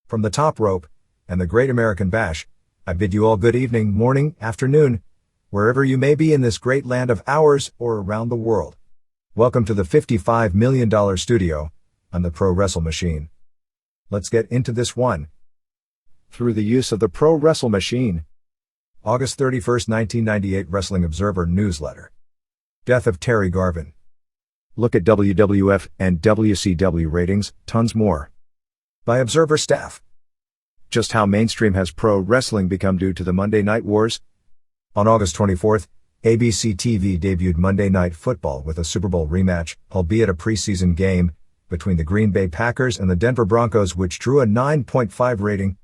From the top rope and the Great American Bash, I bid you all good evening, morning, afternoon, wherever you may be in this great land of ours or around the world. Welcome to the $55 million studio on the Pro Wrestle Machine. Let's get into this one. Through the use of the Pro Wrestle Machine. August 31, 1998 Wrestling Observer Newsletter. Death of Terry Garvin. Look at WWF and WCW ratings, tons more. By Observer staff. Just how mainstream has pro wrestling become due to the Monday Night Wars? On August 24th, ABC TV debuted Monday Night Football with a Super Bowl rematch, albeit a preseason game, between the Green Bay Packers and the Denver Broncos, which drew a 9.5 rating.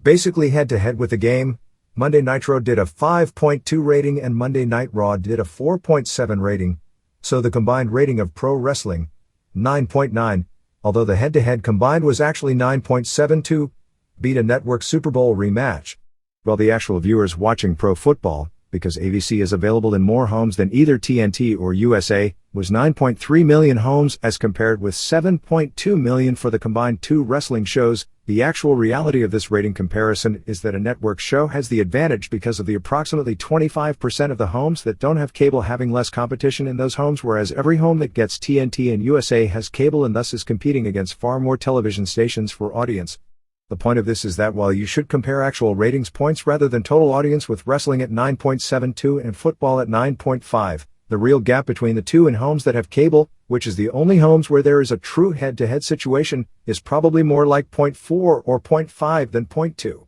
Basically head-to-head with the game, Monday Nitro did a 5.2 rating and Monday Night Raw did a 4.7 rating, so the combined rating of pro wrestling, 9.9, although the head-to-head combined was actually 9.72, beat a network Super Bowl rematch. While the actual viewers watching pro football, because ABC is available in more homes than either TNT or USA, was 9.3 million homes as compared with 7.2 million for the combined two wrestling shows. The actual reality of this rating comparison is that a network show has the advantage because of the approximately 25% of the homes that don't have cable having less competition in those homes, whereas every home that gets TNT and USA has cable and thus is competing against far more television stations for audience. The point of this is that while you should compare actual ratings points rather than total audience, with wrestling at 9.72 and football at 9.5, the real gap between the two in homes that have cable, which is the only homes where there is a true head-to-head situation, is probably more like 0.4 or 0.5 than 0.2.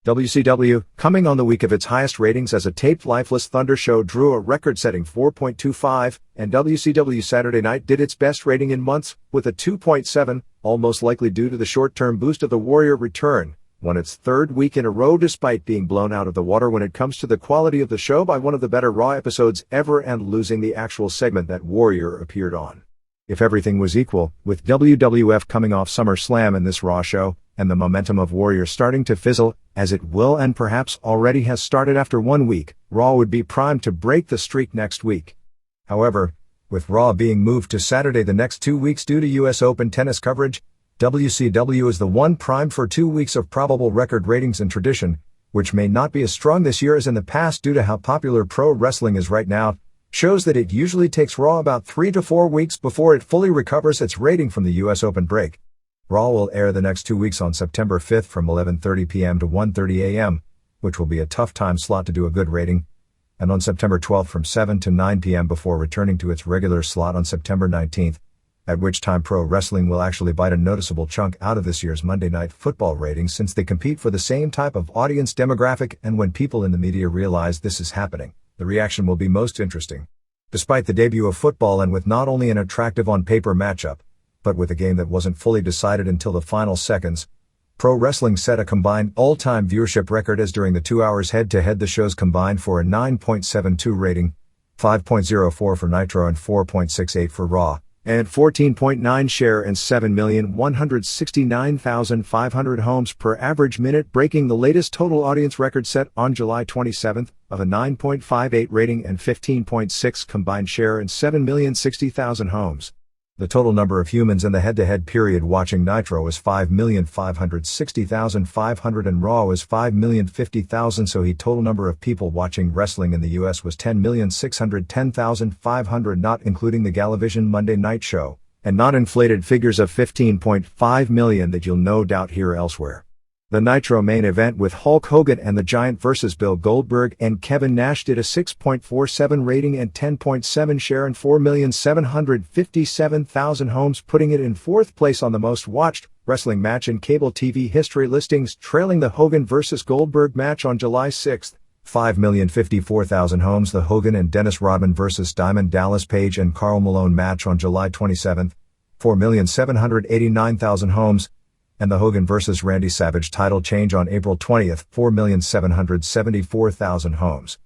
WCW, coming on the week of its highest ratings as a taped Lifeless Thunder show, drew a record-setting 4.25, and WCW Saturday Night did its best rating in months, with a 2.7, almost likely due to the short-term boost of the Warrior return, won its third week in a row despite being blown out of the water when it comes to the quality of the show by one of the better Raw episodes ever and losing the actual segment that Warrior appeared on. If everything was equal, with WWF coming off SummerSlam and this Raw show, and the momentum of Warrior starting to fizzle, as it will and perhaps already has started after 1 week, Raw would be primed to break the streak next week. However, with Raw being moved to Saturday the next 2 weeks due to US Open tennis coverage, WCW is the one primed for 2 weeks of probable record ratings and tradition, which may not be as strong this year as in the past due to how popular pro wrestling is right now, shows that it usually takes Raw about 3 to 4 weeks before it fully recovers its rating from the US Open break. Raw will air the next 2 weeks on September 5th from 11:30 p.m. to 1:30 a.m., which will be a tough time slot to do a good rating, and on September 12th from 7 to 9 p.m. before returning to its regular slot on September 19th, at which time pro wrestling will actually bite a noticeable chunk out of this year's Monday Night Football ratings, since they compete for the same type of audience demographic, and when people in the media realize this is happening, the reaction will be most interesting. Despite the debut of football and with not only an attractive on-paper matchup, but with a game that wasn't fully decided until the final seconds, pro wrestling set a combined all-time viewership record, as during the 2 hours head-to-head the shows combined for a 9.72 rating, 5.04 for Nitro and 4.68 for Raw, and 14.9 share in 7,169,500 homes per average minute, breaking the latest total audience record set on July 27th of a 9.58 rating and 15.6 combined share in 7,060,000 homes. The total number of humans in the head-to-head period watching Nitro was 5,560,500 and Raw was 5,050,000, so the total number of people watching wrestling in the US was 10,610,500, not including the Galavision Monday Night Show, and not inflated figures of 15.5 million that you'll no doubt hear elsewhere. The Nitro main event with Hulk Hogan and the Giant vs. Bill Goldberg and Kevin Nash did a 6.47 rating and 10.7 share in 4,757,000 homes, putting it in fourth place on the most watched wrestling match in cable TV history listings, trailing the Hogan vs. Goldberg match on July 6th, 5,054,000 homes, the Hogan and Dennis Rodman vs. Diamond Dallas Page and Karl Malone match on July 27th, 4,789,000 homes, and the Hogan vs. Randy Savage title change on April 20th, 4,774,000 homes.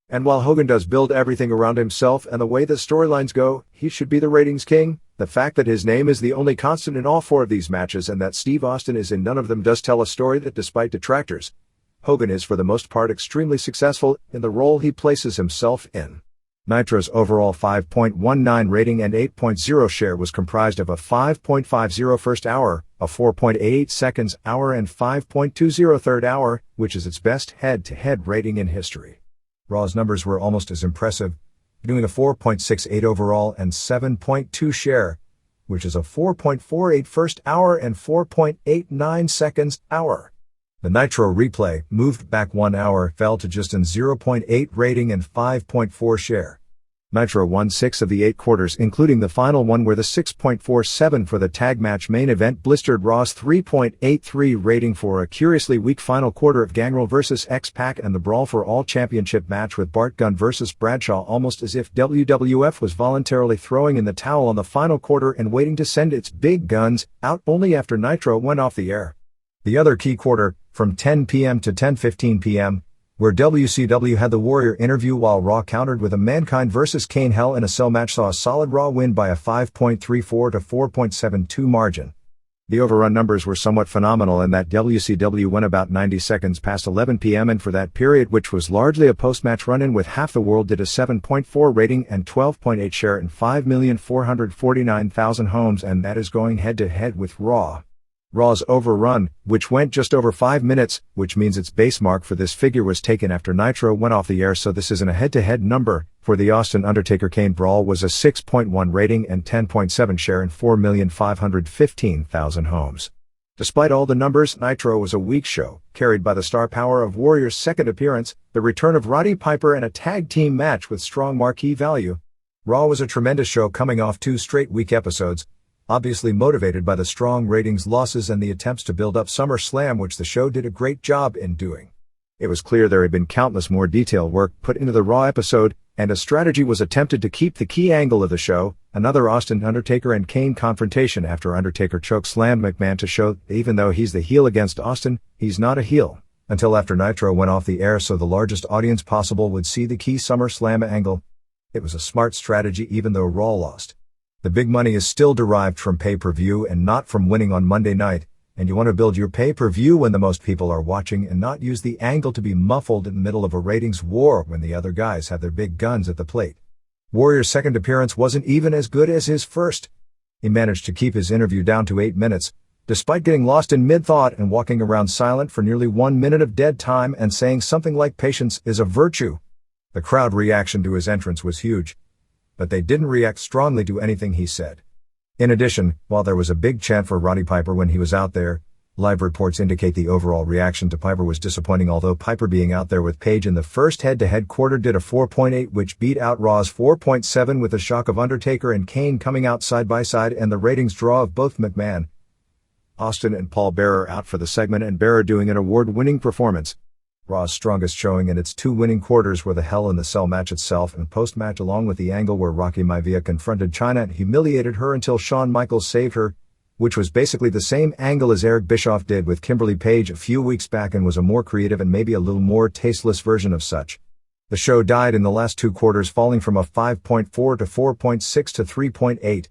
And while Hogan does build everything around himself and the way the storylines go, he should be the ratings king. The fact that his name is the only constant in all four of these matches and that Steve Austin is in none of them does tell a story that, despite detractors, Hogan is for the most part extremely successful in the role he places himself in. Nitro's overall 5.19 rating and 8.0 share was comprised of a 5.50 first hour, a 4.88 seconds hour and 5.20 third hour, which is its best head-to-head rating in history. Raw's numbers were almost as impressive, doing a 4.68 overall and 7.2 share, which is a 4.48 first hour and 4.89 seconds hour. The Nitro replay moved back 1 hour, fell to just an 0.8 rating and 5.4 share. Nitro won 6 of the 8 quarters, including the final one where the 6.47 for the tag match main event blistered Raw's 3.83 rating for a curiously weak final quarter of Gangrel vs. X-Pac and the Brawl for All championship match with Bart Gunn vs. Bradshaw, almost as if WWF was voluntarily throwing in the towel on the final quarter and waiting to send its big guns out only after Nitro went off the air. The other key quarter, from 10 p.m. to 10:15 p.m., where WCW had the Warrior interview while Raw countered with a Mankind vs. Kane Hell in a Cell match, saw a solid Raw win by a 5.34 to 4.72 margin. The overrun numbers were somewhat phenomenal in that WCW went about 90 seconds past 11 p.m. and for that period, which was largely a post-match run-in with half the world, did a 7.4 rating and 12.8 share in 5,449,000 homes, and that is going head-to-head with Raw. Raw's overrun, which went just over 5 minutes, which means its base mark for this figure was taken after Nitro went off the air, so this isn't a head-to-head number. For the Austin Undertaker-Kane Brawl was a 6.1 rating and 10.7 share in 4,515,000 homes. Despite all the numbers, Nitro was a weak show, carried by the star power of Warrior's second appearance, the return of Roddy Piper, and a tag team match with strong marquee value. Raw was a tremendous show coming off 2 straight weak episodes, obviously motivated by the strong ratings losses and the attempts to build up SummerSlam, which the show did a great job in doing. It was clear there had been countless more detail work put into the Raw episode, and a strategy was attempted to keep the key angle of the show, another Austin Undertaker and Kane confrontation after Undertaker chokeslammed McMahon to show that even though he's the heel against Austin, he's not a heel, until after Nitro went off the air so the largest audience possible would see the key SummerSlam angle. It was a smart strategy even though Raw lost. The big money is still derived from pay-per-view and not from winning on Monday night, and you want to build your pay-per-view when the most people are watching and not use the angle to be muffled in the middle of a ratings war when the other guys have their big guns at the plate. Warrior's second appearance wasn't even as good as his first. He managed to keep his interview down to 8 minutes, despite getting lost in mid-thought and walking around silent for nearly 1 minute of dead time and saying something like patience is a virtue. The crowd reaction to his entrance was huge, but they didn't react strongly to anything he said. In addition, while there was a big chant for Roddy Piper when he was out there, live reports indicate the overall reaction to Piper was disappointing, although Piper being out there with Page in the first head-to-head quarter did a 4.8, which beat out Raw's 4.7 with the shock of Undertaker and Kane coming out side by side and the ratings draw of both McMahon, Austin and Paul Bearer out for the segment, and Bearer doing an award-winning performance. Raw's strongest showing in its 2 winning quarters were the Hell in the Cell match itself and post-match, along with the angle where Rocky Maivia confronted Chyna and humiliated her until Shawn Michaels saved her, which was basically the same angle as Eric Bischoff did with Kimberly Page a few weeks back and was a more creative and maybe a little more tasteless version of such. The show died in the last 2 quarters, falling from a 5.4 to 4.6 to 3.8.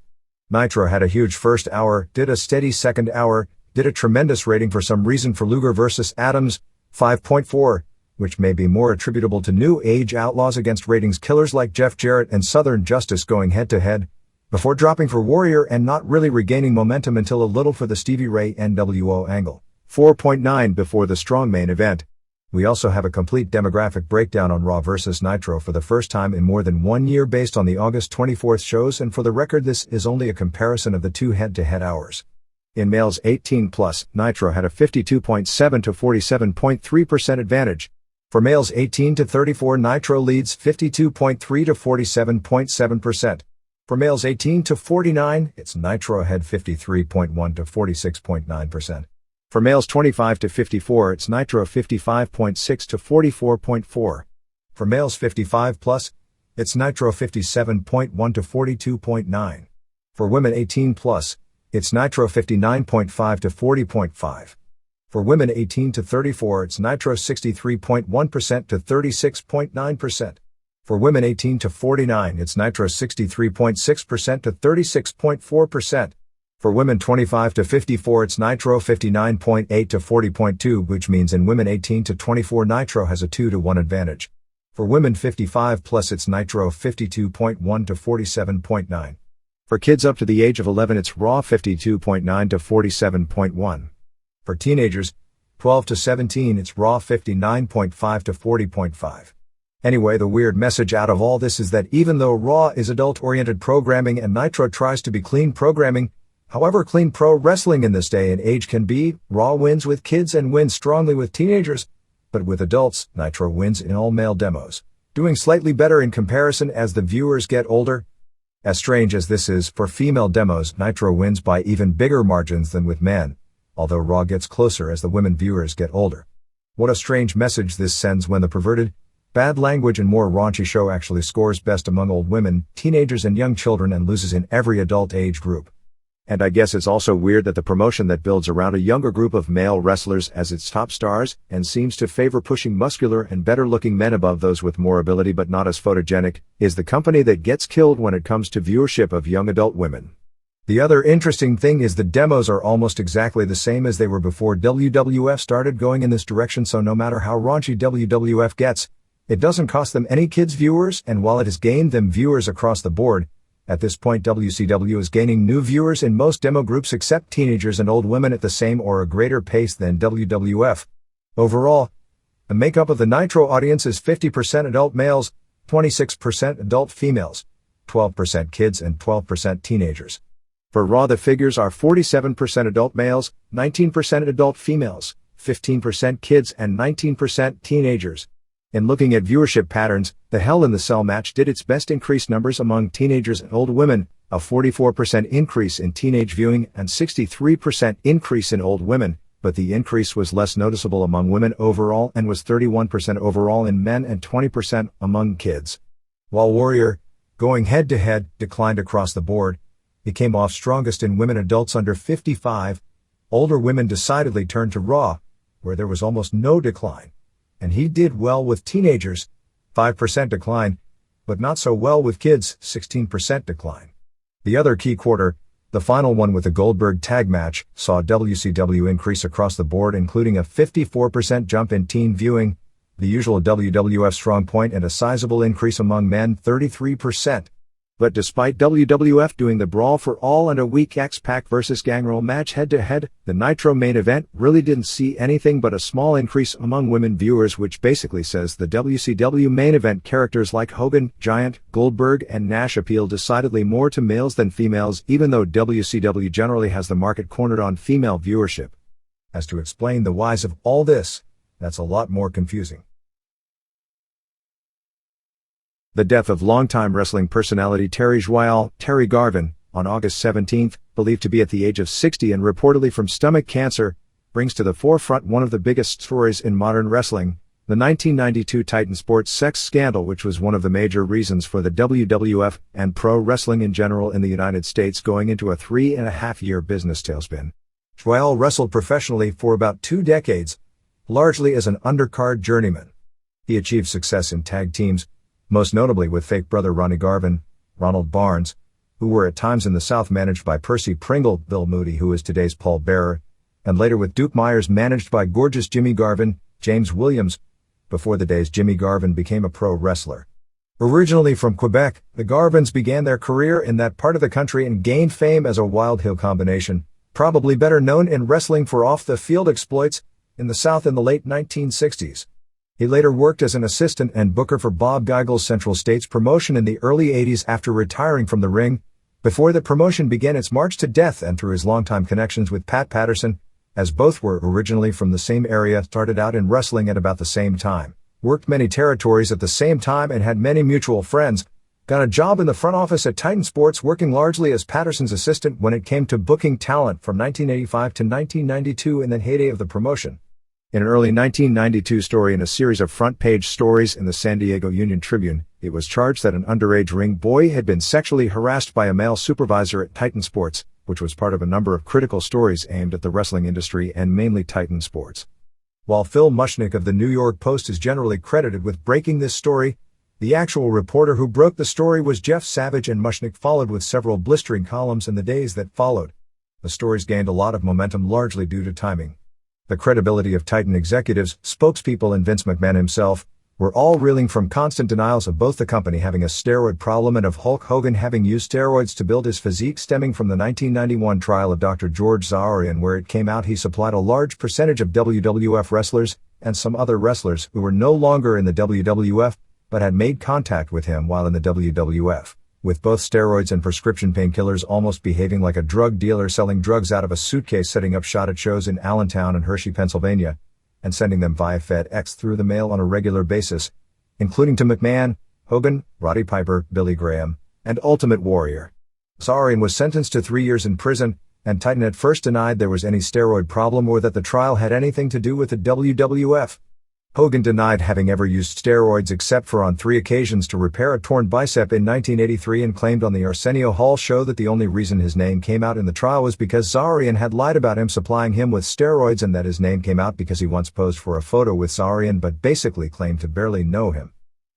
Nitro had a huge first hour, did a steady second hour, did a tremendous rating for some reason for Luger vs. Adams, 5.4, which may be more attributable to New Age outlaws against ratings killers like Jeff Jarrett and Southern Justice going head-to-head, before dropping for Warrior and not really regaining momentum until a little for the Stevie Ray NWO angle, 4.9 before the strong main event. We also have a complete demographic breakdown on Raw vs. Nitro for the first time in more than 1 year based on the August 24th shows, and for the record this is only a comparison of the 2 head-to-head hours. In males 18+, Nitro had a 52.7 to 47.3% advantage. For males 18 to 34, Nitro leads 52.3 to 47.7%. For males 18 to 49, it's Nitro ahead 53.1 to 46.9%. For males 25 to 54, it's Nitro 55.6 to 44.4. For males 55+, it's Nitro 57.1 to 42.9. For women 18+, it's Nitro 59.5 to 40.5. For women 18 to 34, it's Nitro 63.1% to 36.9%. For women 18 to 49, it's Nitro 63.6% to 36.4%. For women 25 to 54, it's Nitro 59.8 to 40.2, which means in women 18 to 24, Nitro has a 2-to-1 advantage. For women 55 plus it's Nitro 52.1 to 47.9. For kids up to the age of 11 it's Raw 52.9 to 47.1. For teenagers 12 to 17 it's Raw 59.5 to 40.5. Anyway, the weird message out of all this is that even though Raw is adult-oriented programming and Nitro tries to be clean programming, however clean pro wrestling in this day and age can be, Raw wins with kids and wins strongly with teenagers, but with adults, Nitro wins in all male demos, doing slightly better in comparison as the viewers get older. As strange as this is, for female demos, Nitro wins by even bigger margins than with men, although Raw gets closer as the women viewers get older. What a strange message this sends when the perverted, bad language and more raunchy show actually scores best among old women, teenagers and young children and loses in every adult age group. And I guess it's also weird that the promotion that builds around a younger group of male wrestlers as its top stars and seems to favor pushing muscular and better-looking men above those with more ability but not as photogenic, is the company that gets killed when it comes to viewership of young adult women. The other interesting thing is the demos are almost exactly the same as they were before WWF started going in this direction, so no matter how raunchy WWF gets, it doesn't cost them any kids viewers, and while it has gained them viewers across the board, at this point WCW is gaining new viewers in most demo groups except teenagers and old women at the same or a greater pace than WWF. Overall, the makeup of the Nitro audience is 50% adult males, 26% adult females, 12% kids and 12% teenagers. For Raw the figures are 47% adult males, 19% adult females, 15% kids and 19% teenagers. In looking at viewership patterns, the Hell in the Cell match did its best increase numbers among teenagers and old women, a 44% increase in teenage viewing and 63% increase in old women, but the increase was less noticeable among women overall and was 31% overall in men and 20% among kids. While Warrior, going head-to-head, declined across the board, it came off strongest in women adults under 55. Older women decidedly turned to Raw, where there was almost no decline. And he did well with teenagers, 5% decline, but not so well with kids, 16% decline. The other key quarter, the final one with the Goldberg tag match, saw WCW increase across the board, including a 54% jump in teen viewing, the usual WWF strong point, and a sizable increase among men, 33%. But despite WWF doing the Brawl for All and a weak X-Pac vs. Gangrel match head-to-head, the Nitro main event really didn't see anything but a small increase among women viewers, which basically says the WCW main event characters like Hogan, Giant, Goldberg, and Nash appeal decidedly more to males than females, even though WCW generally has the market cornered on female viewership. As to explain the whys of all this, that's a lot more confusing. The death of longtime wrestling personality Terry Garvin, on August 17, believed to be at the age of 60 and reportedly from stomach cancer, brings to the forefront one of the biggest stories in modern wrestling, the 1992 Titan Sports sex scandal, which was one of the major reasons for the WWF and pro wrestling in general in the United States going into a 3.5-year business tailspin. Joel wrestled professionally for about 2 decades, largely as an undercard journeyman. He achieved success in tag teams, most notably with fake brother Ronnie Garvin, Ronald Barnes, who were at times in the South managed by Percy Pringle, Bill Moody, who is today's Paul Bearer, and later with Duke Myers managed by gorgeous Jimmy Garvin, James Williams, before the days Jimmy Garvin became a pro wrestler. Originally from Quebec, the Garvins began their career in that part of the country and gained fame as a Wild Hill combination, probably better known in wrestling for off-the-field exploits in the South in the late 1960s. He later worked as an assistant and booker for Bob Geigel's Central States promotion in the early 80s after retiring from the ring, before the promotion began its march to death, and through his longtime connections with Pat Patterson, as both were originally from the same area, started out in wrestling at about the same time, worked many territories at the same time and had many mutual friends, got a job in the front office at Titan Sports working largely as Patterson's assistant when it came to booking talent from 1985 to 1992 in the heyday of the promotion. In an early 1992 story in a series of front-page stories in the San Diego Union Tribune, it was charged that an underage ring boy had been sexually harassed by a male supervisor at Titan Sports, which was part of a number of critical stories aimed at the wrestling industry and mainly Titan Sports. While Phil Mushnick of the New York Post is generally credited with breaking this story, the actual reporter who broke the story was Jeff Savage, and Mushnick followed with several blistering columns in the days that followed. The stories gained a lot of momentum largely due to timing. The credibility of Titan executives, spokespeople, and Vince McMahon himself were all reeling from constant denials of both the company having a steroid problem and of Hulk Hogan having used steroids to build his physique, stemming from the 1991 trial of Dr. George Zarian, where it came out he supplied a large percentage of WWF wrestlers and some other wrestlers who were no longer in the WWF but had made contact with him while in the WWF, with both steroids and prescription painkillers, almost behaving like a drug dealer selling drugs out of a suitcase, setting up shot at shows in Allentown and Hershey, Pennsylvania, and sending them via FedEx through the mail on a regular basis, including to McMahon, Hogan, Roddy Piper, Billy Graham, and Ultimate Warrior. Zarian was sentenced to 3 years in prison, and Titan at first denied there was any steroid problem or that the trial had anything to do with the WWF. Hogan denied having ever used steroids except for on 3 occasions to repair a torn bicep in 1983, and claimed on the Arsenio Hall show that the only reason his name came out in the trial was because Zarian had lied about him supplying him with steroids, and that his name came out because he once posed for a photo with Zarian but basically claimed to barely know him.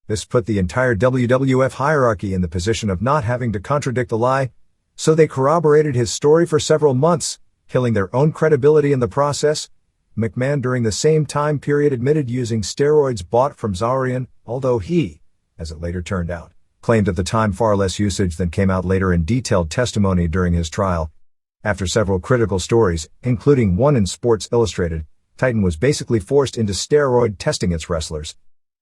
This put the entire WWF hierarchy in the position of not having to contradict the lie, so they corroborated his story for several months, killing their own credibility in the process. McMahon during the same time period admitted using steroids bought from Zarian, although he, as it later turned out, claimed at the time far less usage than came out later in detailed testimony during his trial. After several critical stories, including one in Sports Illustrated, Titan was basically forced into steroid testing its wrestlers.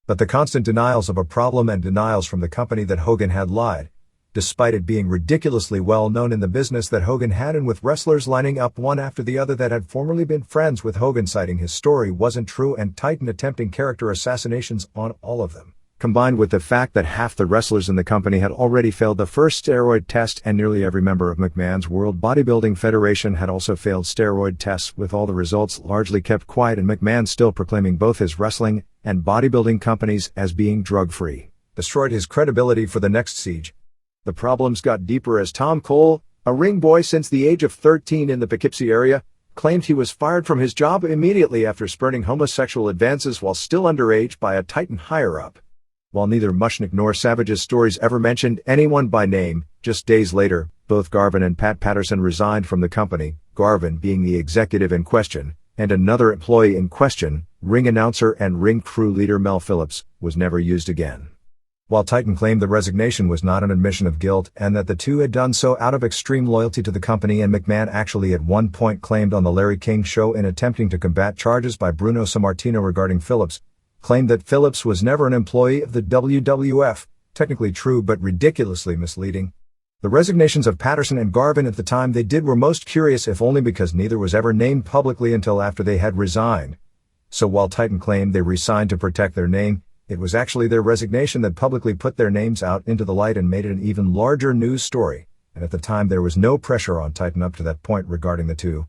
But the constant denials of a problem and denials from the company that Hogan had lied, despite it being ridiculously well known in the business that Hogan had, and with wrestlers lining up one after the other that had formerly been friends with Hogan citing his story wasn't true, and Titan attempting character assassinations on all of them, combined with the fact that half the wrestlers in the company had already failed the first steroid test, and nearly every member of McMahon's World Bodybuilding Federation had also failed steroid tests, with all the results largely kept quiet, and McMahon still proclaiming both his wrestling and bodybuilding companies as being drug-free, destroyed his credibility for the next siege. The problems got deeper as Tom Cole, a ring boy since the age of 13 in the Poughkeepsie area, claimed he was fired from his job immediately after spurning homosexual advances while still underage by a Titan higher-up. While neither Mushnick nor Savage's stories ever mentioned anyone by name, just days later, both Garvin and Pat Patterson resigned from the company, Garvin being the executive in question, and another employee in question, ring announcer and ring crew leader Mel Phillips, was never used again. While Titan claimed the resignation was not an admission of guilt and that the two had done so out of extreme loyalty to the company, and McMahon actually at one point claimed on the Larry King Show in attempting to combat charges by Bruno Sammartino regarding Phillips, claimed that Phillips was never an employee of the WWF, technically true but ridiculously misleading. The resignations of Patterson and Garvin at the time they did were most curious, if only because neither was ever named publicly until after they had resigned. So while Titan claimed they resigned to protect their name, it was actually their resignation that publicly put their names out into the light and made it an even larger news story, and at the time there was no pressure on Titan up to that point regarding the two.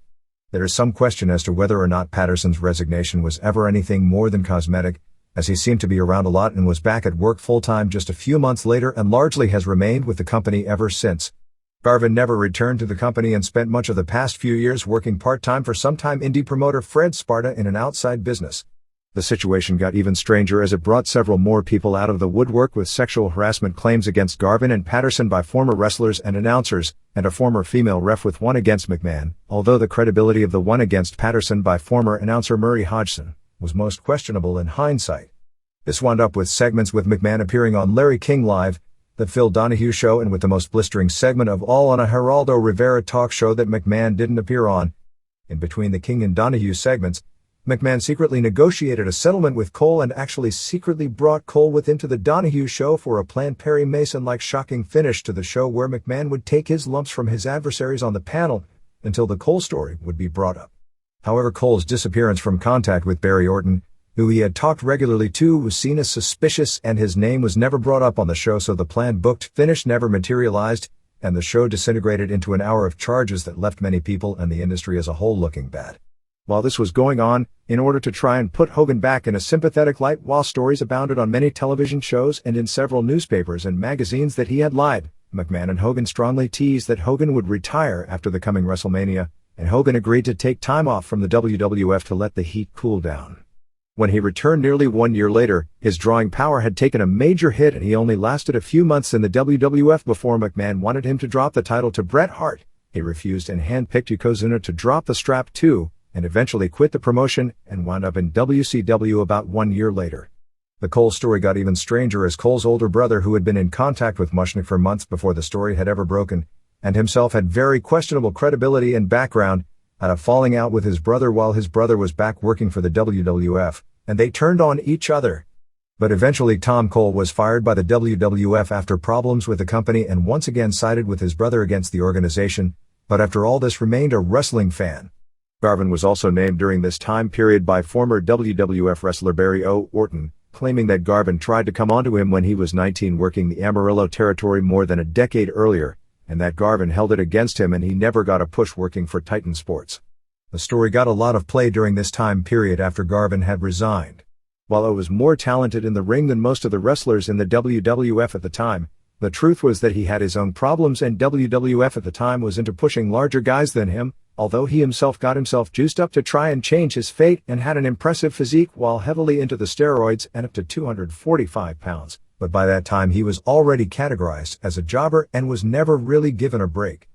There is some question as to whether or not Patterson's resignation was ever anything more than cosmetic, as he seemed to be around a lot and was back at work full-time just a few months later and largely has remained with the company ever since. Garvin never returned to the company and spent much of the past few years working part-time for sometime indie promoter Fred Sparta in an outside business. The situation got even stranger as it brought several more people out of the woodwork with sexual harassment claims against Garvin and Patterson by former wrestlers and announcers, and a former female ref with one against McMahon, although the credibility of the one against Patterson by former announcer Murray Hodgson was most questionable in hindsight. This wound up with segments with McMahon appearing on Larry King Live, the Phil Donahue Show, and with the most blistering segment of all on a Geraldo Rivera talk show that McMahon didn't appear on. In between the King and Donahue segments, McMahon secretly negotiated a settlement with Cole and actually secretly brought Cole with into the Donahue Show for a planned Perry Mason-like shocking finish to the show where McMahon would take his lumps from his adversaries on the panel until the Cole story would be brought up. However, Cole's disappearance from contact with Barry Orton, who he had talked regularly to, was seen as suspicious, and his name was never brought up on the show, so the planned booked finish never materialized, and the show disintegrated into an hour of charges that left many people and the industry as a whole looking bad. While this was going on, in order to try and put Hogan back in a sympathetic light, while stories abounded on many television shows and in several newspapers and magazines that he had lied, McMahon and Hogan strongly teased that Hogan would retire after the coming WrestleMania, and Hogan agreed to take time off from the WWF to let the heat cool down. When he returned nearly 1 year later, his drawing power had taken a major hit and he only lasted a few months in the WWF before McMahon wanted him to drop the title to Bret Hart. He refused and handpicked Yokozuna to drop the strap too, and eventually quit the promotion and wound up in WCW about 1 year later. The Cole story got even stranger as Cole's older brother, who had been in contact with Mushnick for months before the story had ever broken, and himself had very questionable credibility and background, had a falling out with his brother while his brother was back working for the WWF, and they turned on each other. But eventually Tom Cole was fired by the WWF after problems with the company and once again sided with his brother against the organization, but after all this remained a wrestling fan. Garvin was also named during this time period by former WWF wrestler Barry O. Orton, claiming that Garvin tried to come onto him when he was 19 working the Amarillo territory more than a decade earlier, and that Garvin held it against him and he never got a push working for Titan Sports. The story got a lot of play during this time period after Garvin had resigned. While O was more talented in the ring than most of the wrestlers in the WWF at the time, the truth was that he had his own problems and WWF at the time was into pushing larger guys than him, although he himself got himself juiced up to try and change his fate and had an impressive physique while heavily into the steroids and up to 245 pounds, but by that time he was already categorized as a jobber and was never really given a break.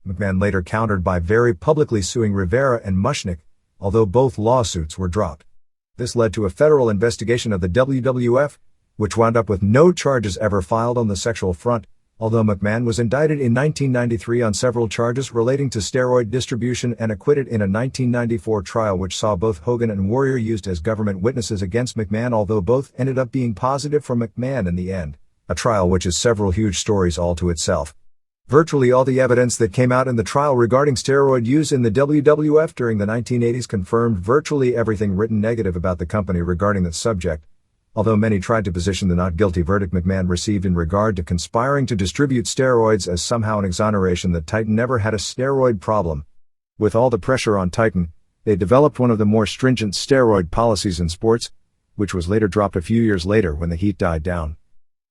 McMahon later countered by very publicly suing Rivera and Mushnick, although both lawsuits were dropped. This led to a federal investigation of the WWF, which wound up with no charges ever filed on the sexual front, although McMahon was indicted in 1993 on several charges relating to steroid distribution and acquitted in a 1994 trial which saw both Hogan and Warrior used as government witnesses against McMahon, although both ended up being positive for McMahon in the end, a trial which is several huge stories all to itself. Virtually all the evidence that came out in the trial regarding steroid use in the WWF during the 1980s confirmed virtually everything written negative about the company regarding the subject, although many tried to position the not guilty verdict McMahon received in regard to conspiring to distribute steroids as somehow an exoneration that Titan never had a steroid problem. With all the pressure on Titan, they developed one of the more stringent steroid policies in sports, which was later dropped a few years later when the heat died down.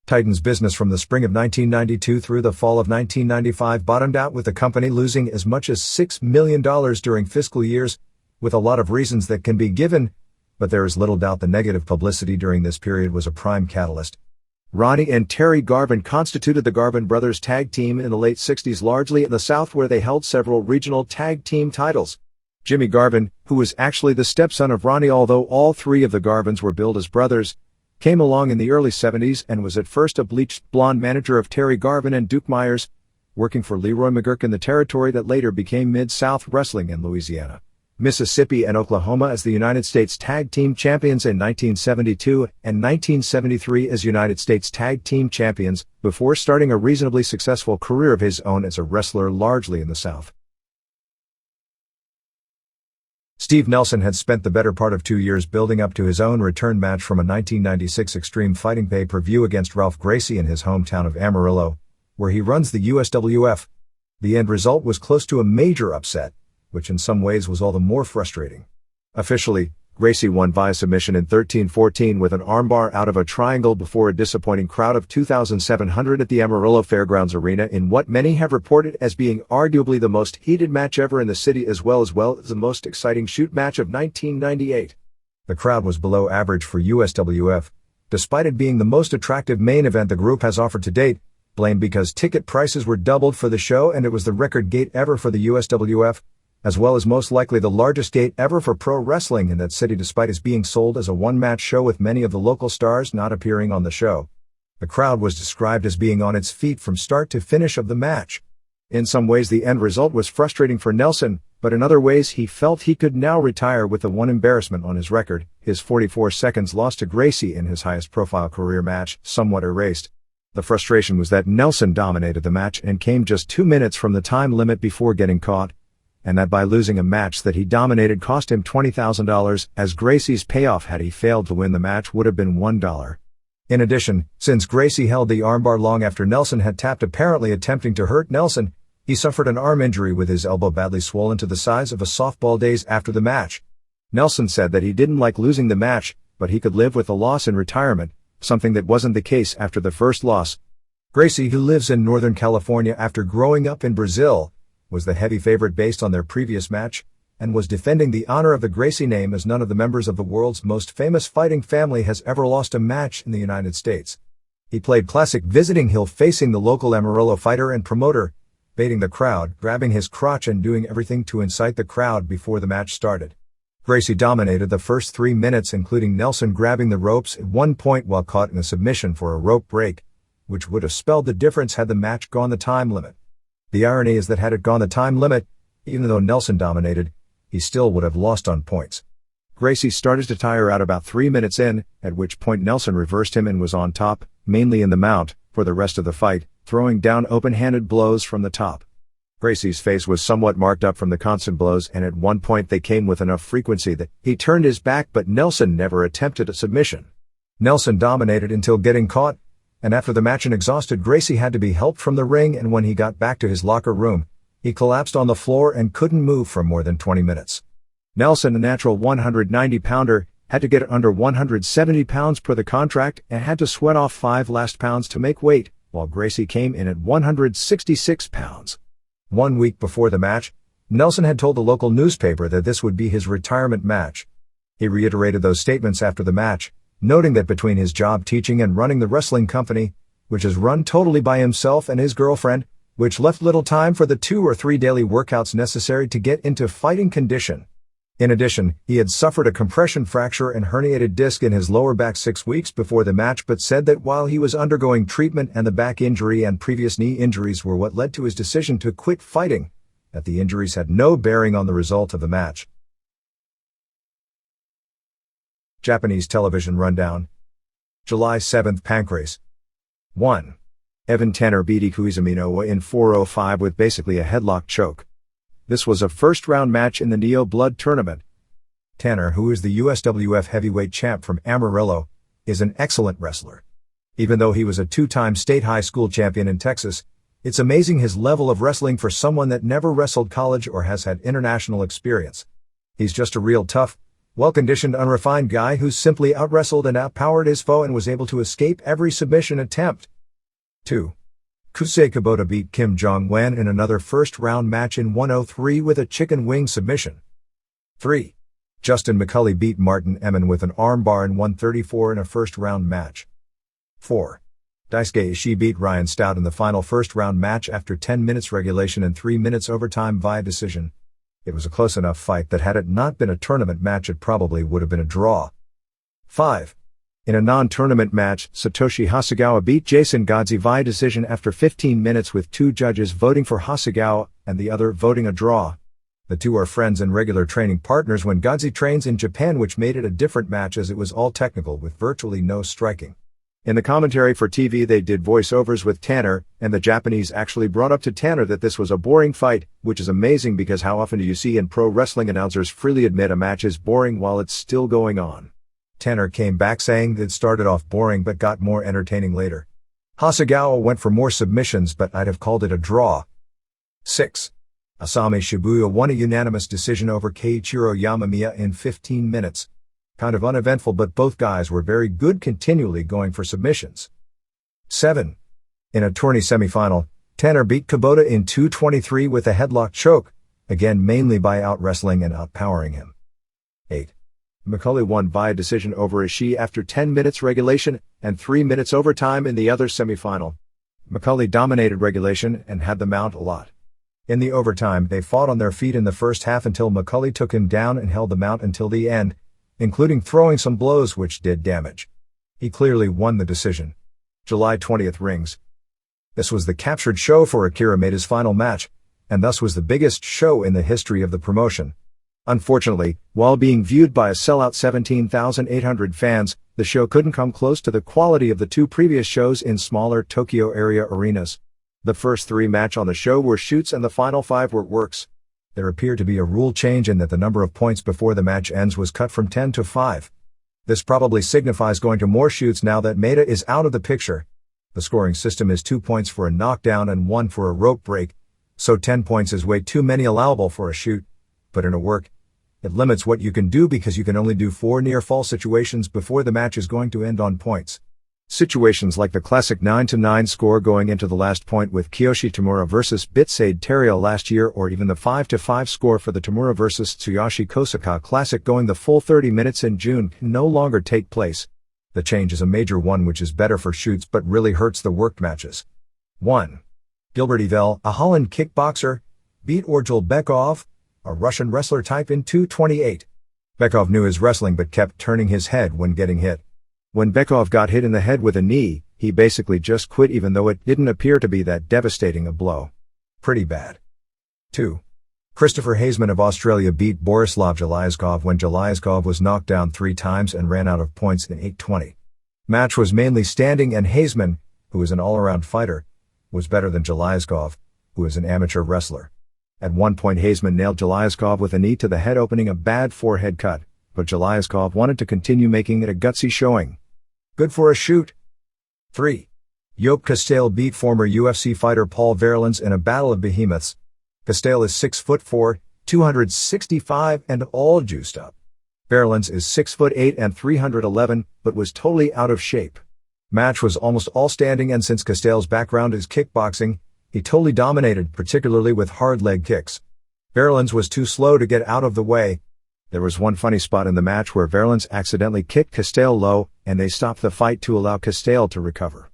Titan's business from the spring of 1992 through the fall of 1995 bottomed out with the company losing as much as $6 million during fiscal years, with a lot of reasons that can be given, but there is little doubt the negative publicity during this period was a prime catalyst. Ronnie and Terry Garvin constituted the Garvin Brothers tag team in the late 60s, largely in the South, where they held several regional tag team titles. Jimmy Garvin, who was actually the stepson of Ronnie, although all three of the Garvins were billed as brothers, came along in the early 70s and was at first a bleached blonde manager of Terry Garvin and Duke Myers, working for Leroy McGuirk in the territory that later became Mid-South Wrestling in Louisiana, Mississippi and Oklahoma as the United States Tag Team Champions in 1972 and 1973 as United States Tag Team Champions, before starting a reasonably successful career of his own as a wrestler largely in the South. Steve Nelson had spent the better part of 2 years building up to his own return match from a 1996 Extreme Fighting pay-per-view against Ralph Gracie in his hometown of Amarillo, where he runs the USWF. The end result was close to a major upset, which in some ways was all the more frustrating. Officially, Gracie won via submission in 13-14 with an armbar out of a triangle before a disappointing crowd of 2,700 at the Amarillo Fairgrounds Arena in what many have reported as being arguably the most heated match ever in the city, as well as the most exciting shoot match of 1998. The crowd was below average for USWF, despite it being the most attractive main event the group has offered to date, blamed because ticket prices were doubled for the show and it was the record gate ever for the USWF, as well as most likely the largest gate ever for pro wrestling in that city, despite its being sold as a one-match show with many of the local stars not appearing on the show. The crowd was described as being on its feet from start to finish of the match. In some ways the end result was frustrating for Nelson, but in other ways he felt he could now retire with the one embarrassment on his record, his 44 seconds loss to Gracie in his highest profile career match, somewhat erased. The frustration was that Nelson dominated the match and came just 2 minutes from the time limit before getting caught, and that by losing a match that he dominated cost him $20,000, as Gracie's payoff had he failed to win the match would have been $1. In addition, since Gracie held the armbar long after Nelson had tapped, apparently attempting to hurt Nelson, he suffered an arm injury with his elbow badly swollen to the size of a softball days after the match. Nelson said that he didn't like losing the match, but he could live with the loss in retirement, something that wasn't the case after the first loss. Gracie, who lives in Northern California after growing up in Brazil, was the heavy favorite based on their previous match, and was defending the honor of the Gracie name, as none of the members of the world's most famous fighting family has ever lost a match in the United States. He played classic visiting heel, facing the local Amarillo fighter and promoter, baiting the crowd, grabbing his crotch and doing everything to incite the crowd before the match started. Gracie dominated the first 3 minutes, including Nelson grabbing the ropes at one point while caught in a submission for a rope break, which would have spelled the difference had the match gone the time limit. The irony is that had it gone the time limit, even though Nelson dominated, he still would have lost on points. Gracie started to tire out about 3 minutes in, at which point Nelson reversed him and was on top, mainly in the mount, for the rest of the fight, throwing down open-handed blows from the top. Gracie's face was somewhat marked up from the constant blows, and at one point they came with enough frequency that he turned his back, but Nelson never attempted a submission. Nelson dominated until getting caught, and after the match and exhausted, Gracie had to be helped from the ring, and when he got back to his locker room, he collapsed on the floor and couldn't move for more than 20 minutes. Nelson, a natural 190-pounder, had to get under 170 pounds per the contract and had to sweat off 5 last pounds to make weight, while Gracie came in at 166 pounds. 1 week before the match, Nelson had told the local newspaper that this would be his retirement match. He reiterated those statements after the match, noting that between his job teaching and running the wrestling company, which is run totally by himself and his girlfriend, which left little time for the 2 or 3 daily workouts necessary to get into fighting condition. In addition, he had suffered a compression fracture and herniated disc in his lower back 6 weeks before the match, but said that while he was undergoing treatment and the back injury and previous knee injuries were what led to his decision to quit fighting, that the injuries had no bearing on the result of the match. Japanese television rundown. July 7th Pancrase. 1. Evan Tanner beat Ikuizumi Noah in 4:05 with basically a headlock choke. This was a first-round match in the Neo Blood tournament. Tanner, who is the USWF heavyweight champ from Amarillo, is an excellent wrestler. Even though he was a 2-time state high school champion in Texas, it's amazing his level of wrestling for someone that never wrestled college or has had international experience. He's just a real tough, well-conditioned, unrefined guy who simply out-wrestled and outpowered his foe and was able to escape every submission attempt. 2. Kusei Kubota beat Kim Jong-wan in another first-round match in 1:03 with a chicken wing submission. 3. Justin McCulley beat Martin Emin with an armbar in 1:34 in a first-round match. 4. Daisuke Ishii beat Ryan Stout in the final first-round match after 10 minutes regulation and 3 minutes overtime via decision. It was a close enough fight that had it not been a tournament match it probably would have been a draw. 5. In a non-tournament match, Satoshi Hasegawa beat Jason Godzi via decision after 15 minutes with 2 judges voting for Hasegawa and the other voting a draw. The 2 are friends and regular training partners when Godzi trains in Japan, which made it a different match as it was all technical with virtually no striking. In the commentary for TV they did voiceovers with Tanner, and the Japanese actually brought up to Tanner that this was a boring fight, which is amazing because how often do you see in pro wrestling announcers freely admit a match is boring while it's still going on. Tanner came back saying that it started off boring but got more entertaining later. Hasegawa went for more submissions, but I'd have called it a draw. 6. Asami Shibuya won a unanimous decision over Keiichiro Yamamiya in 15 minutes. Kind of uneventful, but both guys were very good, continually going for submissions. 7. In a tourney semifinal, Tanner beat Kubota in 2:23 with a headlock choke, again mainly by out-wrestling and outpowering him. 8. McCulley won via decision over Ishii after 10 minutes regulation and 3 minutes overtime in the other semifinal. McCulley dominated regulation and had the mount a lot. In the overtime, they fought on their feet in the first half until McCulley took him down and held the mount until the end, including throwing some blows which did damage. He clearly won the decision. July 20th rings. This was the captured show for Akira Maeda's final match, and thus was the biggest show in the history of the promotion. Unfortunately, while being viewed by a sellout 17,800 fans, the show couldn't come close to the quality of the 2 previous shows in smaller Tokyo area arenas. The first 3 matches on the show were shoots and the final 5 were works. There appeared to be a rule change in that the number of points before the match ends was cut from 10 to 5. This probably signifies going to more shoots now that Maeda is out of the picture. The scoring system is 2 points for a knockdown and 1 for a rope break, so 10 points is way too many allowable for a shoot. But in a work, it limits what you can do because you can only do 4 near-fall situations before the match is going to end on points. Situations like the classic 9-9 score going into the last point with Kiyoshi Tamura vs. Bitsade Terrio last year, or even the 5-5 score for the Tamura vs. Tsuyoshi Kosaka Classic going the full 30 minutes in June, can no longer take place. The change is a major one which is better for shoots but really hurts the worked matches. 1. Gilbert Yvel, a Holland kickboxer, beat Orjul Bekov, a Russian wrestler type in 2:28. Bekov knew his wrestling but kept turning his head when getting hit. When Bekov got hit in the head with a knee, he basically just quit even though it didn't appear to be that devastating a blow. Pretty bad. 2. Christopher Haseman of Australia beat Borislav Gilyaskov when Gilyaskov was knocked down 3 times and ran out of points in 8:20. Match was mainly standing and Haseman, who is an all-around fighter, was better than Gilyaskov, who is an amateur wrestler. At one point Haseman nailed Gilyaskov with a knee to the head, opening a bad forehead cut, but Gilyaskov wanted to continue, making it a gutsy showing. Good for a shoot. 3. Joop Kasteel beat former UFC fighter Paul Verlins in a battle of behemoths. Kasteel is 6'4", 265 and all juiced up. Verlins is 6'8" and 311, but was totally out of shape. Match was almost all standing, and since Kasteel's background is kickboxing, he totally dominated, particularly with hard leg kicks. Verlins was too slow to get out of the way. There was one funny spot in the match where Verlins accidentally kicked Kasteel low, and they stopped the fight to allow Kasteel to recover.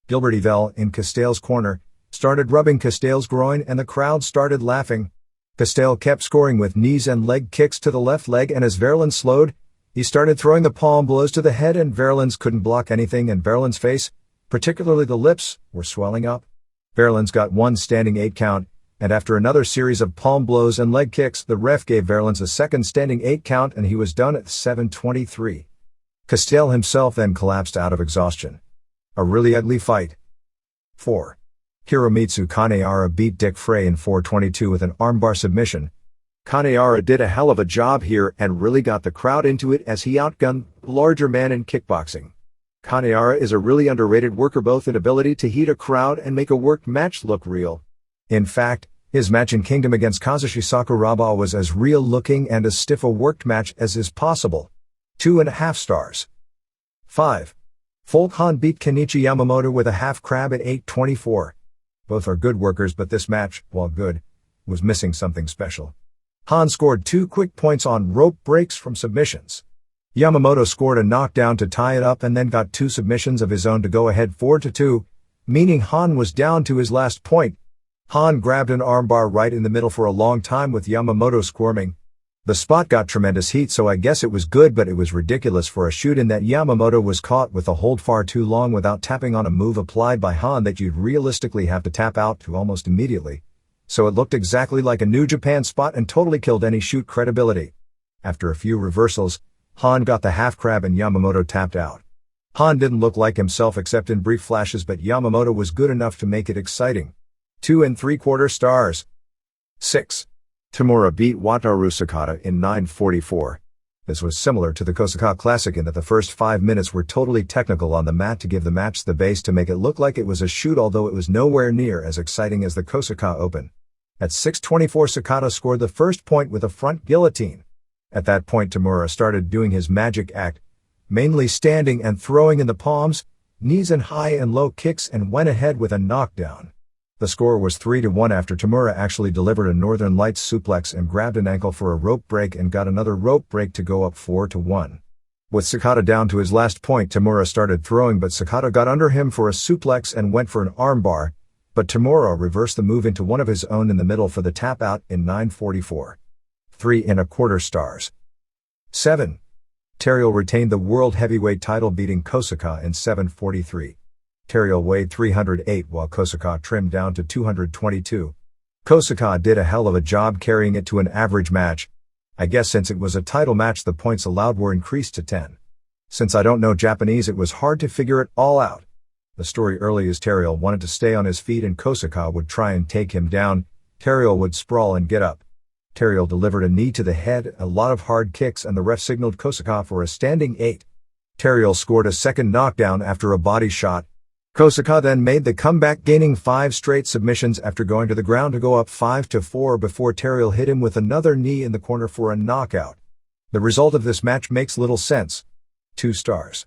Gilbert Yvel, in Kasteel's corner, started rubbing Kasteel's groin and the crowd started laughing. Kasteel kept scoring with knees and leg kicks to the left leg, and as Verlins slowed, he started throwing the palm blows to the head and Verlins couldn't block anything, and Verlins' face, particularly the lips, were swelling up. Verlins got one standing 8 count, and after another series of palm blows and leg kicks, the ref gave Verlins a second standing 8 count and he was done at 7:23. Kasteel himself then collapsed out of exhaustion. A really ugly fight. 4. Hiromitsu Kanehara beat Dick Frey in 4:22 with an armbar submission. Kanehara did a hell of a job here and really got the crowd into it as he outgunned the larger man in kickboxing. Kanehara is a really underrated worker, both in ability to heat a crowd and make a worked match look real. In fact, his match in Kingdom against Kazushi Sakuraba was as real looking and as stiff a worked match as is possible. 2.5 stars. 5. Folk Han beat Kenichi Yamamoto with a half crab at 8:24. Both are good workers, but this match, while good, was missing something special. Han scored 2 quick points on rope breaks from submissions. Yamamoto scored a knockdown to tie it up and then got 2 submissions of his own to go ahead 4-2, meaning Han was down to his last point. Han grabbed an armbar right in the middle for a long time with Yamamoto squirming. The spot got tremendous heat, so I guess it was good, but it was ridiculous for a shoot in that Yamamoto was caught with the hold far too long without tapping on a move applied by Han that you'd realistically have to tap out to almost immediately. So it looked exactly like a New Japan spot and totally killed any shoot credibility. After a few reversals, Han got the half crab and Yamamoto tapped out. Han didn't look like himself except in brief flashes, but Yamamoto was good enough to make it exciting. 2.75 stars. 6. Tamura beat Wataru Sakata in 9:44. This was similar to the Kosaka Classic in that the first 5 minutes were totally technical on the mat to give the match the base to make it look like it was a shoot, although it was nowhere near as exciting as the Kosaka Open. At 6:24 Sakata scored the first point with a front guillotine. At that point Tamura started doing his magic act, mainly standing and throwing in the palms, knees and high and low kicks, and went ahead with a knockdown. The score was 3-1 after Tamura actually delivered a Northern Lights suplex and grabbed an ankle for a rope break and got another rope break to go up 4-1. With Sakata down to his last point, Tamura started throwing, but Sakata got under him for a suplex and went for an armbar, but Tamura reversed the move into one of his own in the middle for the tap out in 9:44. 3.25 stars. 7. Terriel retained the World Heavyweight title, beating Kosaka in 7:43. Terriel weighed 308 while Kosaka trimmed down to 222. Kosaka did a hell of a job carrying it to an average match. I guess since it was a title match the points allowed were increased to 10. Since I don't know Japanese, it was hard to figure it all out. The story early is Terriel wanted to stay on his feet and Kosaka would try and take him down. Terriel would sprawl and get up. Terriel delivered a knee to the head, a lot of hard kicks, and the ref signaled Kosaka for a standing 8. Terriel scored a second knockdown after a body shot. Kosaka then made the comeback, gaining 5 straight submissions after going to the ground to go up 5-4 before Terriel hit him with another knee in the corner for a knockout. The result of this match makes little sense. 2 stars.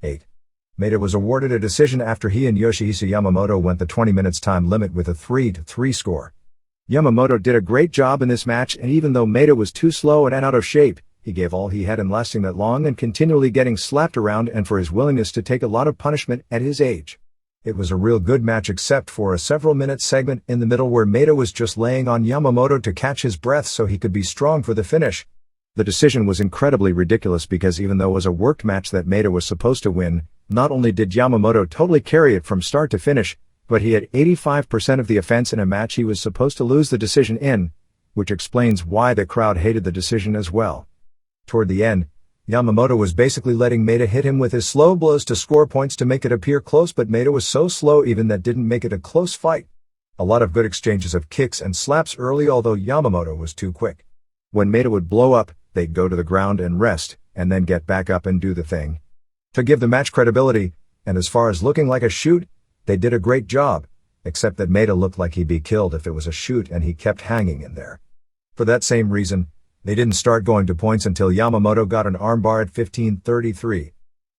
8. Maeda was awarded a decision after he and Yoshihisa Yamamoto went the 20 minutes time limit with a 3-3 score. Yamamoto did a great job in this match, and even though Maeda was too slow and out of shape, he gave all he had in lasting that long and continually getting slapped around, and for his willingness to take a lot of punishment at his age. It was a real good match except for a several-minute segment in the middle where Maeda was just laying on Yamamoto to catch his breath so he could be strong for the finish. The decision was incredibly ridiculous because even though it was a worked match that Maeda was supposed to win, not only did Yamamoto totally carry it from start to finish, but he had 85% of the offense in a match he was supposed to lose the decision in, which explains why the crowd hated the decision as well. Toward the end, Yamamoto was basically letting Maeda hit him with his slow blows to score points to make it appear close, but Maeda was so slow even that didn't make it a close fight. A lot of good exchanges of kicks and slaps early, although Yamamoto was too quick. When Maeda would blow up, they'd go to the ground and rest, and then get back up and do the thing. To give the match credibility, and as far as looking like a shoot, they did a great job, except that Maeda looked like he'd be killed if it was a shoot and he kept hanging in there. For that same reason, they didn't start going to points until Yamamoto got an armbar at 15:33.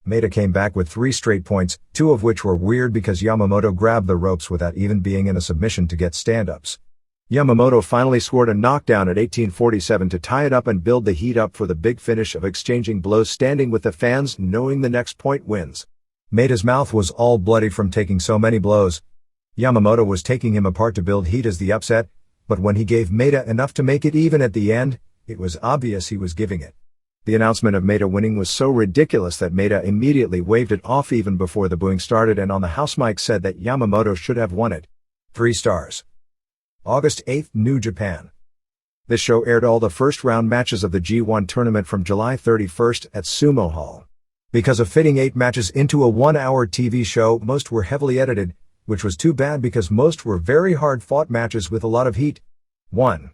Maeda came back with 3 straight points, 2 of which were weird because Yamamoto grabbed the ropes without even being in a submission to get stand-ups. Yamamoto finally scored a knockdown at 18:47 to tie it up and build the heat up for the big finish of exchanging blows standing with the fans knowing the next point wins. Maeda's mouth was all bloody from taking so many blows. Yamamoto was taking him apart to build heat as the upset, but when he gave Maeda enough to make it even at the end, it was obvious he was giving it. The announcement of Maeda winning was so ridiculous that Maeda immediately waved it off even before the booing started and on the house mic said that Yamamoto should have won it. 3 stars. August 8th, New Japan. This show aired all the first round matches of the G1 tournament from July 31st at Sumo Hall. Because of fitting 8 matches into a 1-hour TV show, most were heavily edited, which was too bad because most were very hard-fought matches with a lot of heat. 1.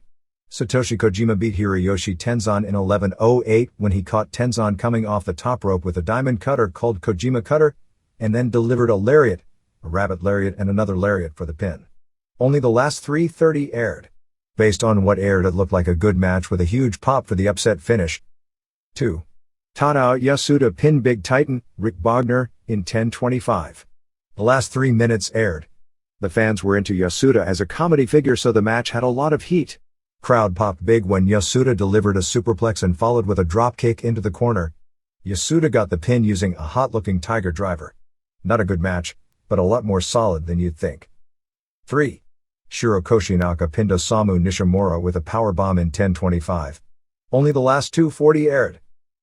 Satoshi Kojima beat Hiroyoshi Tenzan in 11:08 when he caught Tenzan coming off the top rope with a diamond cutter called Kojima Cutter, and then delivered a lariat, a rabbit lariat and another lariat for the pin. Only the last 3:30 aired. Based on what aired, it looked like a good match with a huge pop for the upset finish. 2. Tadao Yasuda pinned Big Titan, Rick Bogner, in 10:25. The last 3 minutes aired. The fans were into Yasuda as a comedy figure, so the match had a lot of heat. Crowd popped big when Yasuda delivered a superplex and followed with a drop kick into the corner. Yasuda got the pin using a hot-looking tiger driver. Not a good match, but a lot more solid than you'd think. 3. Shiro Koshinaka pinned Osamu Nishimura with a powerbomb in 10:25. Only the last 2:40 aired.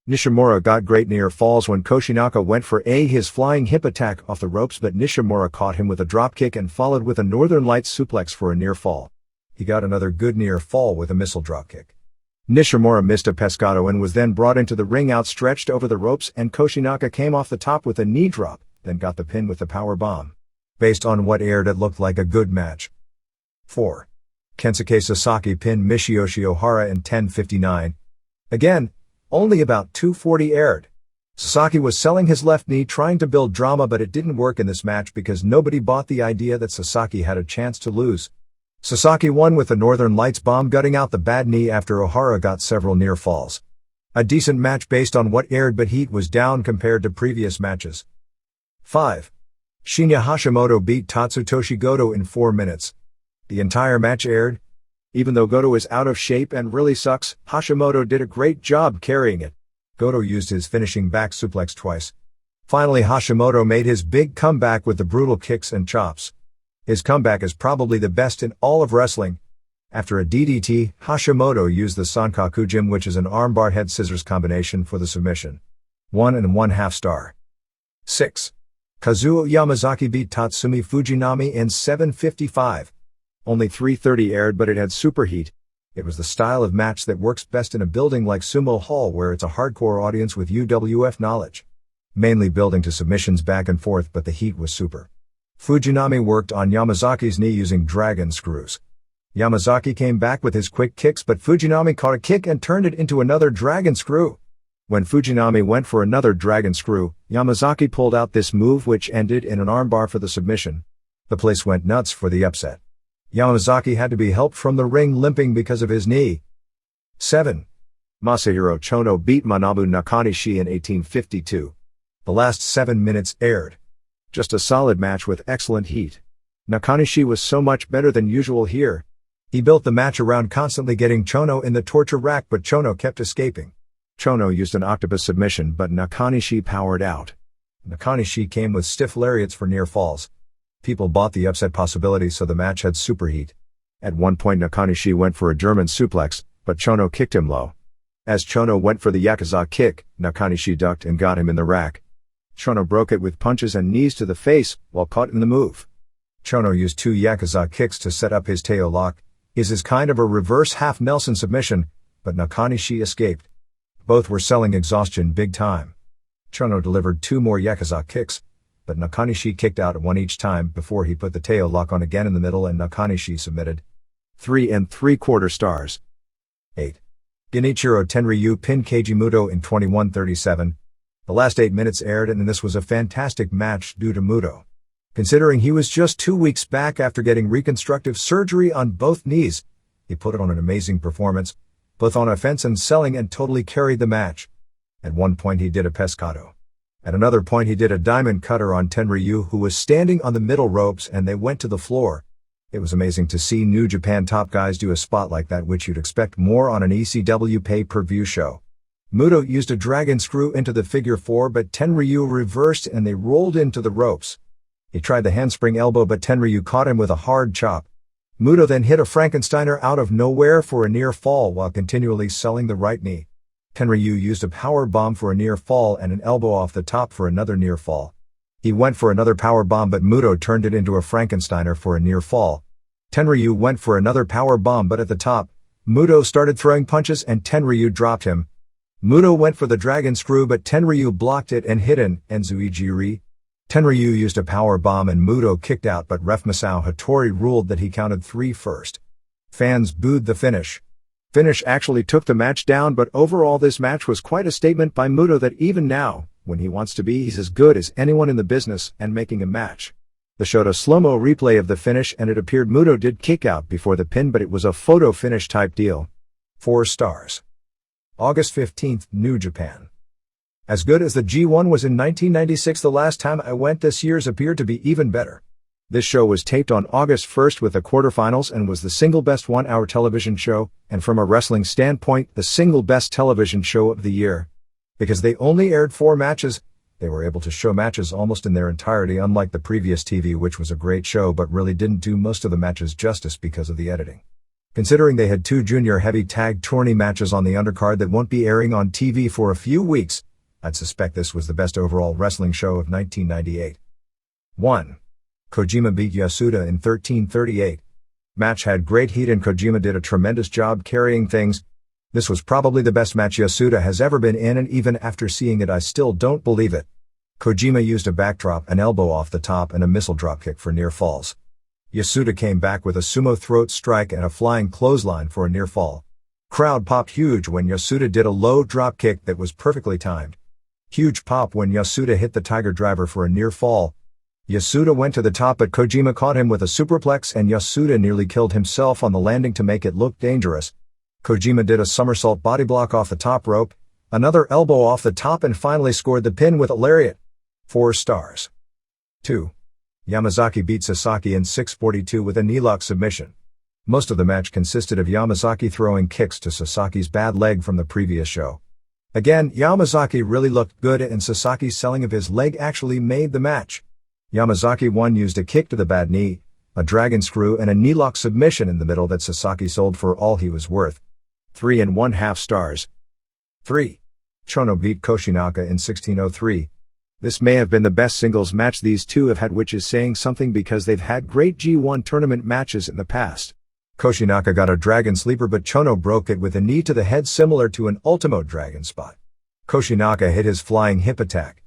Nishimura got great near falls when Koshinaka went for his flying hip attack off the ropes, but Nishimura caught him with a drop kick and followed with a Northern Lights suplex for a near fall. He got another good near fall with a missile drop kick. Nishimura missed a pescado and was then brought into the ring outstretched over the ropes, and Koshinaka came off the top with a knee drop, then got the pin with the power bomb. Based on what aired, it looked like a good match. 4. Kensuke Sasaki pinned Michiyoshi Ohara in 10:59. Again, only about 2:40 aired. Sasaki was selling his left knee trying to build drama, but it didn't work in this match because nobody bought the idea that Sasaki had a chance to lose. Sasaki won with the Northern Lights bomb, gutting out the bad knee after Ohara got several near falls. A decent match based on what aired, but heat was down compared to previous matches. 5. Shinya Hashimoto beat Tatsutoshi Goto in 4 minutes. The entire match aired. Even though Goto is out of shape and really sucks, Hashimoto did a great job carrying it. Goto used his finishing back suplex twice. Finally, Hashimoto made his big comeback with the brutal kicks and chops. His comeback is probably the best in all of wrestling. After a DDT, Hashimoto used the Sankakujin, which is an armbar head scissors combination, for the submission. 1.5 star. 6. Kazuo Yamazaki beat Tatsumi Fujinami in 7:55. Only 3:30 aired, but it had super heat. It was the style of match that works best in a building like Sumo Hall, where it's a hardcore audience with UWF knowledge. Mainly building to submissions back and forth, but the heat was super. Fujinami worked on Yamazaki's knee using dragon screws. Yamazaki came back with his quick kicks, but Fujinami caught a kick and turned it into another dragon screw. When Fujinami went for another dragon screw, Yamazaki pulled out this move, which ended in an armbar for the submission. The place went nuts for the upset. Yamazaki had to be helped from the ring limping because of his knee. 7. Masahiro Chono beat Manabu Nakanishi in 18:52. The last 7 minutes aired. Just a solid match with excellent heat. Nakanishi was so much better than usual here. He built the match around constantly getting Chono in the torture rack, but Chono kept escaping. Chono used an octopus submission, but Nakanishi powered out. Nakanishi came with stiff lariats for near falls. People bought the upset possibility, so the match had super heat. At one point Nakanishi went for a German suplex, but Chono kicked him low. As Chono went for the Yakuza kick, Nakanishi ducked and got him in the rack. Chono broke it with punches and knees to the face, while caught in the move. Chono used 2 Yakuza kicks to set up his tail lock. This is kind of a reverse half Nelson submission, but Nakanishi escaped. Both were selling exhaustion big time. Chono delivered 2 more Yakuza kicks, but Nakanishi kicked out 1 each time before he put the tail lock on again in the middle and Nakanishi submitted. 3 3/4 stars. 8. Genichiro Tenryu pinned Keiji Muto in 21:37. The last 8 minutes aired and this was a fantastic match due to Muto. Considering he was just 2 weeks back after getting reconstructive surgery on both knees, he put on an amazing performance, both on offense and selling, and totally carried the match. At one point he did a pescado. At another point he did a diamond cutter on Tenryu, who was standing on the middle ropes, and they went to the floor. It was amazing to see New Japan top guys do a spot like that, which you'd expect more on an ECW pay-per-view show. Muto used a dragon screw into the figure 4, but Tenryu reversed and they rolled into the ropes. He tried the handspring elbow, but Tenryu caught him with a hard chop. Muto then hit a Frankensteiner out of nowhere for a near fall while continually selling the right knee. Tenryu used a power bomb for a near fall and an elbow off the top for another near fall. He went for another power bomb, but Muto turned it into a Frankensteiner for a near fall. Tenryu went for another power bomb, but at the top, Muto started throwing punches and Tenryu dropped him. Muto went for the dragon screw, but Tenryu blocked it and hit an Enzui-Jiri. Tenryu used a power bomb and Muto kicked out, but ref Masao Hattori ruled that he counted 3 first. Fans booed the finish. Finish actually took the match down, but overall this match was quite a statement by Muto that even now, when he wants to be, he's as good as anyone in the business and making a match. They showed a slow-mo replay of the finish and it appeared Muto did kick out before the pin, but it was a photo finish type deal. 4 stars. August 15th, New Japan. As good as the G1 was in 1996, the last time I went, this year's appeared to be even better. This show was taped on August 1st with the quarterfinals and was the single best 1-hour television show, and from a wrestling standpoint, the single best television show of the year. Because they only aired 4 matches, they were able to show matches almost in their entirety, unlike the previous TV, which was a great show but really didn't do most of the matches justice because of the editing. Considering they had 2 junior heavy tag tourney matches on the undercard that won't be airing on TV for a few weeks, I'd suspect this was the best overall wrestling show of 1998. 1. Kojima beat Yasuda in 13:38. Match had great heat and Kojima did a tremendous job carrying things. This was probably the best match Yasuda has ever been in, and even after seeing it I still don't believe it. Kojima used a backdrop, an elbow off the top, and a missile dropkick for near falls. Yasuda came back with a sumo throat strike and a flying clothesline for a near fall. Crowd popped huge when Yasuda did a low dropkick that was perfectly timed. Huge pop when Yasuda hit the Tiger Driver for a near fall. Yasuda went to the top, but Kojima caught him with a superplex and Yasuda nearly killed himself on the landing to make it look dangerous. Kojima did a somersault body block off the top rope, another elbow off the top, and finally scored the pin with a lariat. 4 stars. 2. Yamazaki beat Sasaki in 6:42 with a knee-lock submission. Most of the match consisted of Yamazaki throwing kicks to Sasaki's bad leg from the previous show. Again, Yamazaki really looked good and Sasaki's selling of his leg actually made the match. Yamazaki 1 used a kick to the bad knee, a dragon screw, and a knee-lock submission in the middle that Sasaki sold for all he was worth. 3 1/2 stars. 3. Chono beat Koshinaka in 16:03. This may have been the best singles match these two have had, which is saying something because they've had great G1 tournament matches in the past. Koshinaka got a dragon sleeper, but Chono broke it with a knee to the head similar to an Ultimo Dragon spot. Koshinaka hit his flying hip attack.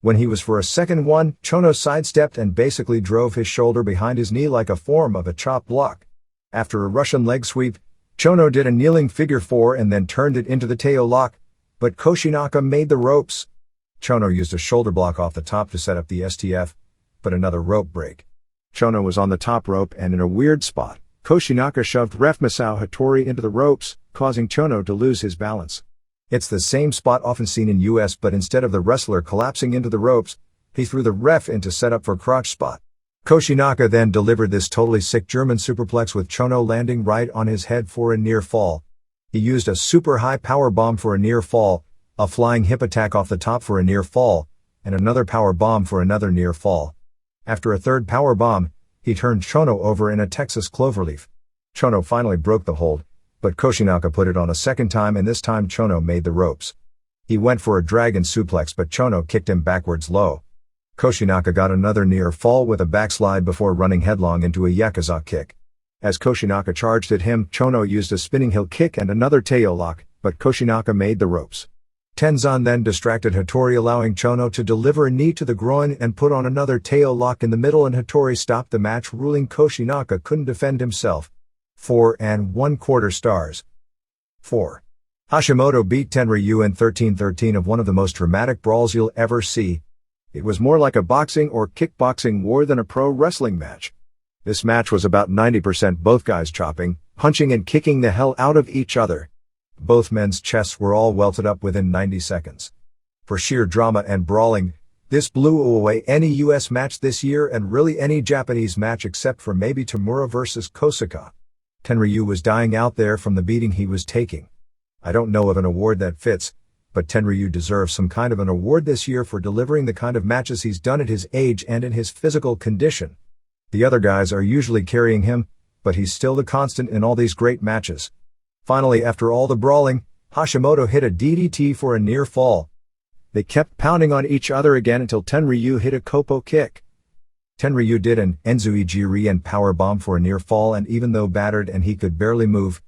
When he was for a second one, Chono sidestepped and basically drove his shoulder behind his knee like a form of a chop block. After a Russian leg sweep, Chono did a kneeling figure 4 and then turned it into the Teo lock, but Koshinaka made the ropes. Chono used a shoulder block off the top to set up the STF, but another rope break. Chono was on the top rope and in a weird spot, Koshinaka shoved ref Masao Hattori into the ropes, causing Chono to lose his balance. It's the same spot often seen in US, but instead of the wrestler collapsing into the ropes, he threw the ref into setup for crotch spot. Koshinaka then delivered this totally sick German superplex with Chono landing right on his head for a near fall. He used a super high power bomb for a near fall, a flying hip attack off the top for a near fall, and another power bomb for another near fall. After a third power bomb, he turned Chono over in a Texas cloverleaf. Chono finally broke the hold, But Koshinaka put it on a second time, and this time Chono made the ropes. He went for a dragon suplex, but Chono kicked him backwards low. Koshinaka got another near fall with a backslide before running headlong into a Yakuza kick. As Koshinaka charged at him, Chono used a spinning heel kick and another tail lock, but Koshinaka made the ropes. Tenzan then distracted Hattori, allowing Chono to deliver a knee to the groin and put on another tail lock in the middle, and Hattori stopped the match, ruling Koshinaka couldn't defend himself. 4 1/4 stars. 4. Hashimoto beat Tenryu in 13-13 of one of the most dramatic brawls you'll ever see. It was more like a boxing or kickboxing war than a pro wrestling match. This match was about 90% both guys chopping, punching and kicking the hell out of each other. Both men's chests were all welted up within 90 seconds. For sheer drama and brawling, this blew away any US match this year and really any Japanese match except for maybe Tamura vs. Kosaka. Tenryu was dying out there from the beating he was taking. I don't know of an award that fits, but Tenryu deserves some kind of an award this year for delivering the kind of matches he's done at his age and in his physical condition. The other guys are usually carrying him, but he's still the constant in all these great matches. Finally, after all the brawling, Hashimoto hit a DDT for a near fall. They kept pounding on each other again until Tenryu hit a Koppo kick. Tenryu did an Enzui-Jiri and powerbomb for a near fall, and even though battered and he could barely move,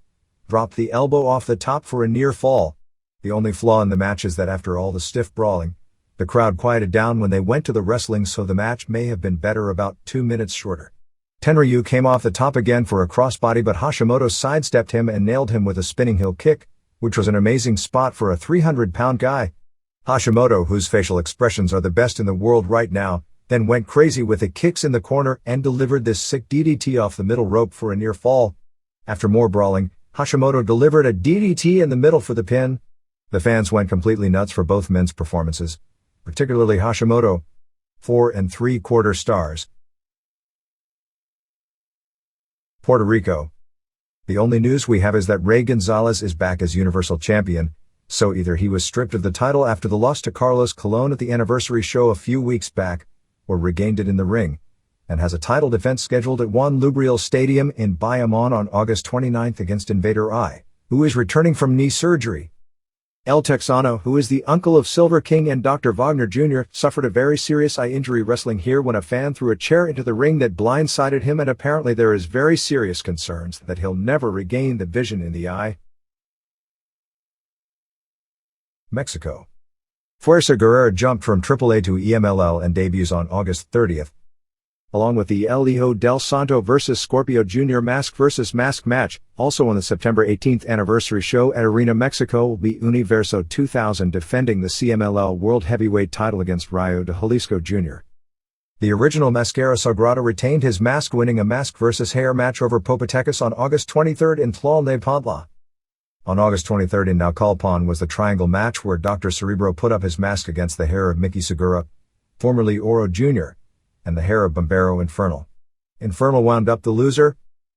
dropped the elbow off the top for a near fall. The only flaw in the match is that after all the stiff brawling, the crowd quieted down when they went to the wrestling, so the match may have been better about 2 minutes shorter. Tenryu came off the top again for a crossbody, but Hashimoto sidestepped him and nailed him with a spinning heel kick, which was an amazing spot for a 300-pound guy. Hashimoto, whose facial expressions are the best in the world right now, then went crazy with the kicks in the corner and delivered this sick DDT off the middle rope for a near fall. After more brawling, Hashimoto delivered a DDT in the middle for the pin. The fans went completely nuts for both men's performances, particularly Hashimoto. 4 3/4 stars. Puerto Rico. The only news we have is that Rey Gonzalez is back as Universal Champion, so either he was stripped of the title after the loss to Carlos Colon at the anniversary show a few weeks back, or regained it in the ring, and has a title defense scheduled at Juan Lubriel Stadium in Bayamon on August 29th against Invader I, who is returning from knee surgery. El Texano, who is the uncle of Silver King and Dr. Wagner Jr., suffered a very serious eye injury wrestling here when a fan threw a chair into the ring that blindsided him, and apparently there is very serious concerns that he'll never regain the vision in the eye. Mexico. Fuerza Guerrera jumped from AAA to EMLL and debuts on August 30th. Along with the El Hijo del Santo vs. Scorpio Jr. Mask vs. Mask match, also on the September 18th anniversary show at Arena Mexico will be Universo 2000 defending the CMLL World Heavyweight title against Rayo de Jalisco Jr. The original Mascara Sagrada retained his mask, winning a mask vs. hair match over Popotecas on August 23rd in Tlalnepantla. On August 23rd in Naucalpan was the triangle match where Dr. Cerebro put up his mask against the hair of Mickey Segura, formerly Oro Jr., and the hair of Bombero Infernal. Infernal wound up the loser.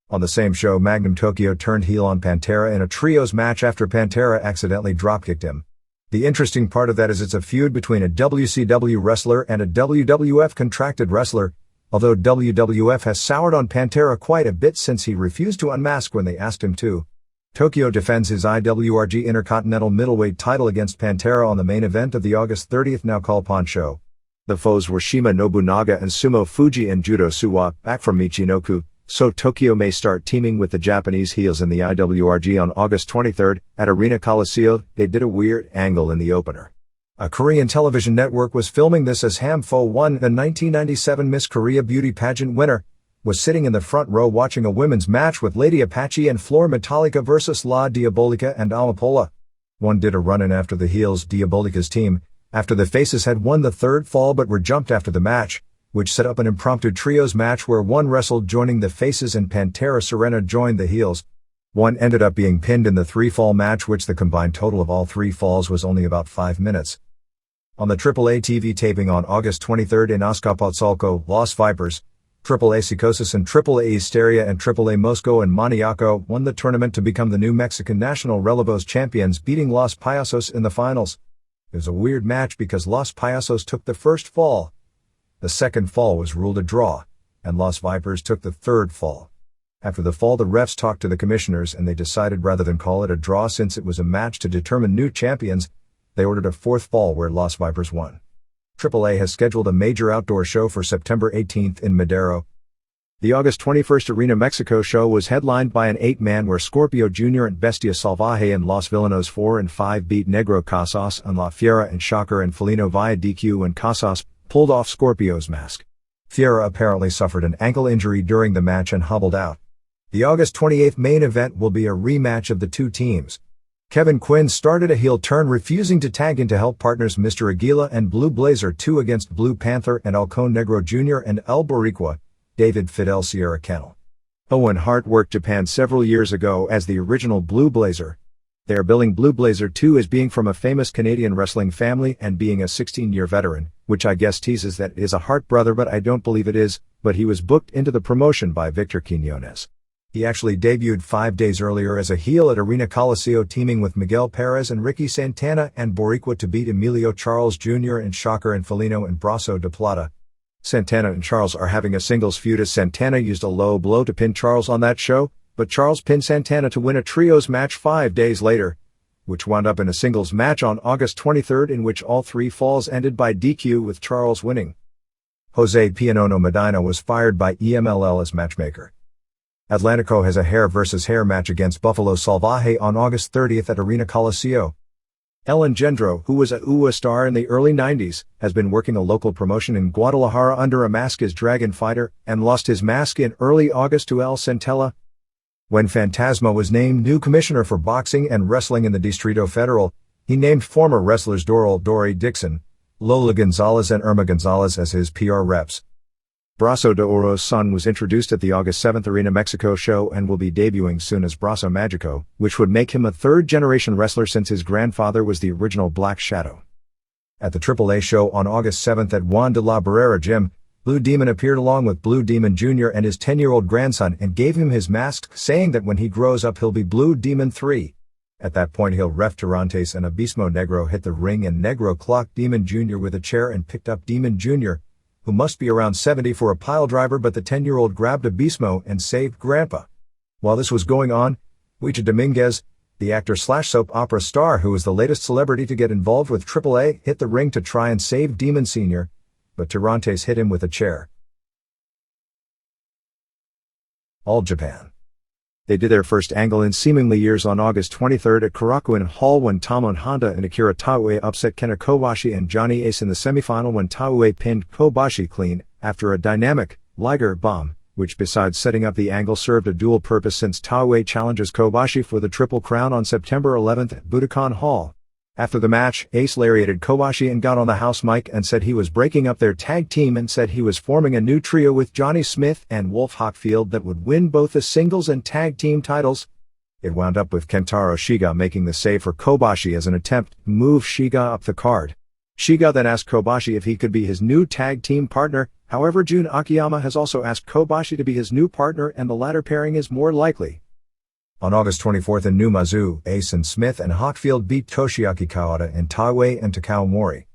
On the same show, Magnum Tokyo turned heel on Pantera in a trios match after Pantera accidentally dropkicked him. The interesting part of that is it's a feud between a WCW wrestler and a WWF contracted wrestler, although WWF has soured on Pantera quite a bit since he refused to unmask when they asked him to. Tokyo defends his IWRG Intercontinental Middleweight title against Pantera on the main event of the August 30th Naucalpan show. The foes were Shima Nobunaga and Sumo Fuji and Judo Suwa, back from Michinoku, so Tokyo may start teaming with the Japanese heels in the IWRG on August 23rd at Arena Coliseo. They did a weird angle in the opener. A Korean television network was filming this as Ham Fo-won, the 1997 Miss Korea beauty pageant winner, was sitting in the front row watching a women's match with Lady Apache and Flor Metallica versus La Diabolica and Amapola. One did a run-in after the heels, Diabolica's team, after the faces had won the third fall but were jumped after the match, which set up an impromptu trios match where one wrestled joining the faces and Pantera Serena joined the heels. One ended up being pinned in the 3-fall match, which the combined total of all 3 falls was only about 5 minutes. On the AAA TV taping on August 23rd in Azcapotzalco, Los Vipers, AAA Psicosis and AAA Hysteria and AAA Mosco and Maniaco won the tournament to become the new Mexican national relevos champions, beating Los Payasos in the finals. It was a weird match because Los Payasos took the first fall. The second fall was ruled a draw, and Los Vipers took the third fall. After the fall, the refs talked to the commissioners and they decided rather than call it a draw since it was a match to determine new champions, they ordered a fourth fall where Los Vipers won. AAA has scheduled a major outdoor show for September 18th in Madero. The August 21st Arena Mexico show was headlined by an 8-man where Scorpio Jr. and Bestia Salvaje and Los Villanos 4 and 5 beat Negro Casas and La Fiera and Shocker and Felino via DQ when Casas pulled off Scorpio's mask. Fiera apparently suffered an ankle injury during the match and hobbled out. The August 28th main event will be a rematch of the two teams. Kevin Quinn started a heel turn refusing to tag in to help partners Mr. Aguila and Blue Blazer 2 against Blue Panther and Halcon Negro Jr. and El Boricua, David Fidel Sierra Kennel. Owen Hart worked Japan several years ago as the original Blue Blazer. They are billing Blue Blazer 2 as being from a famous Canadian wrestling family and being a 16-year veteran, which I guess teases that it is a Hart brother, but I don't believe it is, but he was booked into the promotion by Victor Quiñones. He actually debuted 5 days earlier as a heel at Arena Coliseo teaming with Miguel Perez and Ricky Santana and Boricua to beat Emilio Charles Jr. and Shocker and Felino and Brazo de Plata. Santana and Charles are having a singles feud as Santana used a low blow to pin Charles on that show, but Charles pinned Santana to win a trios match 5 days later, which wound up in a singles match on August 23rd in which all 3 falls ended by DQ with Charles winning. Jose Pianono Medina was fired by EMLL as matchmaker. Atlantico has a hair versus hair match against Buffalo Salvaje on August 30th at Arena Coliseo. El Engendro, who was a UWA star in the early 90s, has been working a local promotion in Guadalajara under a mask as Dragon Fighter, and lost his mask in early August to El Centella. When Fantasma was named new commissioner for boxing and wrestling in the Distrito Federal, he named former wrestlers Dory Dixon, Lola Gonzalez and Irma Gonzalez as his PR reps. Brazo de Oro's son was introduced at the August 7th Arena Mexico show and will be debuting soon as Brazo Magico, which would make him a third-generation wrestler since his grandfather was the original Black Shadow. At the AAA show on August 7th at Juan de la Barrera Gym, Blue Demon appeared along with Blue Demon Jr. and his 10-year-old grandson and gave him his mask, saying that when he grows up he'll be Blue Demon 3. At that point heel ref Tirantes and Abismo Negro hit the ring and Negro clocked Demon Jr. with a chair and picked up Demon Jr., who must be around 70 for a pile driver, but the 10-year-old grabbed Abismo and saved Grandpa. While this was going on, Huicha Dominguez, the actor/soap opera star who was the latest celebrity to get involved with AAA, hit the ring to try and save Demon Sr., but Tirantes hit him with a chair. All Japan. They did their first angle in seemingly years on August 23rd at Korakuen Hall when Tamon Honda and Akira Taue upset Kenta Kobashi and Johnny Ace in the semifinal when Taue pinned Kobashi clean after a dynamic Liger bomb, which besides setting up the angle served a dual purpose since Taue challenges Kobashi for the Triple Crown on September 11th at Budokan Hall. After the match, Ace lariated Kobashi and got on the house mic and said he was breaking up their tag team and said he was forming a new trio with Johnny Smith and Wolf Hockfield that would win both the singles and tag team titles. It wound up with Kentaro Shiga making the save for Kobashi as an attempt to move Shiga up the card. Shiga then asked Kobashi if he could be his new tag team partner, however Jun Akiyama has also asked Kobashi to be his new partner and the latter pairing is more likely. On August 24th in Numazu, Ace and Smith and Hockfield beat Toshiaki Kawada and Taue and Takao Mori.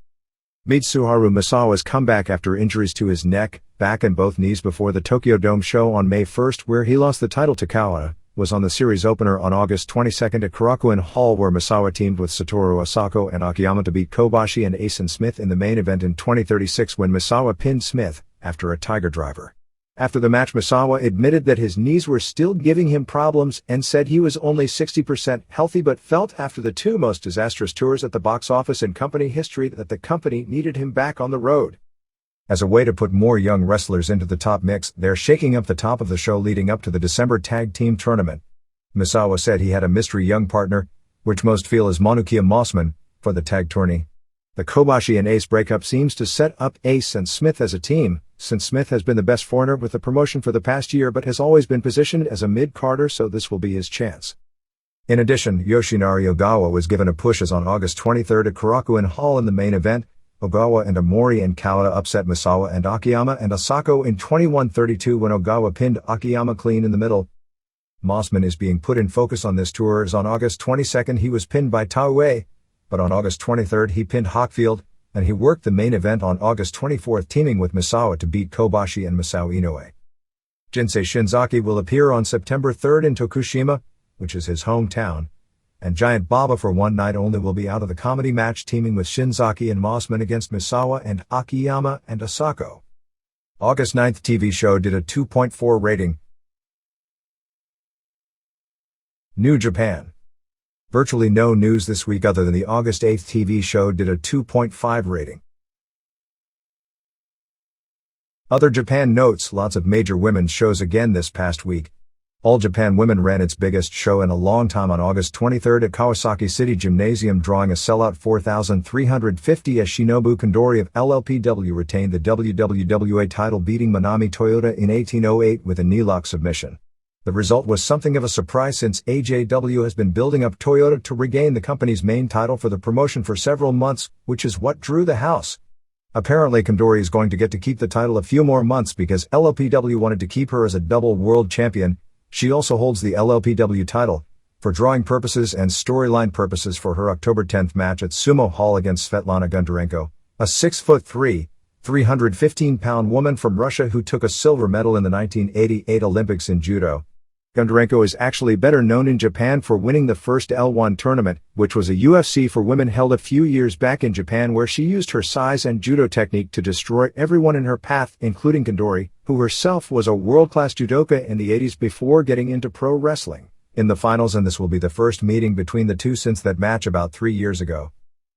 Mitsuharu Misawa's comeback after injuries to his neck, back and both knees before the Tokyo Dome show on May 1st where he lost the title to Kawada, was on the series opener on August 22nd at Korakuen Hall where Misawa teamed with Satoru Asako and Akiyama to beat Kobashi and Ace and Smith in the main event in 2036 when Misawa pinned Smith after a Tiger Driver. After the match, Misawa admitted that his knees were still giving him problems and said he was only 60% healthy but felt after the 2 most disastrous tours at the box office in company history that the company needed him back on the road. As a way to put more young wrestlers into the top mix, they're shaking up the top of the show leading up to the December tag team tournament. Misawa said he had a mystery young partner, which most feel is Manukia Mossman, for the tag tourney. The Kobashi and Ace breakup seems to set up Ace and Smith as a team, since Smith has been the best foreigner with the promotion for the past year but has always been positioned as a mid-carder, so this will be his chance. In addition, Yoshinari Ogawa was given a push as on August 23rd at Korakuen Hall in the main event. Ogawa and Amori and Kawada upset Misawa and Akiyama and Asako in 21-32 when Ogawa pinned Akiyama clean in the middle. Mossman is being put in focus on this tour as on August 22nd he was pinned by Taue, but on August 23rd he pinned Hockfield, and he worked the main event on August 24th teaming with Misawa to beat Kobashi and Masao Inoue. Jinsei Shinzaki will appear on September 3rd in Tokushima, which is his hometown, and Giant Baba for one night only will be out of the comedy match teaming with Shinzaki and Mossman against Misawa and Akiyama and Asako. August 9th TV show did a 2.4 rating. New Japan. Virtually no news this week other than the August 8th TV show did a 2.5 rating. Other Japan notes: lots of major women's shows again this past week. All Japan Women ran its biggest show in a long time on August 23rd at Kawasaki City Gymnasium, drawing a sellout 4,350 as Shinobu Kondori of LLPW retained the WWA title, beating Manami Toyota in 1808 with a knee-lock submission. The result was something of a surprise since AJW has been building up Toyota to regain the company's main title for the promotion for several months, which is what drew the house. Apparently Kondori is going to get to keep the title a few more months because LLPW wanted to keep her as a double world champion. She also holds the LLPW title, for drawing purposes and storyline purposes, for her October 10th match at Sumo Hall against Svetlana Gundarenko, a 6'3", 315-pound woman from Russia who took a silver medal in the 1988 Olympics in judo. Gundarenko is actually better known in Japan for winning the first L1 tournament, which was a UFC for women held a few years back in Japan, where she used her size and judo technique to destroy everyone in her path, including Kondori, who herself was a world-class judoka in the 80s before getting into pro wrestling, in the finals, and this will be the first meeting between the two since that match about 3 years ago.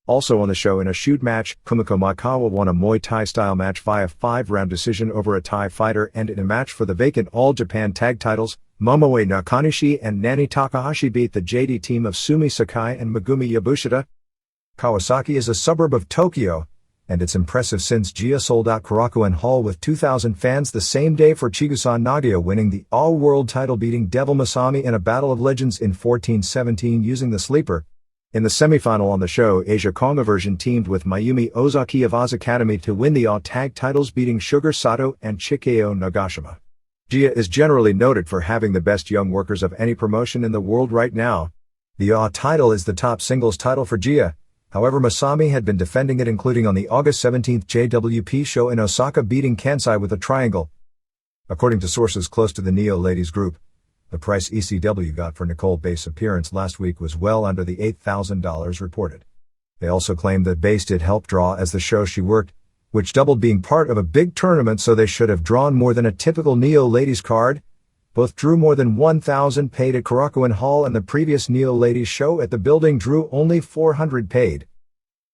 Also on the show in a shoot match, Kumiko Maekawa won a Muay Thai-style match via 5-round decision over a Thai fighter, and in a match for the vacant All Japan tag titles, Momoe Nakanishi and Nani Takahashi beat the JD team of Sumi Sakai and Megumi Yabushita. Kawasaki is a suburb of Tokyo, and it's impressive since Gia sold out Korakuen Hall with 2,000 fans the same day for Chigusa Nagaya winning the all-world title, beating Devil Masami in a Battle of Legends in 1417 using the sleeper. In the semifinal on the show, Asia Konga version teamed with Mayumi Ozaki of Oz Academy to win the AW tag titles, beating Sugar Sato and Chikeo Nagashima. Gia is generally noted for having the best young workers of any promotion in the world right now. The AW title is the top singles title for Gia. However, Masami had been defending it, including on the August 17th JWP show in Osaka, beating Kansai with a triangle. According to sources close to the Neo Ladies group, the price ECW got for Nicole Base's appearance last week was well under the $8,000 reported. They also claimed that Base did help draw as the show she worked, which doubled being part of a big tournament, so they should have drawn more than a typical Neo Ladies card. Both drew more than 1,000 paid at Korakuen Hall, and the previous Neo Ladies show at the building drew only 400 paid.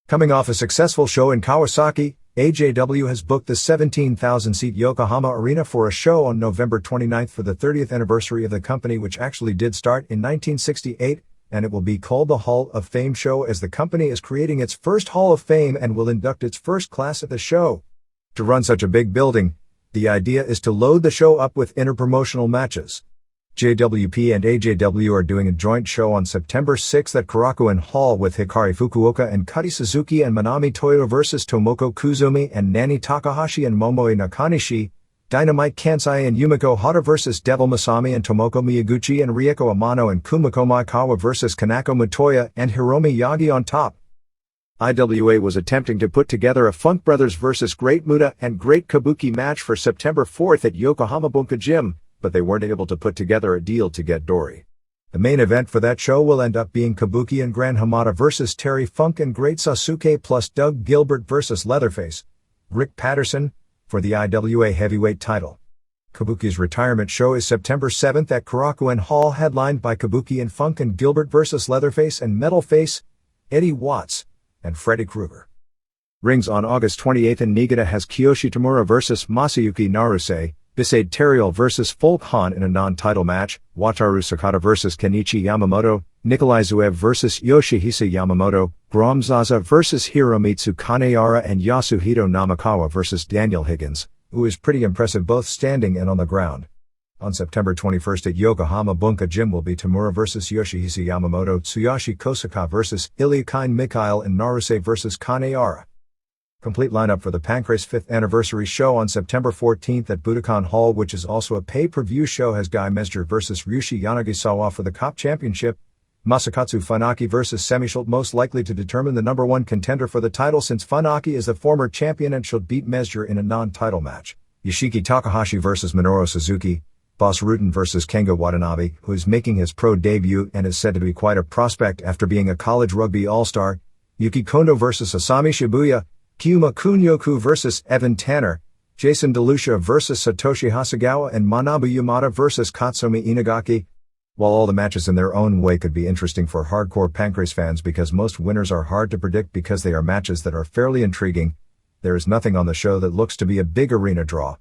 Coming off a successful show in Kawasaki, AJW has booked the 17,000-seat Yokohama Arena for a show on November 29th for the 30th anniversary of the company, which actually did start in 1968, and it will be called the Hall of Fame show, as the company is creating its first Hall of Fame and will induct its first class at the show. To run such a big building, the idea is to load the show up with interpromotional matches. JWP and AJW are doing a joint show on September 6th at Korakuen Hall with Hikari Fukuoka and Cuddy Suzuki and Manami Toyota vs Tomoko Kuzumi and Nani Takahashi and Momoe Nakanishi, Dynamite Kansai and Yumiko Hata vs Devil Masami and Tomoko Miyaguchi, and Rieko Amano and Kumiko Maekawa vs Kanako Matoya and Hiromi Yagi on top. IWA was attempting to put together a Funk Brothers vs Great Muta and Great Kabuki match for September 4th at Yokohama Bunka Gym, but they weren't able to put together a deal to get Dory. The main event for that show will end up being Kabuki and Gran Hamada vs Terry Funk and Great Sasuke plus Doug Gilbert vs Leatherface, Rick Patterson, for the IWA heavyweight title. Kabuki's retirement show is September 7th at Korakuen Hall, headlined by Kabuki and Funk and Gilbert vs Leatherface and Metalface, Eddie Watts, and Freddy Krueger. Rings on August 28th in Niigata has Kiyoshi Tamura vs Masayuki Naruse, Bisade Teriol vs Folk Han in a non-title match, Wataru Sakata vs Kenichi Yamamoto, Nikolai Zuev vs Yoshihisa Yamamoto, Grom Zaza vs Hiromitsu Kanehara, and Yasuhito Namakawa vs Daniel Higgins, who is pretty impressive both standing and on the ground. On September 21st at Yokohama Bunka Gym will be Tamura vs Yoshihisa Yamamoto, Tsuyoshi Kosaka vs Ilyakine Mikhail, and Naruse vs Kanehara. Complete lineup for the Pancrase 5th anniversary show on September 14th at Budokan Hall, which is also a pay-per-view show, has Guy Mesger vs Ryushi Yanagisawa for the COP Championship, Masakatsu Funaki vs Semishult, most likely to determine the number one contender for the title since Funaki is the former champion and should beat Mesger in a non-title match, Yoshiki Takahashi vs Minoru Suzuki, Boss Rutan vs. Kenga Watanabe, who is making his pro debut and is said to be quite a prospect after being a college rugby all-star. Yuki Kondo vs. Asami Shibuya, Kyuma Kunyoku vs. Evan Tanner, Jason DeLucia vs. Satoshi Hasegawa, and Manabu Yamada vs. Katsumi Inagaki. While all the matches in their own way could be interesting for hardcore Pancrase fans because most winners are hard to predict because they are matches that are fairly intriguing, there is nothing on the show that looks to be a big arena draw.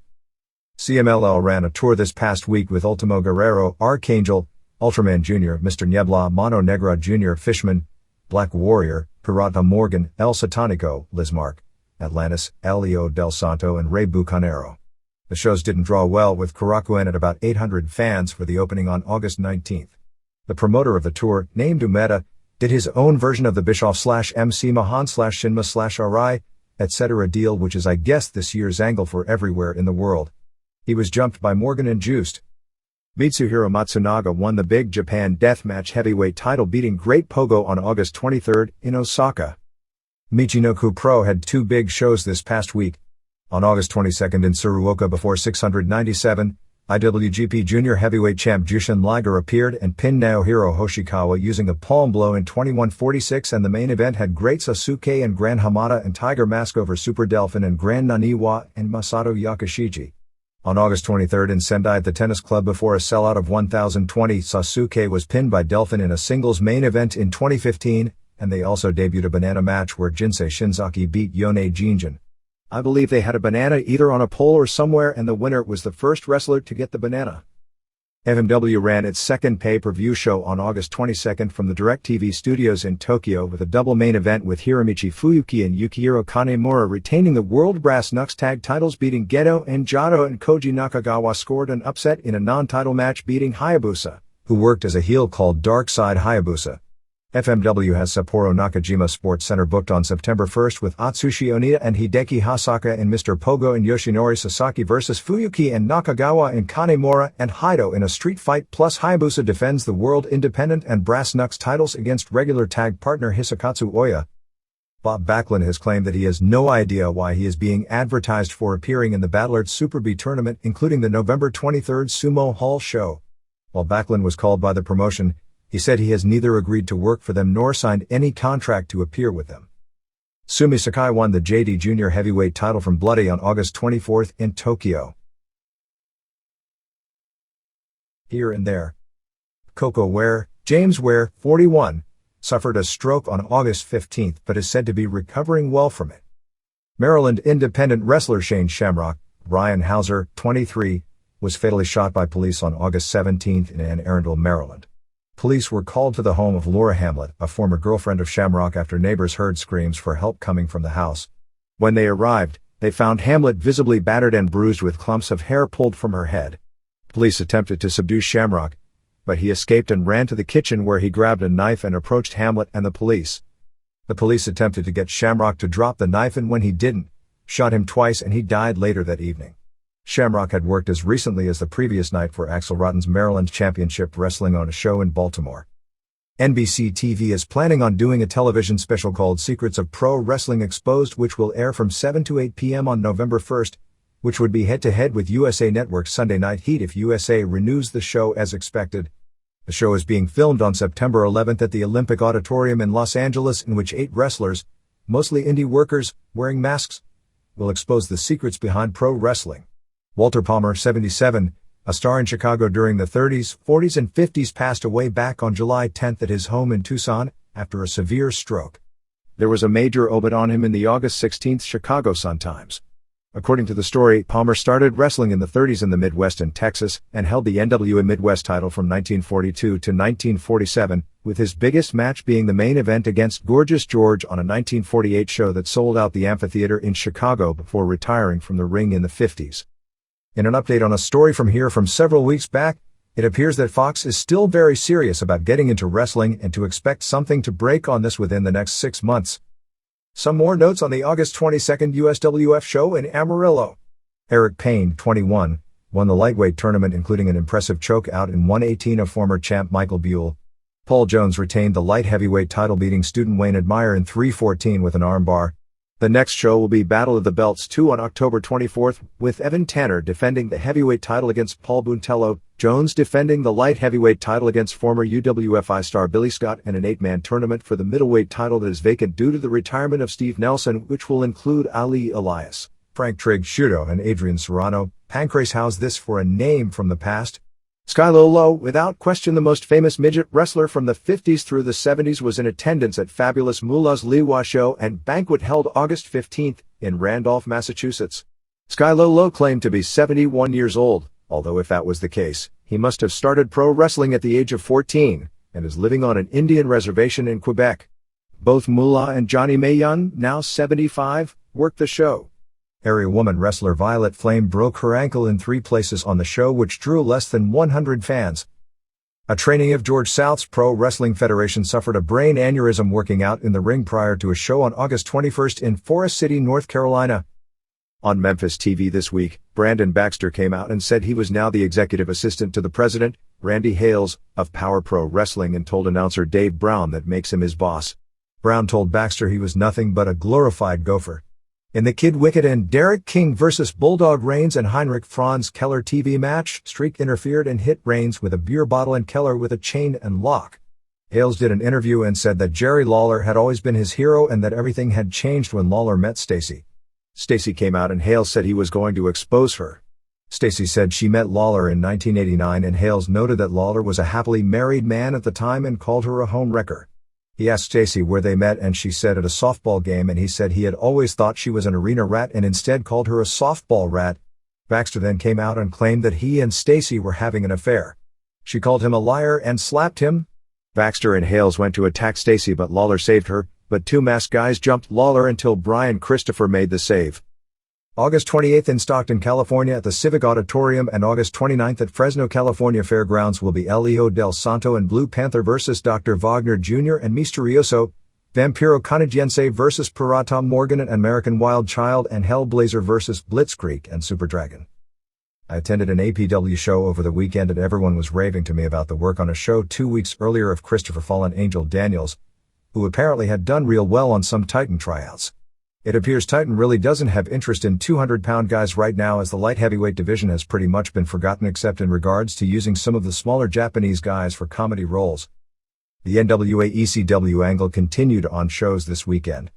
CMLL ran a tour this past week with Ultimo Guerrero, Archangel, Ultraman Jr., Mr. Niebla, Mano Negra Jr., Fishman, Black Warrior, Pirata Morgan, El Satanico, Lizmark, Atlantis, Elio Del Santo, and Rey Bucanero. The shows didn't draw well, with Korakuen at about 800 fans for the opening on August 19th. The promoter of the tour, named Umeda, did his own version of the Bischoff/MC Mahan/Shinma/Arai, etc. deal, which is I guess this year's angle for everywhere in the world. He was jumped by Morgan and juiced. Mitsuhiro Matsunaga won the Big Japan Deathmatch heavyweight title, beating Great Pogo on August 23rd in Osaka. Michinoku Pro had two big shows this past week. On August 22nd in Tsuruoka before 697, IWGP Junior Heavyweight Champ Jushin Liger appeared and pinned Naohiro Hoshikawa using a palm blow in 21:46, and the main event had Great Sasuke and Gran Hamada and Tiger Mask over Super Delphin and Gran Naniwa and Masato Yakashiji. On August 23rd in Sendai at the Tennis Club before a sellout of 1,020, Sasuke was pinned by Delphin in a singles main event in 2015, and they also debuted a banana match where Jinsei Shinzaki beat Yone Jinjin. I believe they had a banana either on a pole or somewhere, and the winner was the first wrestler to get the banana. FMW ran its second pay-per-view show on August 22nd from the DirecTV studios in Tokyo with a double main event with Hiromichi Fuyuki and Yukihiro Kanemura retaining the World Brass Knucks tag titles, beating Gedo and Jado, and Koji Nakagawa scored an upset in a non-title match, beating Hayabusa, who worked as a heel called Dark Side Hayabusa. FMW has Sapporo Nakajima Sports Center booked on September 1st with Atsushi Onita and Hideki Hasaka and Mr. Pogo and Yoshinori Sasaki versus Fuyuki and Nakagawa and Kanemura and Haido in a street fight, plus Hayabusa defends the World Independent and Brass Knucks titles against regular tag partner Hisakatsu Oya. Bob Backlund has claimed that he has no idea why he is being advertised for appearing in the Battle Arts Super B tournament, including the November 23rd Sumo Hall show. While Backlund was called by the promotion, he said he has neither agreed to work for them nor signed any contract to appear with them. Sumi Sakai won the JD Junior Heavyweight title from Bloody on August 24th in Tokyo. Here and there. Coco Ware, James Ware, 41, suffered a stroke on August 15th but is said to be recovering well from it. Maryland independent wrestler Shane Shamrock, Ryan Hauser, 23, was fatally shot by police on August 17th in Anne Arundel, Maryland. Police were called to the home of Laura Hamlet, a former girlfriend of Shamrock, after neighbors heard screams for help coming from the house. When they arrived, they found Hamlet visibly battered and bruised with clumps of hair pulled from her head. Police attempted to subdue Shamrock, but he escaped and ran to the kitchen where he grabbed a knife and approached Hamlet and the police. The police attempted to get Shamrock to drop the knife, and when he didn't, shot him twice, and he died later that evening. Shamrock had worked as recently as the previous night for Axl Rotten's Maryland Championship Wrestling on a show in Baltimore. NBC TV is planning on doing a television special called Secrets of Pro Wrestling Exposed, which will air from 7 to 8 p.m. on November 1st, which would be head-to-head with USA Network's Sunday Night Heat if USA renews the show as expected. The show is being filmed on September 11th at the Olympic Auditorium in Los Angeles, in which 8 wrestlers, mostly indie workers, wearing masks, will expose the secrets behind pro wrestling. Walter Palmer, 77, a star in Chicago during the 30s, 40s, and 50s, passed away back on July 10th at his home in Tucson after a severe stroke. There was a major obit on him in the August 16th Chicago Sun-Times. According to the story, Palmer started wrestling in the 30s in the Midwest and Texas and held the NWA Midwest title from 1942 to 1947, with his biggest match being the main event against Gorgeous George on a 1948 show that sold out the amphitheater in Chicago before retiring from the ring in the 50s. In an update on a story from several weeks back, it appears that Fox is still very serious about getting into wrestling and to expect something to break on this within the next 6 months. Some more notes on the August 22nd USWF show in Amarillo. Eric Payne, 21, won the lightweight tournament, including an impressive choke out in 118 of former champ Michael Buell. Paul Jones retained the light heavyweight title, beating student Wayne Admire in 3:14 with an armbar. The next show will be Battle of the Belts 2 on October 24th, with Evan Tanner defending the heavyweight title against Paul Buntello, Jones defending the light heavyweight title against former UWFI star Billy Scott, and an 8-man tournament for the middleweight title that is vacant due to the retirement of Steve Nelson, which will include Ali Elias, Frank Trigg Shudo, and Adrian Serrano. Pancrase, how's this for a name from the past? Skylo Low, without question the most famous midget wrestler from the 50s through the 70s, was in attendance at Fabulous Moolah's Liwa show and banquet held August 15th in Randolph, Massachusetts. Skylo Low claimed to be 71 years old, although if that was the case, he must have started pro wrestling at the age of 14 and is living on an Indian reservation in Quebec. Both Moolah and Johnny Mayon, now 75, worked the show. Area woman wrestler Violet Flame broke her ankle in 3 places on the show, which drew less than 100 fans. A trainee of George South's Pro Wrestling Federation suffered a brain aneurysm working out in the ring prior to a show on August 21st in Forest City, North Carolina. On Memphis TV this week, Brandon Baxter came out and said he was now the executive assistant to the president, Randy Hales, of Power Pro Wrestling, and told announcer Dave Brown that makes him his boss. Brown told Baxter he was nothing but a glorified gopher. In the Kid Wicket and Derek King vs. Bulldog Reigns and Heinrich Franz Keller TV match, Streak interfered and hit Reigns with a beer bottle and Keller with a chain and lock. Hales did an interview and said that Jerry Lawler had always been his hero and that everything had changed when Lawler met Stacy. Stacy came out and Hales said he was going to expose her. Stacy said she met Lawler in 1989 and Hales noted that Lawler was a happily married man at the time and called her a home wrecker. He asked Stacy where they met and she said at a softball game, and he said he had always thought she was an arena rat and instead called her a softball rat. Baxter then came out and claimed that he and Stacy were having an affair. She called him a liar and slapped him. Baxter and Hales went to attack Stacy but Lawler saved her, but 2 masked guys jumped Lawler until Brian Christopher made the save. August 28th in Stockton, California at the Civic Auditorium and August 29th at Fresno, California Fairgrounds will be Elio Del Santo and Blue Panther vs. Dr. Wagner Jr. and Misterioso, Vampiro Canadiense vs. Pirata Morgan and American Wild Child, and Hellblazer vs. Blitzkrieg and Super Dragon. I attended an APW show over the weekend and everyone was raving to me about the work on a show 2 weeks earlier of Christopher Fallen Angel Daniels, who apparently had done real well on some Titan tryouts. It appears Titan really doesn't have interest in 200-pound guys right now, as the light heavyweight division has pretty much been forgotten except in regards to using some of the smaller Japanese guys for comedy roles. The NWA ECW angle continued on shows this weekend.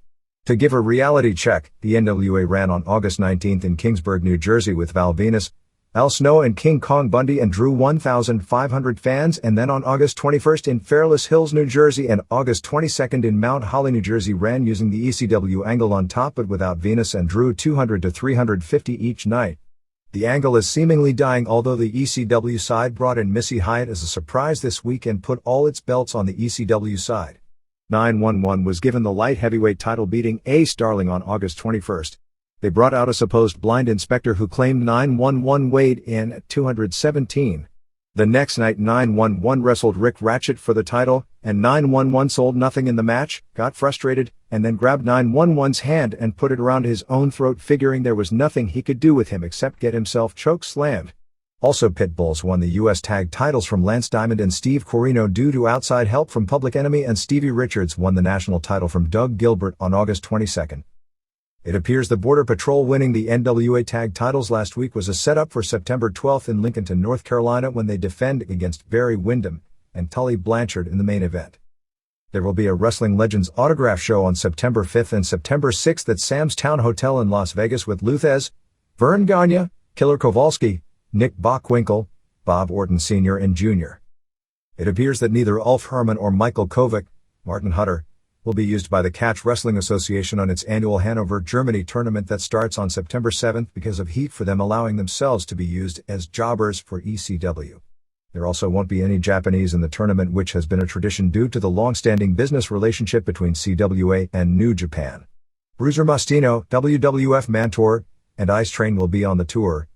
To give a reality check, the NWA ran on August 19th in Kingsburg, New Jersey with Val Venus, Al Snow and King Kong Bundy and drew 1,500 fans, and then on August 21st in Fairless Hills, New Jersey and August 22nd in Mount Holly, New Jersey ran using the ECW angle on top but without Venus and drew 200 to 350 each night. The angle is seemingly dying, although the ECW side brought in Missy Hyatt as a surprise this week and put all its belts on the ECW side. 911 was given the light heavyweight title, beating Ace Darling on August 21st. They brought out a supposed blind inspector who claimed 911 weighed in at 217. The next night 911 wrestled Rick Ratchet for the title, and 911 sold nothing in the match, got frustrated, and then grabbed 911's hand and put it around his own throat, figuring there was nothing he could do with him except get himself choke slammed. Also, Pit Bulls won the U.S. tag titles from Lance Diamond and Steve Corino due to outside help from Public Enemy, and Stevie Richards won the national title from Doug Gilbert on August 22nd. It appears the Border Patrol winning the NWA tag titles last week was a setup for September 12th in Lincolnton, North Carolina, when they defend against Barry Windham and Tully Blanchard in the main event. There will be a Wrestling Legends autograph show on September 5th and September 6th at Sam's Town Hotel in Las Vegas with Luthez, Vern Gagne, Killer Kowalski, Nick Bockwinkel, Bob Orton Sr. and Jr. It appears that neither Ulf Herman or Michael Kovac, Martin Hutter, will be used by the Catch Wrestling Association on its annual Hanover, Germany tournament that starts on September 7th because of heat for them allowing themselves to be used as jobbers for ECW. There also won't be any Japanese in the tournament, which has been a tradition due to the long-standing business relationship between CWA and New Japan. Bruiser Mastino, WWF Mantor, and Ice Train will be on the tour.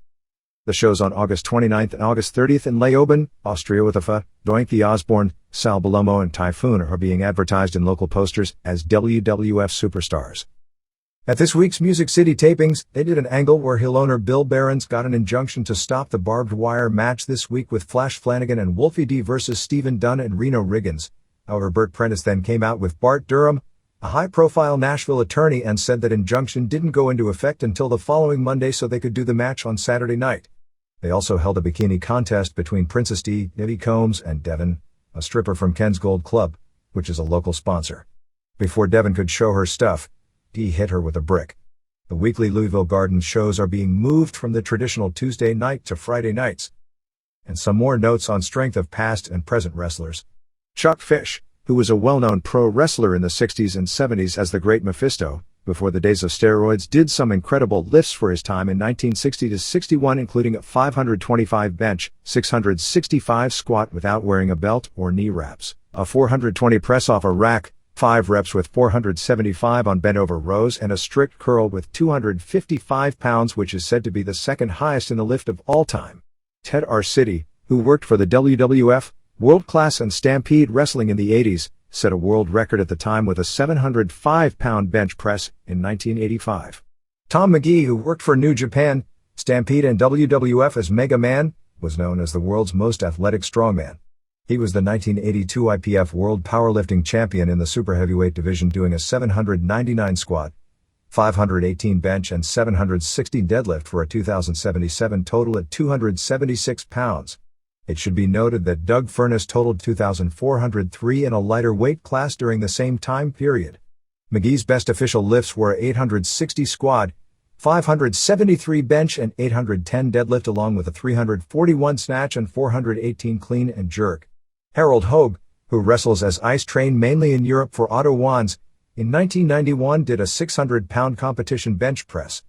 The shows on August 29th and August 30th in Leoben, Austria with Afa, Doink the Osborne, Sal Balomo and Typhoon are being advertised in local posters as WWF superstars. At this week's Music City tapings, they did an angle where Hill owner Bill Behrens got an injunction to stop the barbed wire match this week with Flash Flanagan and Wolfie D versus Stephen Dunn and Reno Riggins. However, Burt Prentice then came out with Bart Durham, a high-profile Nashville attorney, and said that injunction didn't go into effect until the following Monday so they could do the match on Saturday night. They also held a bikini contest between Princess Debbie Combs and Devin, a stripper from Ken's Gold Club, which is a local sponsor. Before Devin could show her stuff, Dee hit her with a brick. The weekly Louisville Gardens shows are being moved from the traditional Tuesday night to Friday nights. And some more notes on strength of past and present wrestlers. Chuck Fish, who was a well-known pro wrestler in the 60s and 70s as the Great Mephisto, before the days of steroids, did some incredible lifts for his time in 1960 to 61, including a 525 bench, 665 squat without wearing a belt or knee wraps, a 420 press off a rack, 5 reps with 475 on bent-over rows, and a strict curl with 255 pounds, which is said to be the second highest in the lift of all time. Ted Arcidi, who worked for the WWF, World Class and Stampede Wrestling in the 80s, set a world record at the time with a 705-pound bench press in 1985. Tom McGee, who worked for New Japan, Stampede and WWF as Mega Man, was known as the world's most athletic strongman. He was the 1982 IPF World Powerlifting Champion in the super heavyweight division, doing a 799 squat, 518 bench and 760 deadlift for a 2,077 total at 276 pounds. It should be noted that Doug Furness totaled 2,403 in a lighter weight class during the same time period. McGee's best official lifts were 860 squat, 573 bench and 810 deadlift, along with a 341 snatch and 418 clean and jerk. Harold Hogue, who wrestles as Ice Train mainly in Europe for Otto Wands, in 1991 did a 600-pound competition bench press.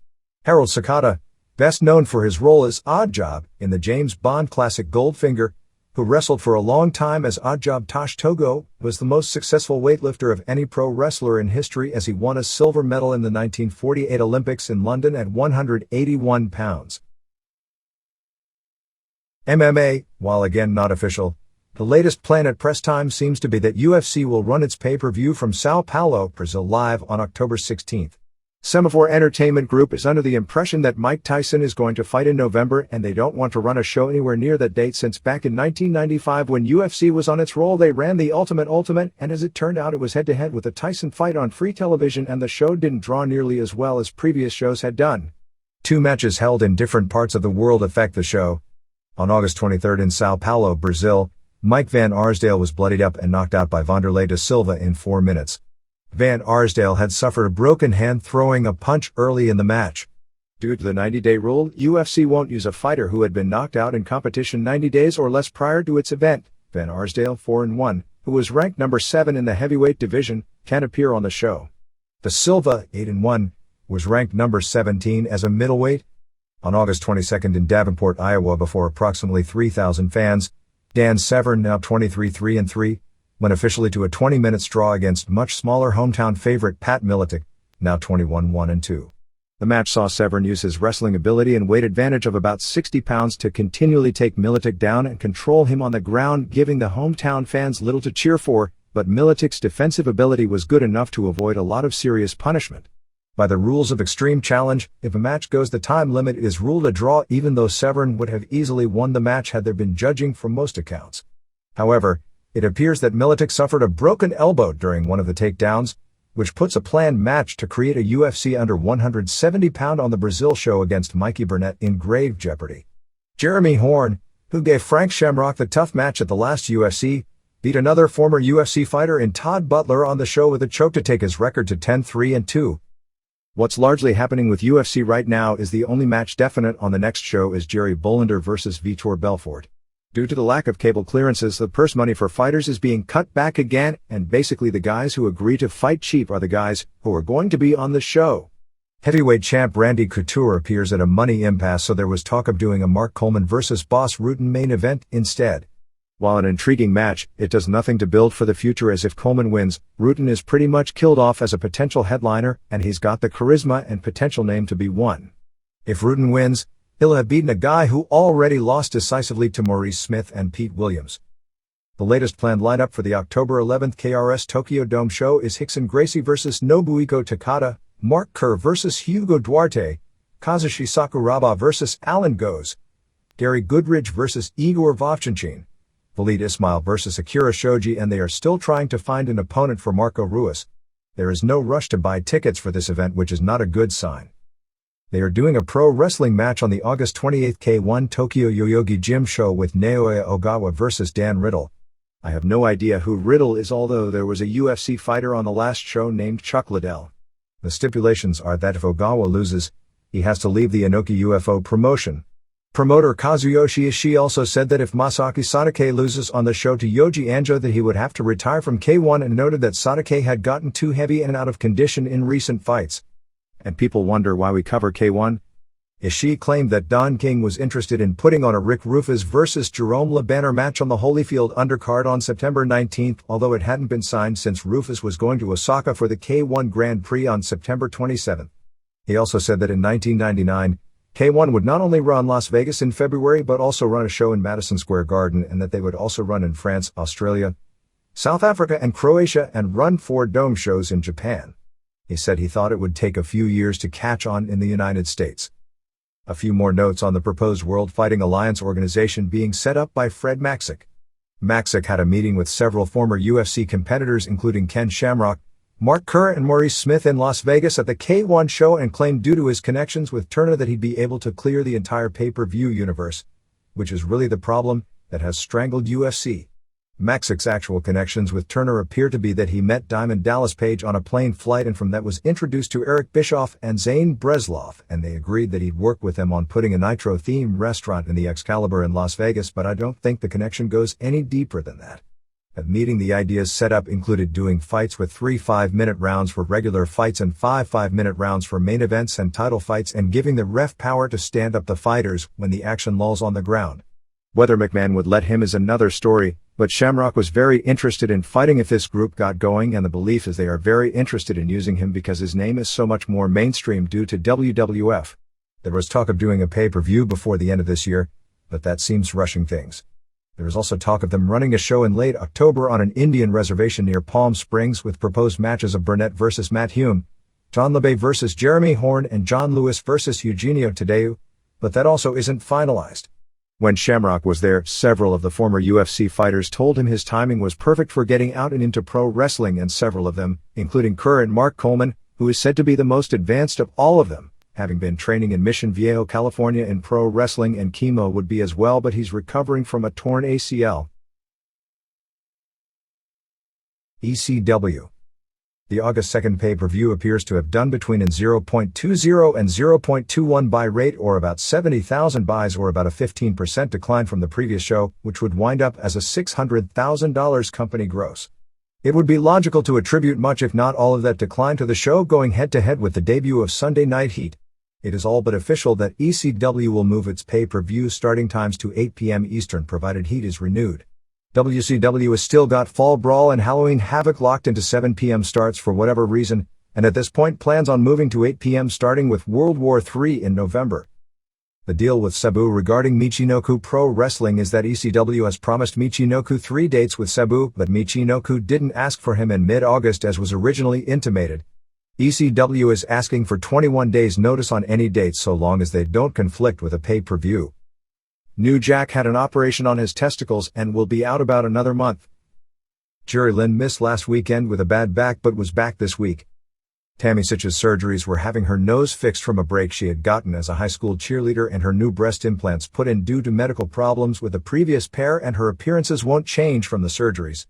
Harold Sakata, best known for his role as Oddjob in the James Bond classic Goldfinger, who wrestled for a long time as Oddjob Tosh Togo, was the most successful weightlifter of any pro wrestler in history, as he won a silver medal in the 1948 Olympics in London at 181 pounds. MMA, while again not official, the latest plan at press time seems to be that UFC will run its pay-per-view from Sao Paulo, Brazil live on October 16th. Semaphore Entertainment Group is under the impression that Mike Tyson is going to fight in November, and they don't want to run a show anywhere near that date, since back in 1995 when UFC was on its roll they ran the Ultimate, and as it turned out it was head-to-head with the Tyson fight on free television, and the show didn't draw nearly as well as previous shows had done. 2 matches held in different parts of the world affect the show. On August 23rd in Sao Paulo, Brazil, Mike Van Arsdale was bloodied up and knocked out by Vanderlei da Silva in 4 minutes. Van Arsdale had suffered a broken hand throwing a punch early in the match. Due to the 90-day rule, UFC won't use a fighter who had been knocked out in competition 90 days or less prior to its event. Van Arsdale, 4-1, who was ranked number 7 in the heavyweight division, can appear on the show. Da Silva, 8-1, was ranked number 17 as a middleweight. On August 22nd in Davenport, Iowa, before approximately 3,000 fans, Dan Severn, now 23-3-3, went officially to a 20-minute draw against much smaller hometown favorite Pat Miletic, now 21-1-2. The match saw Severn use his wrestling ability and weight advantage of about 60 pounds to continually take Miletic down and control him on the ground, giving the hometown fans little to cheer for, but Miletic's defensive ability was good enough to avoid a lot of serious punishment. By the rules of Extreme Challenge, if a match goes the time limit, it is ruled a draw, even though Severn would have easily won the match had there been judging from most accounts. However, it appears that Miletic suffered a broken elbow during one of the takedowns, which puts a planned match to create a UFC under 170-pound on the Brazil show against Mikey Burnett in grave jeopardy. Jeremy Horn, who gave Frank Shamrock the tough match at the last UFC, beat another former UFC fighter in Todd Butler on the show with a choke to take his record to 10-3-2. What's largely happening with UFC right now is the only match definite on the next show is Jerry Bollander versus Vitor Belfort. Due to the lack of cable clearances, the purse money for fighters is being cut back again, and basically the guys who agree to fight cheap are the guys who are going to be on the show. Heavyweight champ Randy Couture appears at a money impasse, so there was talk of doing a Mark Coleman versus Boss Rutan main event instead. While an intriguing match, it does nothing to build for the future, as if Coleman wins, Rutan is pretty much killed off as a potential headliner, and he's got the charisma and potential name to be one. If Rutan wins, he'll have beaten a guy who already lost decisively to Maurice Smith and Pete Williams. The latest planned lineup for the October 11th KRS Tokyo Dome show is Rickson Gracie versus Nobuhiko Takada, Mark Kerr versus Hugo Duarte, Kazushi Sakuraba versus Alan Goes, Gary Goodridge versus Igor Vovchanchyn, Valid Ismail versus Akira Shoji, and they are still trying to find an opponent for Marco Ruiz. There is no rush to buy tickets for this event, which is not a good sign. They are doing a pro wrestling match on the August 28th K1 Tokyo Yoyogi Gym show with Naoya Ogawa versus Dan Riddle. I have no idea who Riddle is, although there was a UFC fighter on the last show named Chuck Liddell. The stipulations are that if Ogawa loses, he has to leave the Inoki UFO promotion. Promoter Kazuyoshi Ishii also said that if Masaki Sadake loses on the show to Yoji Anjo, that he would have to retire from K1, and noted that Sadake had gotten too heavy and out of condition in recent fights. And people wonder why we cover K1? Ishii claimed that Don King was interested in putting on a Rick Rufus versus Jerome Le Banner match on the Holyfield undercard on September 19th, although it hadn't been signed since Rufus was going to Osaka for the K1 Grand Prix on September 27th. He also said that in 1999, K1 would not only run Las Vegas in February but also run a show in Madison Square Garden, and that they would also run in France, Australia, South Africa and Croatia, and run 4 dome shows in Japan. He said he thought it would take a few years to catch on in the United States. A few more notes on the proposed World Fighting Alliance organization being set up by Fred Maxick. Maxick had a meeting with several former UFC competitors, including Ken Shamrock, Mark Kerr and Maurice Smith, in Las Vegas at the K1 show, and claimed due to his connections with Turner that he'd be able to clear the entire pay-per-view universe, which is really the problem that has strangled UFC. Maxick's actual connections with Turner appear to be that he met Diamond Dallas Page on a plane flight, and from that was introduced to Eric Bischoff and Zane Breslov, and they agreed that he'd work with them on putting a Nitro-themed restaurant in the Excalibur in Las Vegas, but I don't think the connection goes any deeper than that. At meeting, the ideas set up included doing fights with 3 5-minute rounds for regular fights and 5 5-minute rounds for main events and title fights, and giving the ref power to stand up the fighters when the action lulls on the ground. Whether McMahon would let him is another story, but Shamrock was very interested in fighting if this group got going, and the belief is they are very interested in using him because his name is so much more mainstream due to WWF. There was talk of doing a pay-per-view before the end of this year, but that seems rushing things. There is also talk of them running a show in late October on an Indian reservation near Palm Springs, with proposed matches of Burnett versus Matt Hume, John LeBay versus Jeremy Horn, and John Lewis versus Eugenio Tadeu, but that also isn't finalized. When Shamrock was there, several of the former UFC fighters told him his timing was perfect for getting out and into pro wrestling, and several of them, including current Mark Coleman, who is said to be the most advanced of all of them, having been training in Mission Viejo, California in pro wrestling, and Chemo would be as well, but he's recovering from a torn ACL. ECW. The August 2nd pay-per-view appears to have done between an 0.20 and 0.21 buy rate, or about 70,000 buys, or about a 15% decline from the previous show, which would wind up as a $600,000 company gross. It would be logical to attribute much, if not all, of that decline to the show going head-to-head with the debut of Sunday Night Heat. It is all but official that ECW will move its pay-per-view starting times to 8 p.m. Eastern, provided Heat is renewed. WCW has still got Fall Brawl and Halloween Havoc locked into 7 p.m. starts for whatever reason, and at this point plans on moving to 8 p.m. starting with World War III in November. The deal with Sabu regarding Michinoku Pro Wrestling is that ECW has promised Michinoku 3 dates with Sabu, but Michinoku didn't ask for him in mid-August as was originally intimated. ECW is asking for 21 days notice on any dates so long as they don't conflict with a pay-per-view. New Jack had an operation on his testicles and will be out about another month. Jerry Lynn missed last weekend with a bad back but was back this week. Tammy Sitch's surgeries were having her nose fixed from a break she had gotten as a high school cheerleader, and her new breast implants put in due to medical problems with the previous pair, and her appearances won't change from the surgeries.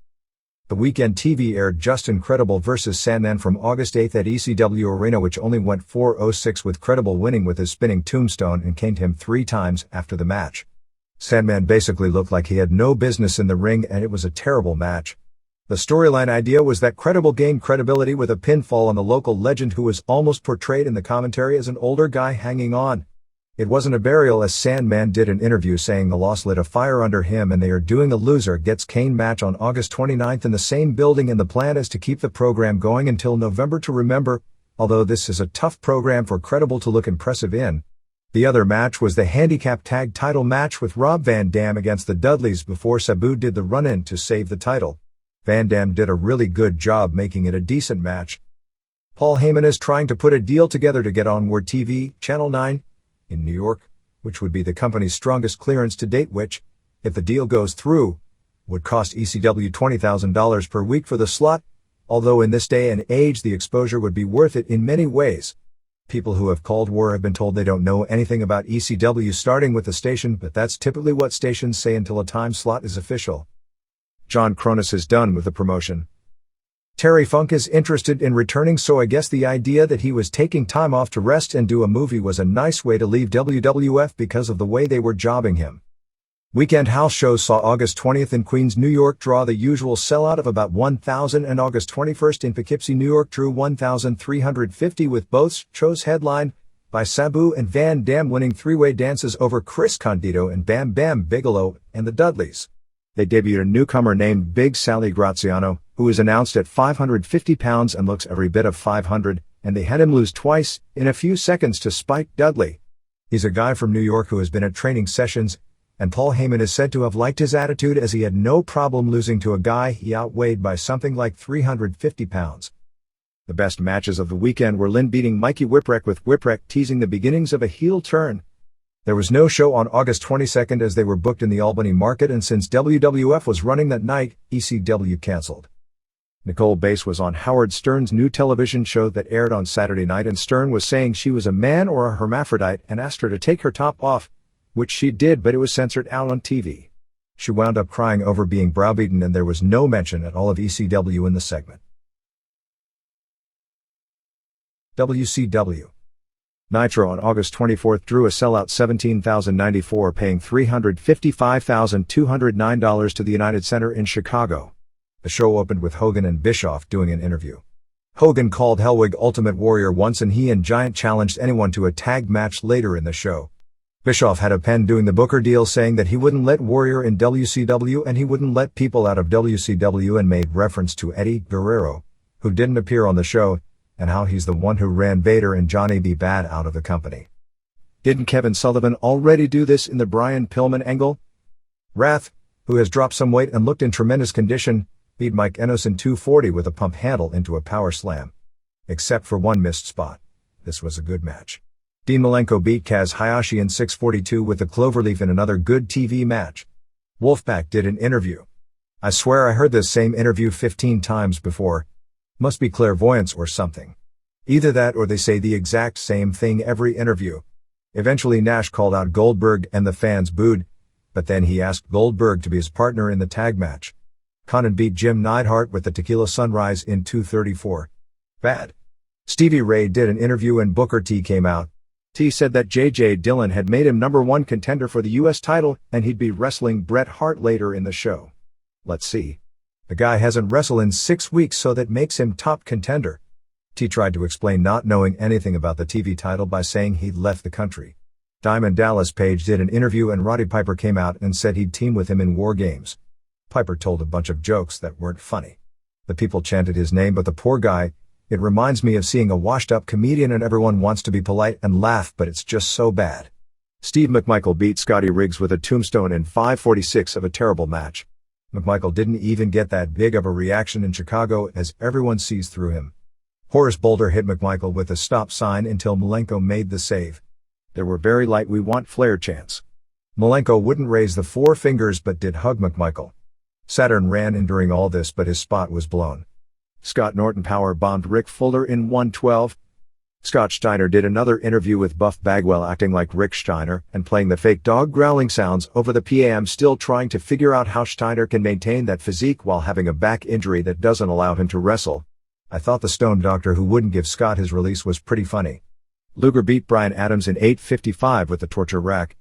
The weekend TV aired Just Incredible vs. Sandman from August 8th at ECW Arena, which only went 4:06, with Credible winning with his spinning tombstone and caned him 3 times after the match. Sandman basically looked like he had no business in the ring, and it was a terrible match. The storyline idea was that Credible gained credibility with a pinfall on the local legend, who was almost portrayed in the commentary as an older guy hanging on. It wasn't a burial, as Sandman did an interview saying the loss lit a fire under him, and they are doing a loser gets cane match on August 29th in the same building, and the plan is to keep the program going until November to remember, although this is a tough program for Credible to look impressive in. The other match was the handicap tag title match with Rob Van Dam against the Dudleys before Sabu did the run-in to save the title. Van Dam did a really good job making it a decent match. Paul Heyman is trying to put a deal together to get on Word TV, Channel 9, in New York, which would be the company's strongest clearance to date, which, if the deal goes through, would cost ECW $20,000 per week for the slot, although in this day and age the exposure would be worth it in many ways. People who have called war have been told they don't know anything about ECW starting with the station, but that's typically what stations say until a time slot is official. John Kronus is done with the promotion. Terry Funk is interested in returning, so I guess the idea that he was taking time off to rest and do a movie was a nice way to leave WWF because of the way they were jobbing him. Weekend house shows saw August 20th in Queens, New York draw the usual sellout of about 1,000 and August 21st in Poughkeepsie, New York drew 1,350 with both shows headlined by Sabu and Van Dam winning three-way dances over Chris Condito and Bam Bam Bigelow and the Dudleys. They debuted a newcomer named Big Sally Graziano, who is announced at 550 pounds and looks every bit of 500, and they had him lose twice in a few seconds to Spike Dudley. He's a guy from New York who has been at training sessions, and Paul Heyman is said to have liked his attitude as he had no problem losing to a guy he outweighed by something like 350 pounds. The best matches of the weekend were Lynn beating Mikey Whipwreck, with Whipwreck teasing the beginnings of a heel turn. There was no show on August 22nd as they were booked in the Albany market, and since WWF was running that night, ECW canceled. Nicole Bass was on Howard Stern's new television show that aired on Saturday night, and Stern was saying she was a man or a hermaphrodite and asked her to take her top off, which she did, but it was censored out on TV. She wound up crying over being browbeaten, and there was no mention at all of ECW in the segment. WCW. Nitro on August 24th drew a sellout 17,094, paying $355,209 to the United Center in Chicago. The show opened with Hogan and Bischoff doing an interview. Hogan called Hellwig Ultimate Warrior once, and he and Giant challenged anyone to a tag match later in the show. Bischoff had a pen doing the Booker deal, saying that he wouldn't let Warrior in WCW and he wouldn't let people out of WCW, and made reference to Eddie Guerrero, who didn't appear on the show, and how he's the one who ran Vader and Johnny B. Bad out of the company. Didn't Kevin Sullivan already do this in the Brian Pillman angle? Wrath, who has dropped some weight and looked in tremendous condition, beat Mike Enos in 240 with a pump handle into a power slam. Except for one missed spot. This was a good match. Dean Malenko beat Kaz Hayashi in 642 with a cloverleaf in another good TV match. Wolfpack did an interview. I swear I heard this same interview 15 times before. Must be clairvoyance or something. Either that or they say the exact same thing every interview. Eventually Nash called out Goldberg and the fans booed, but then he asked Goldberg to be his partner in the tag match. Conan beat Jim Neidhart with the Tequila Sunrise in 234. Bad. Stevie Ray did an interview and Booker T came out. T said that J.J. Dillon had made him #1 contender for the U.S. title and he'd be wrestling Bret Hart later in the show. Let's see. The guy hasn't wrestled in 6 weeks, so that makes him top contender. T tried to explain not knowing anything about the TV title by saying he'd left the country. Diamond Dallas Page did an interview and Roddy Piper came out and said he'd team with him in War Games. Piper told a bunch of jokes that weren't funny. The people chanted his name, but the poor guy, it reminds me of seeing a washed-up comedian and everyone wants to be polite and laugh, but it's just so bad. Steve McMichael beat Scotty Riggs with a tombstone in 546 of a terrible match. McMichael didn't even get that big of a reaction in Chicago as everyone sees through him. Horace Boulder hit McMichael with a stop sign until Malenko made the save. There were very light "we want Flair" chants. Malenko wouldn't raise the four fingers but did hug McMichael. Saturn ran in during all this, but his spot was blown. Scott Norton power bombed Rick Fuller in 112. Scott Steiner did another interview with Buff Bagwell acting like Rick Steiner and playing the fake dog growling sounds over the PA. I'm still trying to figure out how Steiner can maintain that physique while having a back injury that doesn't allow him to wrestle. I thought the Stone Doctor who wouldn't give Scott his release was pretty funny. Luger beat Bryan Adams in 8:55 with the torture rack.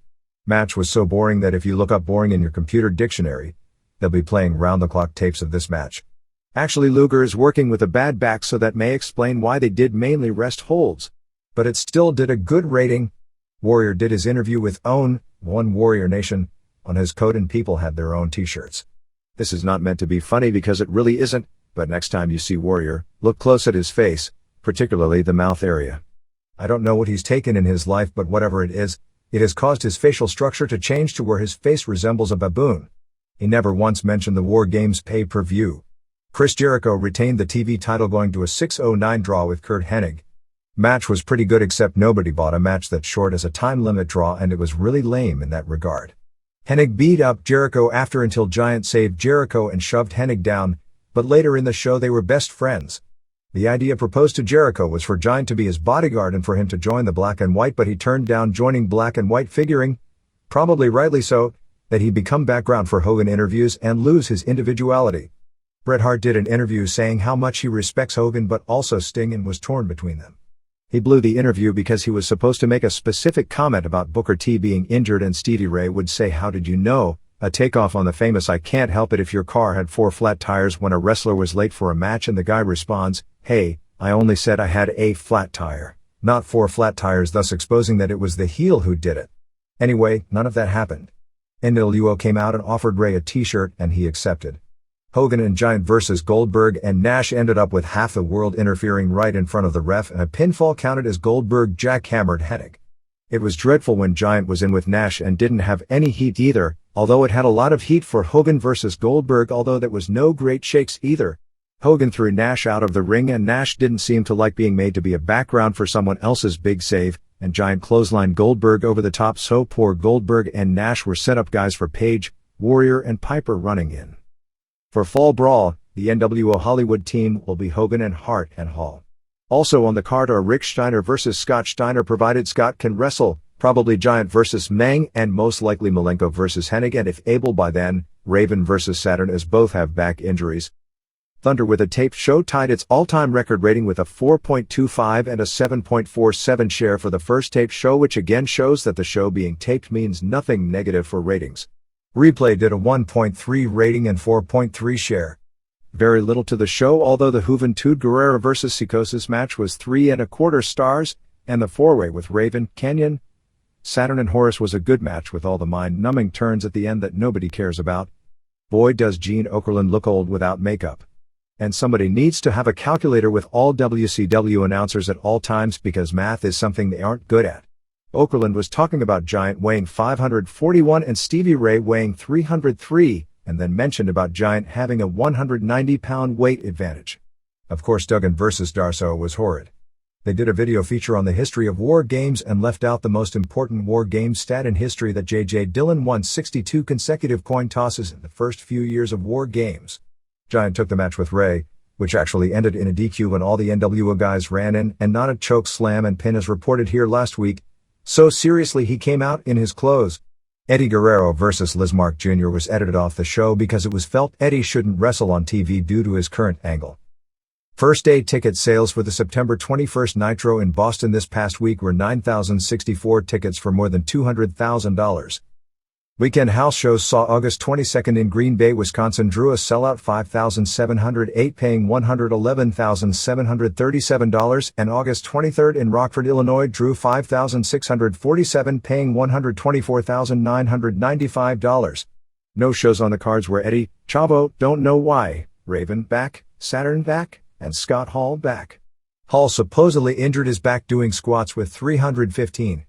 Match was so boring that if you look up boring in your computer dictionary, they'll be playing round-the-clock tapes of this match. Actually, Luger is working with a bad back, so that may explain why they did mainly rest holds. But it still did a good rating. Warrior did his interview with One Warrior Nation on his coat, and people had their own t-shirts. This is not meant to be funny because it really isn't, but next time you see Warrior, look close at his face, particularly the mouth area. I don't know what he's taken in his life, but whatever it is, it has caused his facial structure to change to where his face resembles a baboon. He never once mentioned the War Games pay-per-view. Chris Jericho retained the TV title going to a 6:09 draw with Kurt Hennig. Match was pretty good, except nobody bought a match that short as a time limit draw, and it was really lame in that regard. Hennig beat up Jericho after until Giant saved Jericho and shoved Hennig down, but later in the show they were best friends. The idea proposed to Jericho was for Giant to be his bodyguard and for him to join the Black and White, but he turned down joining Black and White, figuring, probably rightly so, that he'd become background for Hogan interviews and lose his individuality. Bret Hart did an interview saying how much he respects Hogan but also Sting and was torn between them. He blew the interview because he was supposed to make a specific comment about Booker T being injured, and Stevie Ray would say, "How did you know?" A takeoff on the famous "I can't help it if your car had 4 flat tires" when a wrestler was late for a match and the guy responds, "Hey, I only said I had a flat tire, not 4 flat tires," thus exposing that it was the heel who did it. Anyway, none of that happened. NWO came out and offered Ray a t-shirt and he accepted. Hogan and Giant versus Goldberg and Nash ended up with half the world interfering right in front of the ref, and a pinfall counted as Goldberg jackhammered Hennig. It was dreadful when Giant was in with Nash and didn't have any heat either, although it had a lot of heat for Hogan versus Goldberg, although that was no great shakes either. Hogan threw Nash out of the ring and Nash didn't seem to like being made to be a background for someone else's big save, and Giant clotheslined Goldberg over the top, so poor Goldberg and Nash were set up guys for Page, Warrior and Piper running in. For Fall Brawl, the NWO Hollywood team will be Hogan and Hart and Hall. Also on the card are Rick Steiner versus Scott Steiner, provided Scott can wrestle, probably Giant versus Meng, and most likely Malenko versus Hennig, and if able by then, Raven versus Saturn, as both have back injuries. Thunder with a taped show tied its all-time record rating with a 4.25 and a 7.47 share for the first taped show, which again shows that the show being taped means nothing negative for ratings. Replay did a 1.3 rating and 4.3 share. Very little to the show, although the Juventud Guerrera versus Psicosis match was 3.25 stars, and the four-way with Raven, Kenyon, Saturn and Horace was a good match with all the mind-numbing turns at the end that nobody cares about. Boy does Gene Okerlund look old without makeup. And somebody needs to have a calculator with all WCW announcers at all times, because math is something they aren't good at. Okerlund was talking about Giant weighing 541 and Stevie Ray weighing 303, and then mentioned about Giant having a 190-pound weight advantage. Of course, Duggan versus Darsow was horrid. They did a video feature on the history of war games and left out the most important war game stat in history, that J.J. Dillon won 62 consecutive coin tosses in the first few years of war games. Giant took the match with Ray, which actually ended in a DQ when all the NWO guys ran in, and not a choke slam and pin as reported here last week. So seriously, he came out in his clothes. Eddie Guerrero versus Lizmark Jr. was edited off the show because it was felt Eddie shouldn't wrestle on TV due to his current angle. First day ticket sales for the September 21st Nitro in Boston this past week were 9,064 tickets for more than $200,000. Weekend house shows saw August 22nd in Green Bay, Wisconsin drew a sellout 5,708 paying $111,737, and August 23rd in Rockford, Illinois drew 5,647 paying $124,995. No shows on the cards were Eddie, Chavo, Don't Know Why, Raven back, Saturn back, and Scott Hall back. Hall supposedly injured his back doing squats with 315.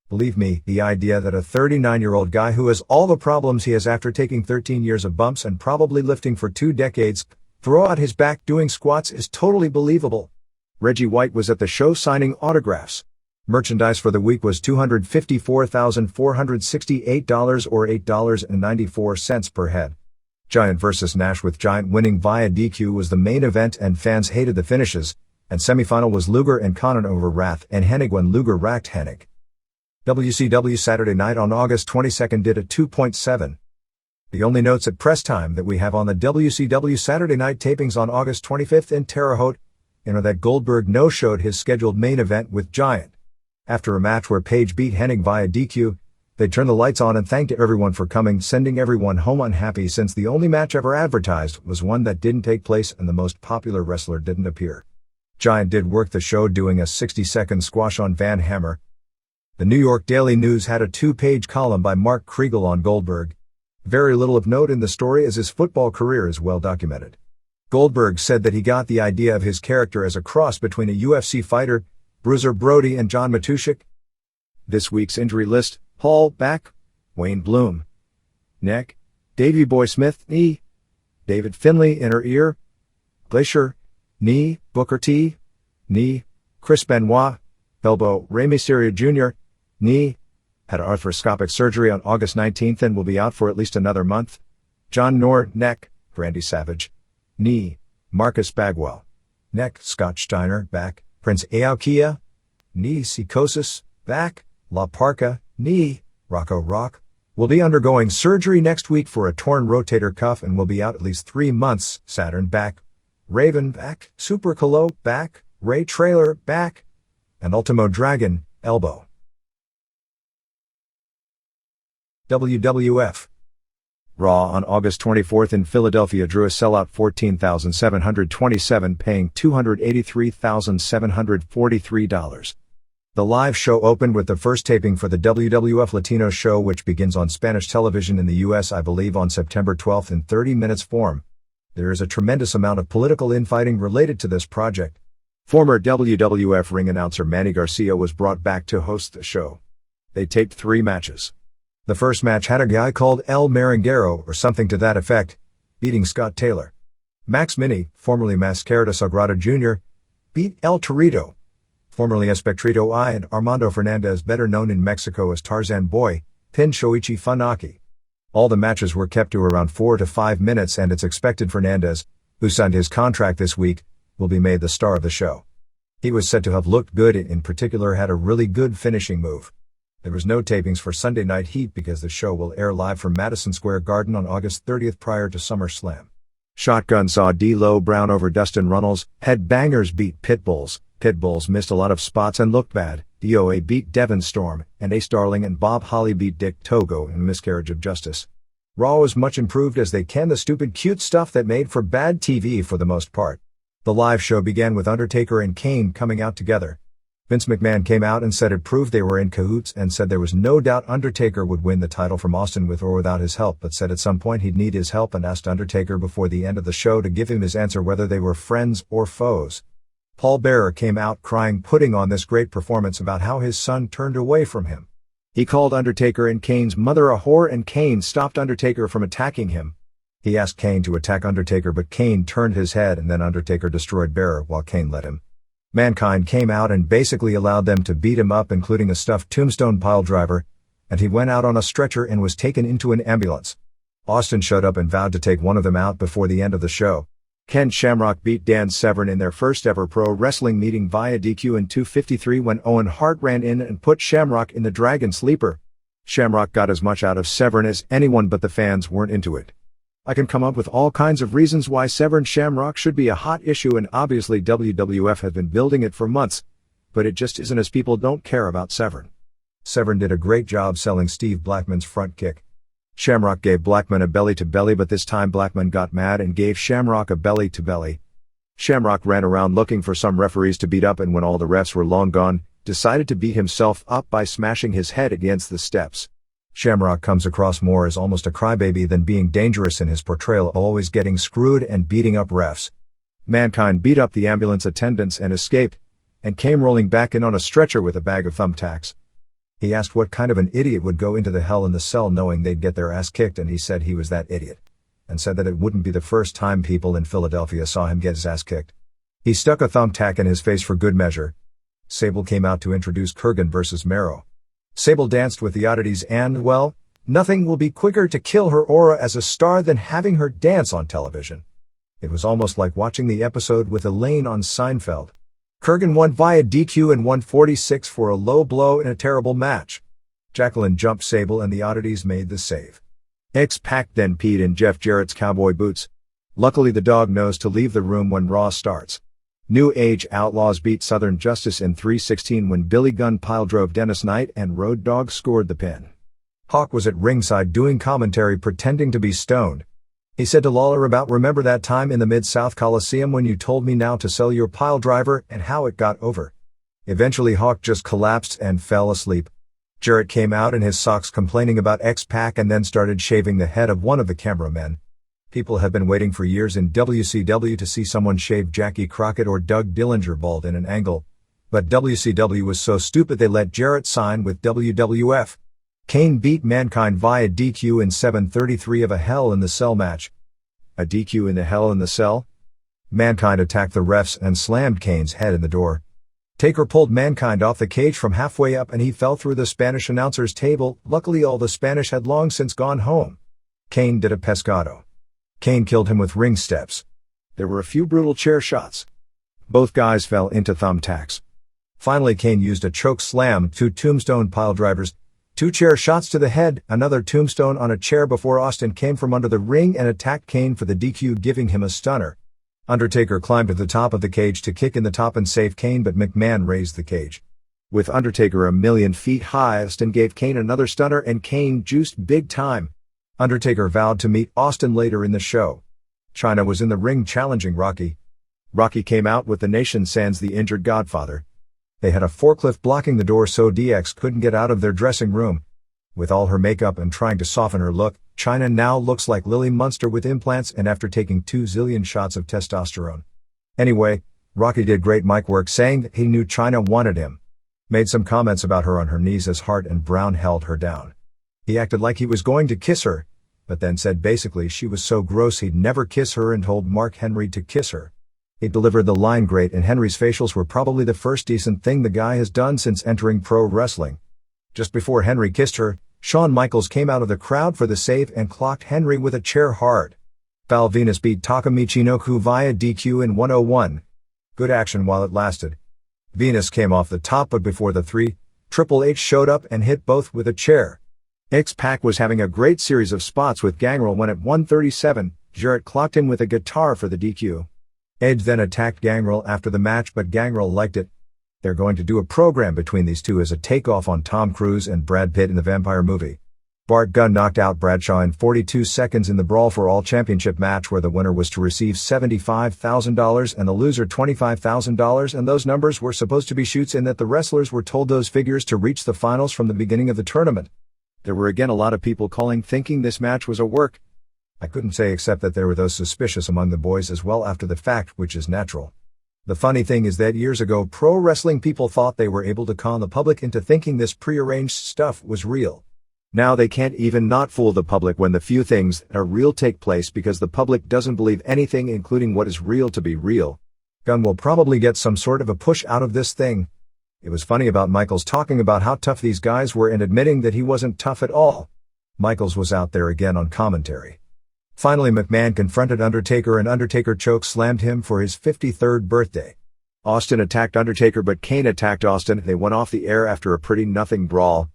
Believe me, the idea that a 39-year-old guy who has all the problems he has after taking 13 years of bumps and probably lifting for 2 decades, throw out his back doing squats is totally believable. Reggie White was at the show signing autographs. Merchandise for the week was $254,468 or $8.94 per head. Giant versus Nash, with Giant winning via DQ, was the main event and fans hated the finishes, and semifinal was Luger and Connon over Wrath and Hennig when Luger racked Hennig. WCW Saturday Night on August 22nd did a 2.7. The only notes at press time that we have on the WCW Saturday Night tapings on August 25th in Terre Haute are that Goldberg no-showed his scheduled main event with Giant. After a match where Page beat Hennig via DQ, they turned the lights on and thanked everyone for coming, sending everyone home unhappy since the only match ever advertised was one that didn't take place and the most popular wrestler didn't appear. Giant did work the show doing a 60-second squash on Van Hammer. The New York Daily News had a 2-page column by Mark Kriegel on Goldberg. Very little of note in the story, as his football career is well documented. Goldberg said that he got the idea of his character as a cross between a UFC fighter, Bruiser Brody, and John Matuszek. This week's injury list: Hall, back; Wayne Bloom, neck; Davey Boy Smith, knee; David Finlay, inner ear; Glacier, knee; Booker T, knee; Chris Benoit, elbow; Rey Mysterio Jr., knee, had arthroscopic surgery on August 19th and will be out for at least another month. John Noor, neck; Randy Savage, knee, Marcus Bagwell. Neck, Scott Steiner, back, Prince Aokia. Knee, Psychosis, back, La Parka, knee, Rocco Rock. Will be undergoing surgery next week for a torn rotator cuff and will be out at least 3 months, Saturn, back, Raven, back, Super Colo, back, Ray Trailer, back, and Ultimo Dragon, elbow. WWF. Raw on August 24th in Philadelphia drew a sellout 14,727, paying $283,743. The live show opened with the first taping for the WWF Latino show, which begins on Spanish television in the US, I believe, on September 12th in 30 minutes form. There is a tremendous amount of political infighting related to this project. Former WWF ring announcer Manny Garcia was brought back to host the show. They taped 3 matches. The first match had a guy called El Merenguero or something to that effect, beating Scott Taylor. Max Mini, formerly Mascarita Sagrada Jr., beat El Torito, formerly Espectrito I, and Armando Fernandez, better known in Mexico as Tarzan Boy, pinned Shoichi Funaki. All the matches were kept to around 4 to 5 minutes, and it's expected Fernandez, who signed his contract this week, will be made the star of the show. He was said to have looked good and in particular had a really good finishing move. There was no tapings for Sunday Night Heat because the show will air live from Madison Square Garden on August 30th prior to SummerSlam. Shotgun saw D'Lo Brown over Dustin Runnels, Headbangers beat Pitbulls, Pitbulls missed a lot of spots and looked bad, DOA beat Devon Storm, and Ace Darling and Bob Holly beat Dick Togo in Miscarriage of Justice. Raw was much improved as they canned the stupid cute stuff that made for bad TV for the most part. The live show began with Undertaker and Kane coming out together. Vince McMahon came out and said it proved they were in cahoots and said there was no doubt Undertaker would win the title from Austin with or without his help, but said at some point he'd need his help and asked Undertaker before the end of the show to give him his answer whether they were friends or foes. Paul Bearer came out crying, putting on this great performance about how his son turned away from him. He called Undertaker and Kane's mother a whore, and Kane stopped Undertaker from attacking him. He asked Kane to attack Undertaker, but Kane turned his head and then Undertaker destroyed Bearer while Kane let him. Mankind came out and basically allowed them to beat him up, including a stuffed tombstone piledriver, and he went out on a stretcher and was taken into an ambulance. Austin showed up and vowed to take one of them out before the end of the show. Ken Shamrock beat Dan Severn in their first ever pro wrestling meeting via DQ in 2:53 when Owen Hart ran in and put Shamrock in the Dragon Sleeper. Shamrock got as much out of Severn as anyone, but the fans weren't into it. I can come up with all kinds of reasons why Severn Shamrock should be a hot issue, and obviously WWF has been building it for months, but it just isn't, as people don't care about Severn. Severn did a great job selling Steve Blackman's front kick. Shamrock gave Blackman a belly-to-belly, but this time Blackman got mad and gave Shamrock a belly-to-belly. Shamrock ran around looking for some referees to beat up, and when all the refs were long gone, decided to beat himself up by smashing his head against the steps. Shamrock comes across more as almost a crybaby than being dangerous in his portrayal, always getting screwed and beating up refs. Mankind beat up the ambulance attendants and escaped, and came rolling back in on a stretcher with a bag of thumbtacks. He asked what kind of an idiot would go into the Hell in the Cell knowing they'd get their ass kicked, and he said he was that idiot, and said that it wouldn't be the first time people in Philadelphia saw him get his ass kicked. He stuck a thumbtack in his face for good measure. Sable came out to introduce Kurgan vs. Mero. Sable danced with the oddities and, well, nothing will be quicker to kill her aura as a star than having her dance on television. It was almost like watching the episode with Elaine on Seinfeld. Kurgan won via DQ in 146 for a low blow in a terrible match. Jacqueline jumped Sable and the oddities made the save. X-Pac then peed in Jeff Jarrett's cowboy boots. Luckily the dog knows to leave the room when Raw starts. New Age Outlaws beat Southern Justice in 3:16 when Billy Gunn piledrove Dennis Knight and Road Dogg scored the pin. Hawk was at ringside doing commentary pretending to be stoned. He said to Lawler about remember that time in the Mid-South Coliseum when you told me now to sell your piledriver and how it got over. Eventually Hawk just collapsed and fell asleep. Jarrett came out in his socks complaining about X-Pac and then started shaving the head of one of the cameramen. People have been waiting for years in WCW to see someone shave Jackie Crockett or Doug Dillinger bald in an angle, but WCW was so stupid they let Jarrett sign with WWF. Kane beat Mankind via DQ in 7:33 of a Hell in the Cell match. A DQ in the Hell in the Cell? Mankind attacked the refs and slammed Kane's head in the door. Taker pulled Mankind off the cage from halfway up and he fell through the Spanish announcer's table. Luckily all the Spanish had long since gone home. Kane did a pescado. Kane killed him with ring steps. There were a few brutal chair shots. Both guys fell into thumbtacks. Finally, Kane used a choke slam, 2 tombstone piledrivers, 2 chair shots to the head, another tombstone on a chair before Austin came from under the ring and attacked Kane for the DQ, giving him a stunner. Undertaker climbed to the top of the cage to kick in the top and save Kane, but McMahon raised the cage. With Undertaker a million feet high, Austin gave Kane another stunner and Kane juiced big time. Undertaker vowed to meet Austin later in the show. Chyna was in the ring challenging Rocky. Rocky came out with the Nation sans the injured Godfather. They had a forklift blocking the door so DX couldn't get out of their dressing room. With all her makeup and trying to soften her look, Chyna now looks like Lily Munster with implants and after taking 2 zillion shots of testosterone. Anyway, Rocky did great mic work saying that he knew Chyna wanted him. Made some comments about her on her knees as Hart and Brown held her down. He acted like he was going to kiss her, but then said basically she was so gross he'd never kiss her and told Mark Henry to kiss her. He delivered the line great, and Henry's facials were probably the first decent thing the guy has done since entering pro wrestling. Just before Henry kissed her, Shawn Michaels came out of the crowd for the save and clocked Henry with a chair hard. Val Venus beat Taka Michinoku via DQ in 101. Good action while it lasted. Venus came off the top, but before the 3, Triple H showed up and hit both with a chair. X-Pac was having a great series of spots with Gangrel when at 137, Jarrett clocked him with a guitar for the DQ. Edge then attacked Gangrel after the match, but Gangrel liked it. They're going to do a program between these two as a takeoff on Tom Cruise and Brad Pitt in the vampire movie. Bart Gunn knocked out Bradshaw in 42 seconds in the Brawl for All championship match, where the winner was to receive $75,000 and the loser $25,000, and those numbers were supposed to be shoots in that the wrestlers were told those figures to reach the finals from the beginning of the tournament. There were again a lot of people calling thinking this match was a work. I couldn't say except that there were those suspicious among the boys as well after the fact, which is natural. The funny thing is that years ago pro wrestling people thought they were able to con the public into thinking this prearranged stuff was real. Now they can't even not fool the public when the few things that are real take place because the public doesn't believe anything, including what is real, to be real. Gunn will probably get some sort of a push out of this thing. It was funny about Michaels talking about how tough these guys were and admitting that he wasn't tough at all. Michaels was out there again on commentary. Finally, McMahon confronted Undertaker and Undertaker choke slammed him for his 53rd birthday. Austin attacked Undertaker, but Kane attacked Austin. They went off the air after a pretty nothing brawl.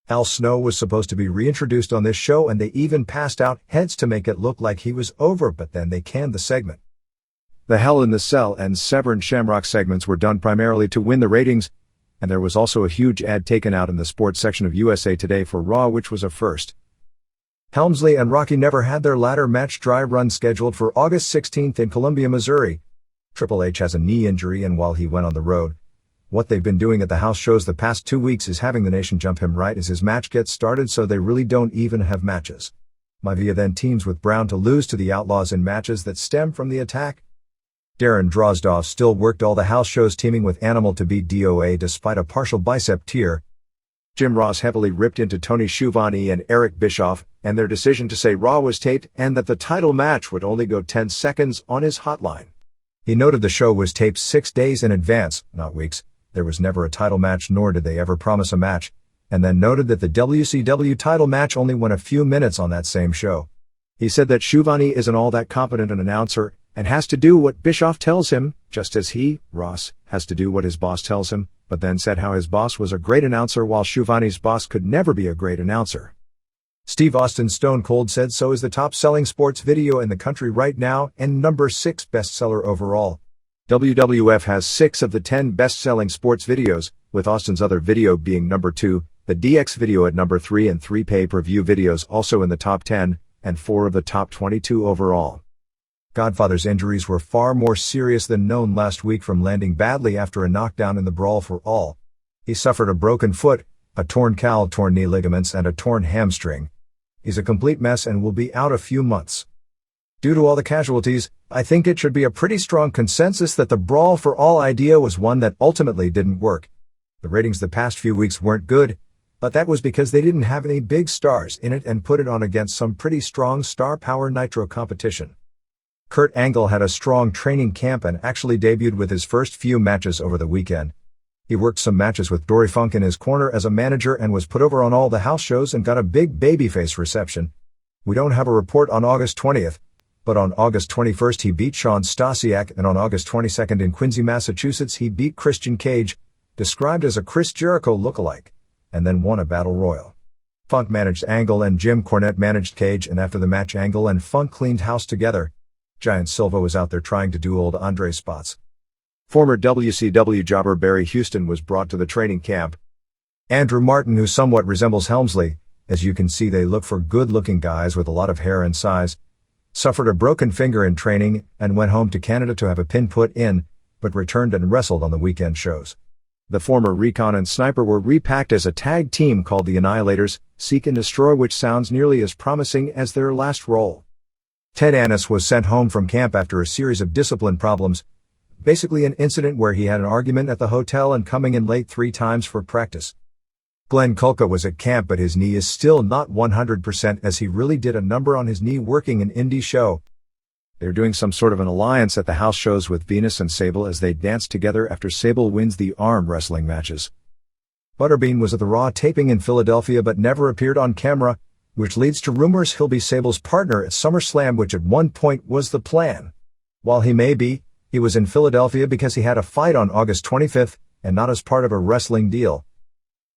Al Snow was supposed to be reintroduced on this show, and they even passed out heads to make it look like he was over, but then they canned the segment. The Hell in the Cell and Severn Shamrock segments were done primarily to win the ratings, and there was also a huge ad taken out in the sports section of USA Today for Raw, which was a first. Helmsley and Rocky never had their ladder match dry run scheduled for August 16th in Columbia, Missouri. Triple H has a knee injury, and while he went on the road, what they've been doing at the house shows the past 2 weeks is having the nation jump him right as his match gets started, so they really don't even have matches. Maivia then teams with Brown to lose to the Outlaws in matches that stem from the attack. Darren Drozdov still worked all the house shows teaming with Animal to beat DOA despite a partial bicep tear. Jim Ross heavily ripped into Tony Schiavone and Eric Bischoff and their decision to say Raw was taped and that the title match would only go 10 seconds on his hotline. He noted the show was taped 6 days in advance, not weeks. There was never a title match, nor did they ever promise a match, and then noted that the WCW title match only went a few minutes on that same show. He said that Schiavone isn't all that competent an announcer and has to do what Bischoff tells him, just as he, Ross, has to do what his boss tells him, but then said how his boss was a great announcer while Schiavone's boss could never be a great announcer. Steve Austin Stone Cold said so is the top-selling sports video in the country right now and number 6 bestseller overall. WWF has 6 of the 10 best-selling sports videos, with Austin's other video being number 2, the DX video at number 3, and 3 pay-per-view videos also in the top 10, and 4 of the top 22 overall. Godfather's injuries were far more serious than known last week from landing badly after a knockdown in the Brawl for All. He suffered a broken foot, a torn cal, torn knee ligaments, and a torn hamstring. He's a complete mess and will be out a few months. Due to all the casualties, I think it should be a pretty strong consensus that the Brawl for All idea was one that ultimately didn't work. The ratings the past few weeks weren't good, but that was because they didn't have any big stars in it and put it on against some pretty strong star power Nitro competition. Kurt Angle had a strong training camp and actually debuted with his first few matches over the weekend. He worked some matches with Dory Funk in his corner as a manager and was put over on all the house shows and got a big babyface reception. We don't have a report on August 20th, but on August 21st he beat Sean Stasiak, and on August 22nd in Quincy, Massachusetts he beat Christian Cage, described as a Chris Jericho lookalike, and then won a battle royal. Funk managed Angle and Jim Cornette managed Cage, and after the match Angle and Funk cleaned house together. Giant Silva was out there trying to do old Andre spots. Former WCW jobber Barry Houston was brought to the training camp. Andrew Martin, who somewhat resembles Helmsley, as you can see they look for good-looking guys with a lot of hair and size, suffered a broken finger in training and went home to Canada to have a pin put in, but returned and wrestled on the weekend shows. The former Recon and Sniper were repacked as a tag team called the Annihilators, Seek and Destroy, which sounds nearly as promising as their last role. Ted Annis was sent home from camp after a series of discipline problems, basically an incident where he had an argument at the hotel and coming in late 3 times for practice. Glenn Kulka was at camp, but his knee is still not 100% as he really did a number on his knee working an indie show. They're doing some sort of an alliance at the house shows with Venus and Sable as they dance together after Sable wins the arm wrestling matches. Butterbean was at the Raw taping in Philadelphia but never appeared on camera, which leads to rumors he'll be Sable's partner at SummerSlam, which at one point was the plan. While he may be, he was in Philadelphia because he had a fight on August 25th and not as part of a wrestling deal.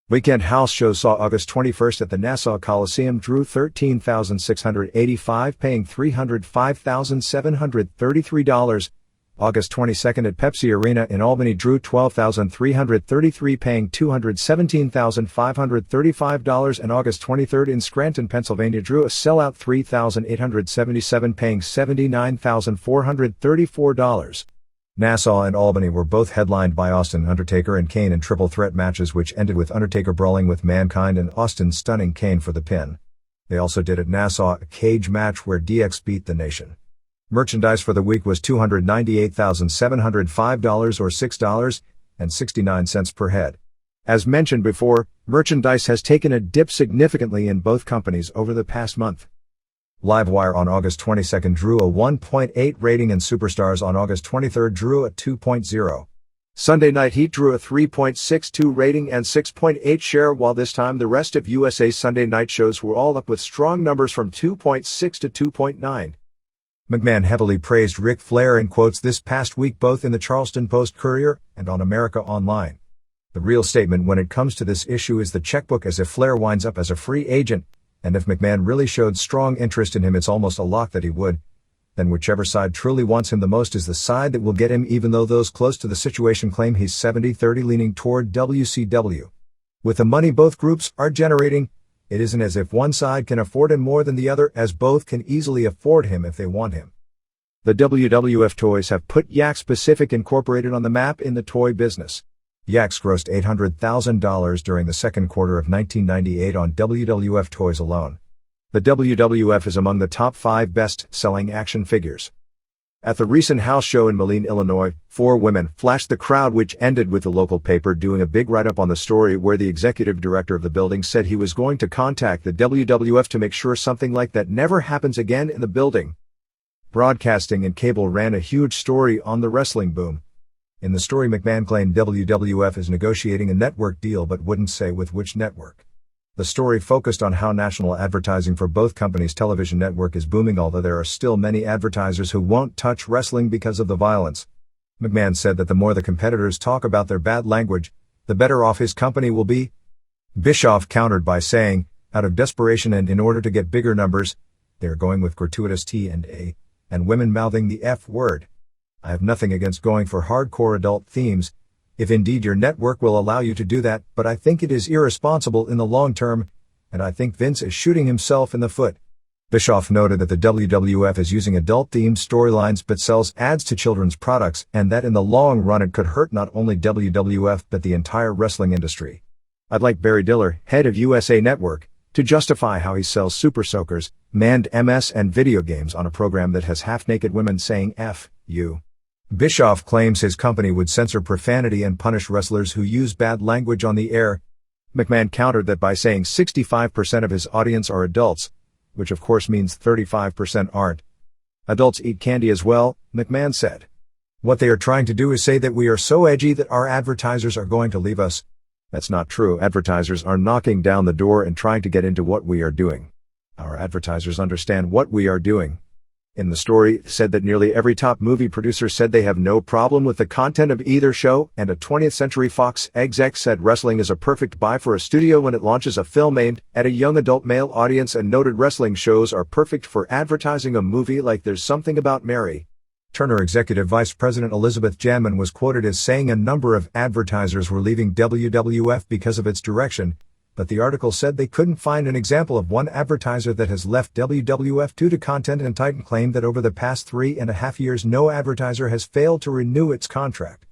Weekend house shows saw August 21st at the Nassau Coliseum drew 13,685, paying $305,733. August 22nd at Pepsi Arena in Albany drew 12,333, paying $217,535, and August 23rd in Scranton, Pennsylvania drew a sellout 3,877, paying $79,434. Nassau and Albany were both headlined by Austin, Undertaker, and Kane in triple threat matches which ended with Undertaker brawling with Mankind and Austin stunning Kane for the pin. They also did at Nassau a cage match where DX beat the Nation. Merchandise for the week was $298,705 or $6.69 per head. As mentioned before, merchandise has taken a dip significantly in both companies over the past month. Livewire on August 22nd drew a 1.8 rating and Superstars on August 23rd drew a 2.0. Sunday Night Heat drew a 3.62 rating and 6.8 share, while this time the rest of USA's Sunday night shows were all up with strong numbers from 2.6 to 2.9. McMahon heavily praised Ric Flair in quotes this past week both in the Charleston Post-Courier and on America Online. The real statement when it comes to this issue is the checkbook, as if Flair winds up as a free agent, and if McMahon really showed strong interest in him, it's almost a lock that he would. Then whichever side truly wants him the most is the side that will get him, even though those close to the situation claim he's 70-30 leaning toward WCW. With the money both groups are generating, it isn't as if one side can afford him more than the other, as both can easily afford him if they want him. The WWF toys have put Yakks Pacific Incorporated on the map in the toy business. Yakks grossed $800,000 during the second quarter of 1998 on WWF toys alone. The WWF is among the top 5 best-selling action figures. At the recent house show in Moline, Illinois, 4 women flashed the crowd, which ended with the local paper doing a big write-up on the story where the executive director of the building said he was going to contact the WWF to make sure something like that never happens again in the building. Broadcasting and cable ran a huge story on the wrestling boom. In the story, McMahon claimed WWF is negotiating a network deal but wouldn't say with which network. The story focused on how national advertising for both companies' television network is booming, although there are still many advertisers who won't touch wrestling because of the violence. McMahon said that the more the competitors talk about their bad language, the better off his company will be. Bischoff countered by saying, out of desperation and in order to get bigger numbers, they're going with gratuitous T&A, and women mouthing the F word. I have nothing against going for hardcore adult themes, if indeed your network will allow you to do that, but I think it is irresponsible in the long term, and I think Vince is shooting himself in the foot. Bischoff noted that the WWF is using adult-themed storylines but sells ads to children's products, and that in the long run it could hurt not only WWF but the entire wrestling industry. I'd like Barry Diller, head of USA Network, to justify how he sells Super Soakers, manned MS and video games on a program that has half-naked women saying F you. Bischoff claims his company would censor profanity and punish wrestlers who use bad language on the air. McMahon countered that by saying 65% of his audience are adults, which of course means 35% aren't. Adults eat candy as well, McMahon said. What they are trying to do is say that we are so edgy that our advertisers are going to leave us. That's not true. Advertisers are knocking down the door and trying to get into what we are doing. Our advertisers understand what we are doing. In the story, it said that nearly every top movie producer said they have no problem with the content of either show, and a 20th Century Fox exec said wrestling is a perfect buy for a studio when it launches a film aimed at a young adult male audience, and noted wrestling shows are perfect for advertising a movie like There's Something About Mary. Turner Executive Vice President Elizabeth Janman was quoted as saying a number of advertisers were leaving WWF because of its direction, but the article said they couldn't find an example of one advertiser that has left WWF due to content, and Titan claimed that over the past 3.5 years no advertiser has failed to renew its contract.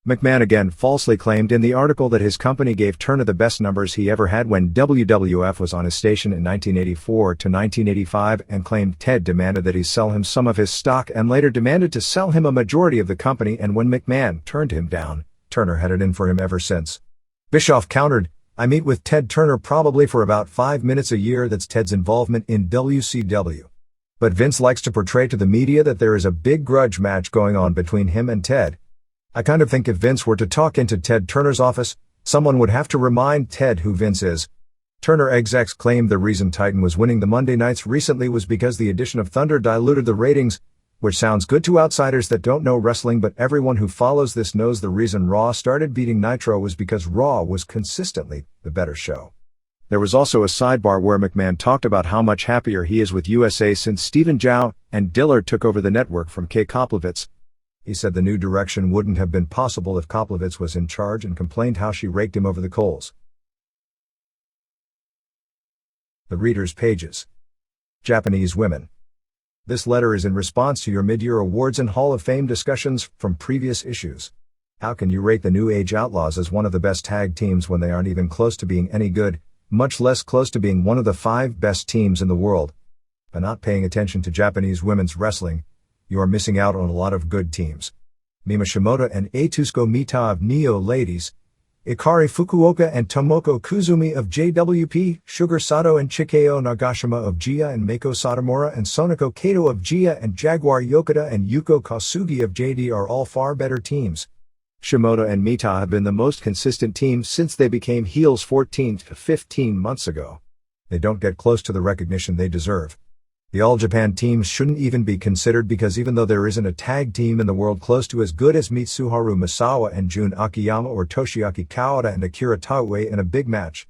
McMahon again falsely claimed in the article that his company gave Turner the best numbers he ever had when WWF was on his station in 1984 to 1985, and claimed Ted demanded that he sell him some of his stock and later demanded to sell him a majority of the company, and when McMahon turned him down, Turner had it in for him ever since. Bischoff countered, "I meet with Ted Turner probably for about 5 minutes a year. That's Ted's involvement in WCW. But Vince likes to portray to the media that there is a big grudge match going on between him and Ted. I kind of think if Vince were to talk into Ted Turner's office, someone would have to remind Ted who Vince is." Turner execs claimed the reason Titan was winning the Monday nights recently was because the addition of Thunder diluted the ratings, which sounds good to outsiders that don't know wrestling, but everyone who follows this knows the reason Raw started beating Nitro was because Raw was consistently the better show. There was also a sidebar where McMahon talked about how much happier he is with USA since Stephen Zhao and Dillard took over the network from Kay Koplovitz. He said the new direction wouldn't have been possible if Koplovitz was in charge, and complained how she raked him over the coals. The readers' pages. Japanese women. This letter is in response to your mid-year awards and Hall of Fame discussions from previous issues. How can you rate the New Age Outlaws as one of the best tag teams when they aren't even close to being any good, much less close to being one of the 5 best teams in the world? By not paying attention to Japanese women's wrestling, you are missing out on a lot of good teams. Mima Shimoda and Atsuko Mita of Neo Ladies, Ikari Fukuoka and Tomoko Kuzumi of JWP, Sugar Sato and Chikeo Nagashima of Gia, and Meiko Satomura and Sonoko Kato of Gia, and Jaguar Yokota and Yuko Kasugi of JD are all far better teams. Shimoda and Mita have been the most consistent teams since they became heels 14 to 15 months ago. They don't get close to the recognition they deserve. The All Japan teams shouldn't even be considered because even though there isn't a tag team in the world close to as good as Mitsuharu Misawa and Jun Akiyama or Toshiaki Kawada and Akira Taue in a big match,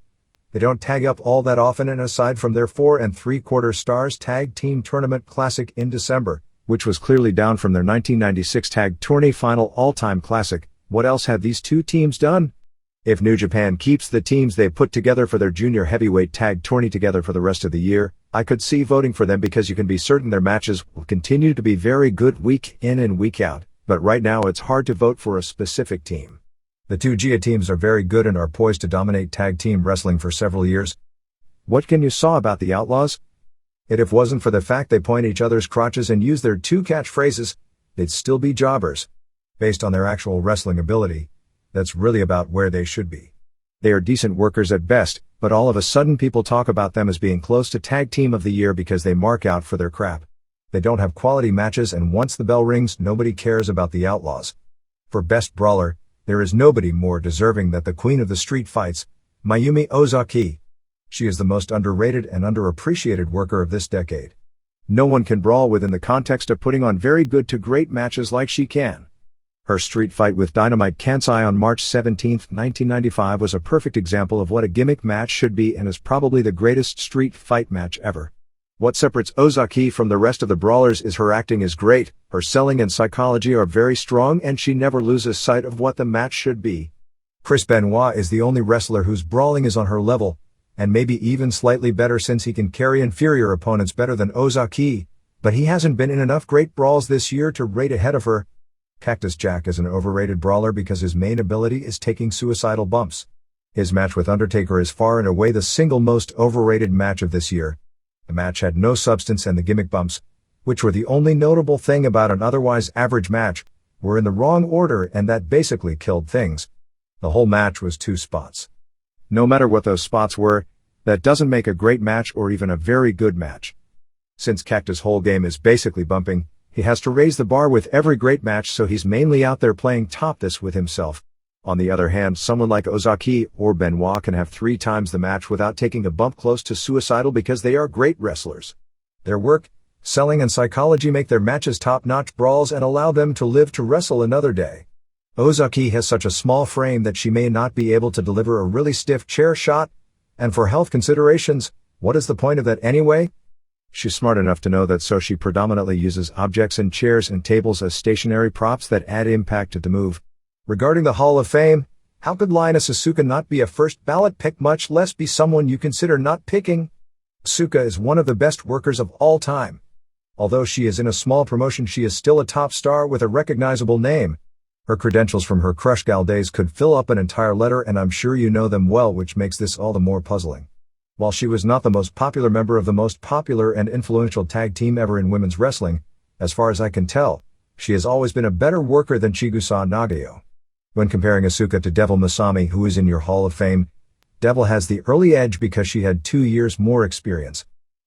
they don't tag up all that often, and aside from their 4 3/4 stars Tag Team Tournament Classic in December, which was clearly down from their 1996 Tag Tourney Final All-Time Classic, what else have these two teams done? If New Japan keeps the teams they put together for their junior heavyweight tag tourney together for the rest of the year, I could see voting for them because you can be certain their matches will continue to be very good week in and week out, but right now it's hard to vote for a specific team. The two GIA teams are very good and are poised to dominate tag team wrestling for several years. What can you saw about the Outlaws? If it wasn't for the fact they point each other's crotches and use their 2 catchphrases, they'd still be jobbers. Based on their actual wrestling ability, that's really about where they should be. They are decent workers at best, but all of a sudden people talk about them as being close to Tag Team of the Year because they mark out for their crap. They don't have quality matches, and once the bell rings, nobody cares about the Outlaws. For Best Brawler, there is nobody more deserving than the Queen of the Street Fights, Mayumi Ozaki. She is the most underrated and underappreciated worker of this decade. No one can brawl within the context of putting on very good to great matches like she can. Her street fight with Dynamite Kansai on March 17, 1995 was a perfect example of what a gimmick match should be and is probably the greatest street fight match ever. What separates Ozaki from the rest of the brawlers is her acting is great, her selling and psychology are very strong, and she never loses sight of what the match should be. Chris Benoit is the only wrestler whose brawling is on her level, and maybe even slightly better since he can carry inferior opponents better than Ozaki, but he hasn't been in enough great brawls this year to rate ahead of her. Cactus Jack is an overrated brawler because his main ability is taking suicidal bumps. His match with Undertaker is far and away the single most overrated match of this year. The match had no substance, and the gimmick bumps, which were the only notable thing about an otherwise average match, were in the wrong order, and that basically killed things. The whole match was 2 spots. No matter what those spots were, that doesn't make a great match or even a very good match. Since Cactus' whole game is basically bumping, he has to raise the bar with every great match, so he's mainly out there playing top this with himself. On the other hand, someone like Ozaki or Benoit can have 3 times the match without taking a bump close to suicidal because they are great wrestlers. Their work, Selling and psychology make their matches top-notch brawls and allow them to live to wrestle another day. Ozaki has such a small frame that she may not be able to deliver a really stiff chair shot, and for health considerations, what is the point of that anyway? She's smart enough to know that, so she predominantly uses objects and chairs and tables as stationary props that add impact to the move. Regarding the Hall of Fame, how could Lioness Asuka not be a first ballot pick, much less be someone you consider not picking? Asuka is one of the best workers of all time. Although she is in a small promotion, she is still a top star with a recognizable name. Her credentials from her Crush Gal days could fill up an entire letter, and I'm sure you know them well, which makes this all the more puzzling. While she was not the most popular member of the most popular and influential tag team ever in women's wrestling, as far as I can tell, she has always been a better worker than Chigusa Nagayo. When comparing Asuka to Devil Masami, who is in your Hall of Fame, Devil has the early edge because she had 2 years more experience.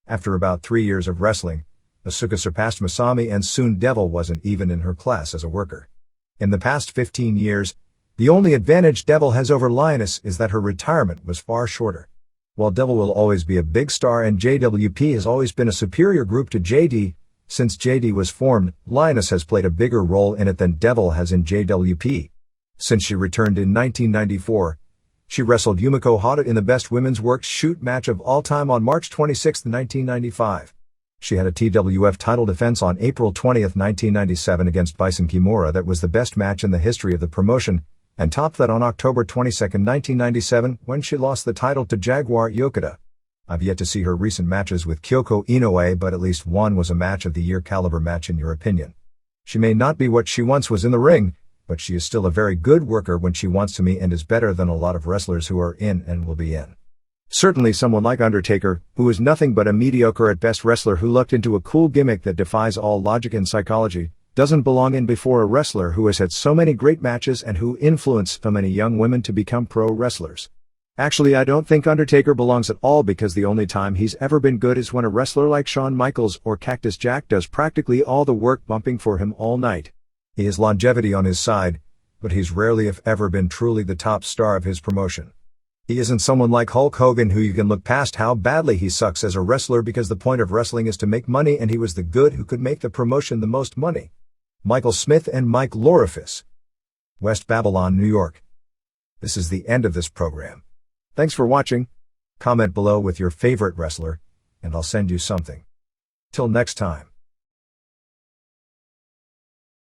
After about 3 years of wrestling, Asuka surpassed Masami, and soon Devil wasn't even in her class as a worker. In the past 15 years, the only advantage Devil has over Lioness is that her retirement was far shorter. While Devil will always be a big star and JWP has always been a superior group to JD, since JD was formed, Lioness has played a bigger role in it than Devil has in JWP. Since she returned in 1994, she wrestled Yumiko Hata in the best women's worked shoot match of all time on March 26, 1995. She had a TWF title defense on April 20, 1997 against Bison Kimura that was the best match in the history of the promotion, and topped that on October 22, 1997, when she lost the title to Jaguar Yokota. I've yet to see her recent matches with Kyoko Inoue, but at least one was a match of the year caliber match in your opinion. She may not be what she once was in the ring, but she is still a very good worker when she wants to be, and is better than a lot of wrestlers who are in and will be in. Certainly someone like Undertaker, who is nothing but a mediocre at best wrestler who lucked into a cool gimmick that defies all logic and psychology, doesn't belong in before a wrestler who has had so many great matches and who influenced so many young women to become pro wrestlers. Actually, I don't think Undertaker belongs at all, because the only time he's ever been good is when a wrestler like Shawn Michaels or Cactus Jack does practically all the work bumping for him all night. He has longevity on his side, but he's rarely if ever been truly the top star of his promotion. He isn't someone like Hulk Hogan, who you can look past how badly he sucks as a wrestler because the point of wrestling is to make money, and he was the good who could make the promotion the most money. Michael Smith and Mike Lorifus. West Babylon, New York. This is the end of this program. Thanks for watching. Comment below with your favorite wrestler, and I'll send you something. Till next time.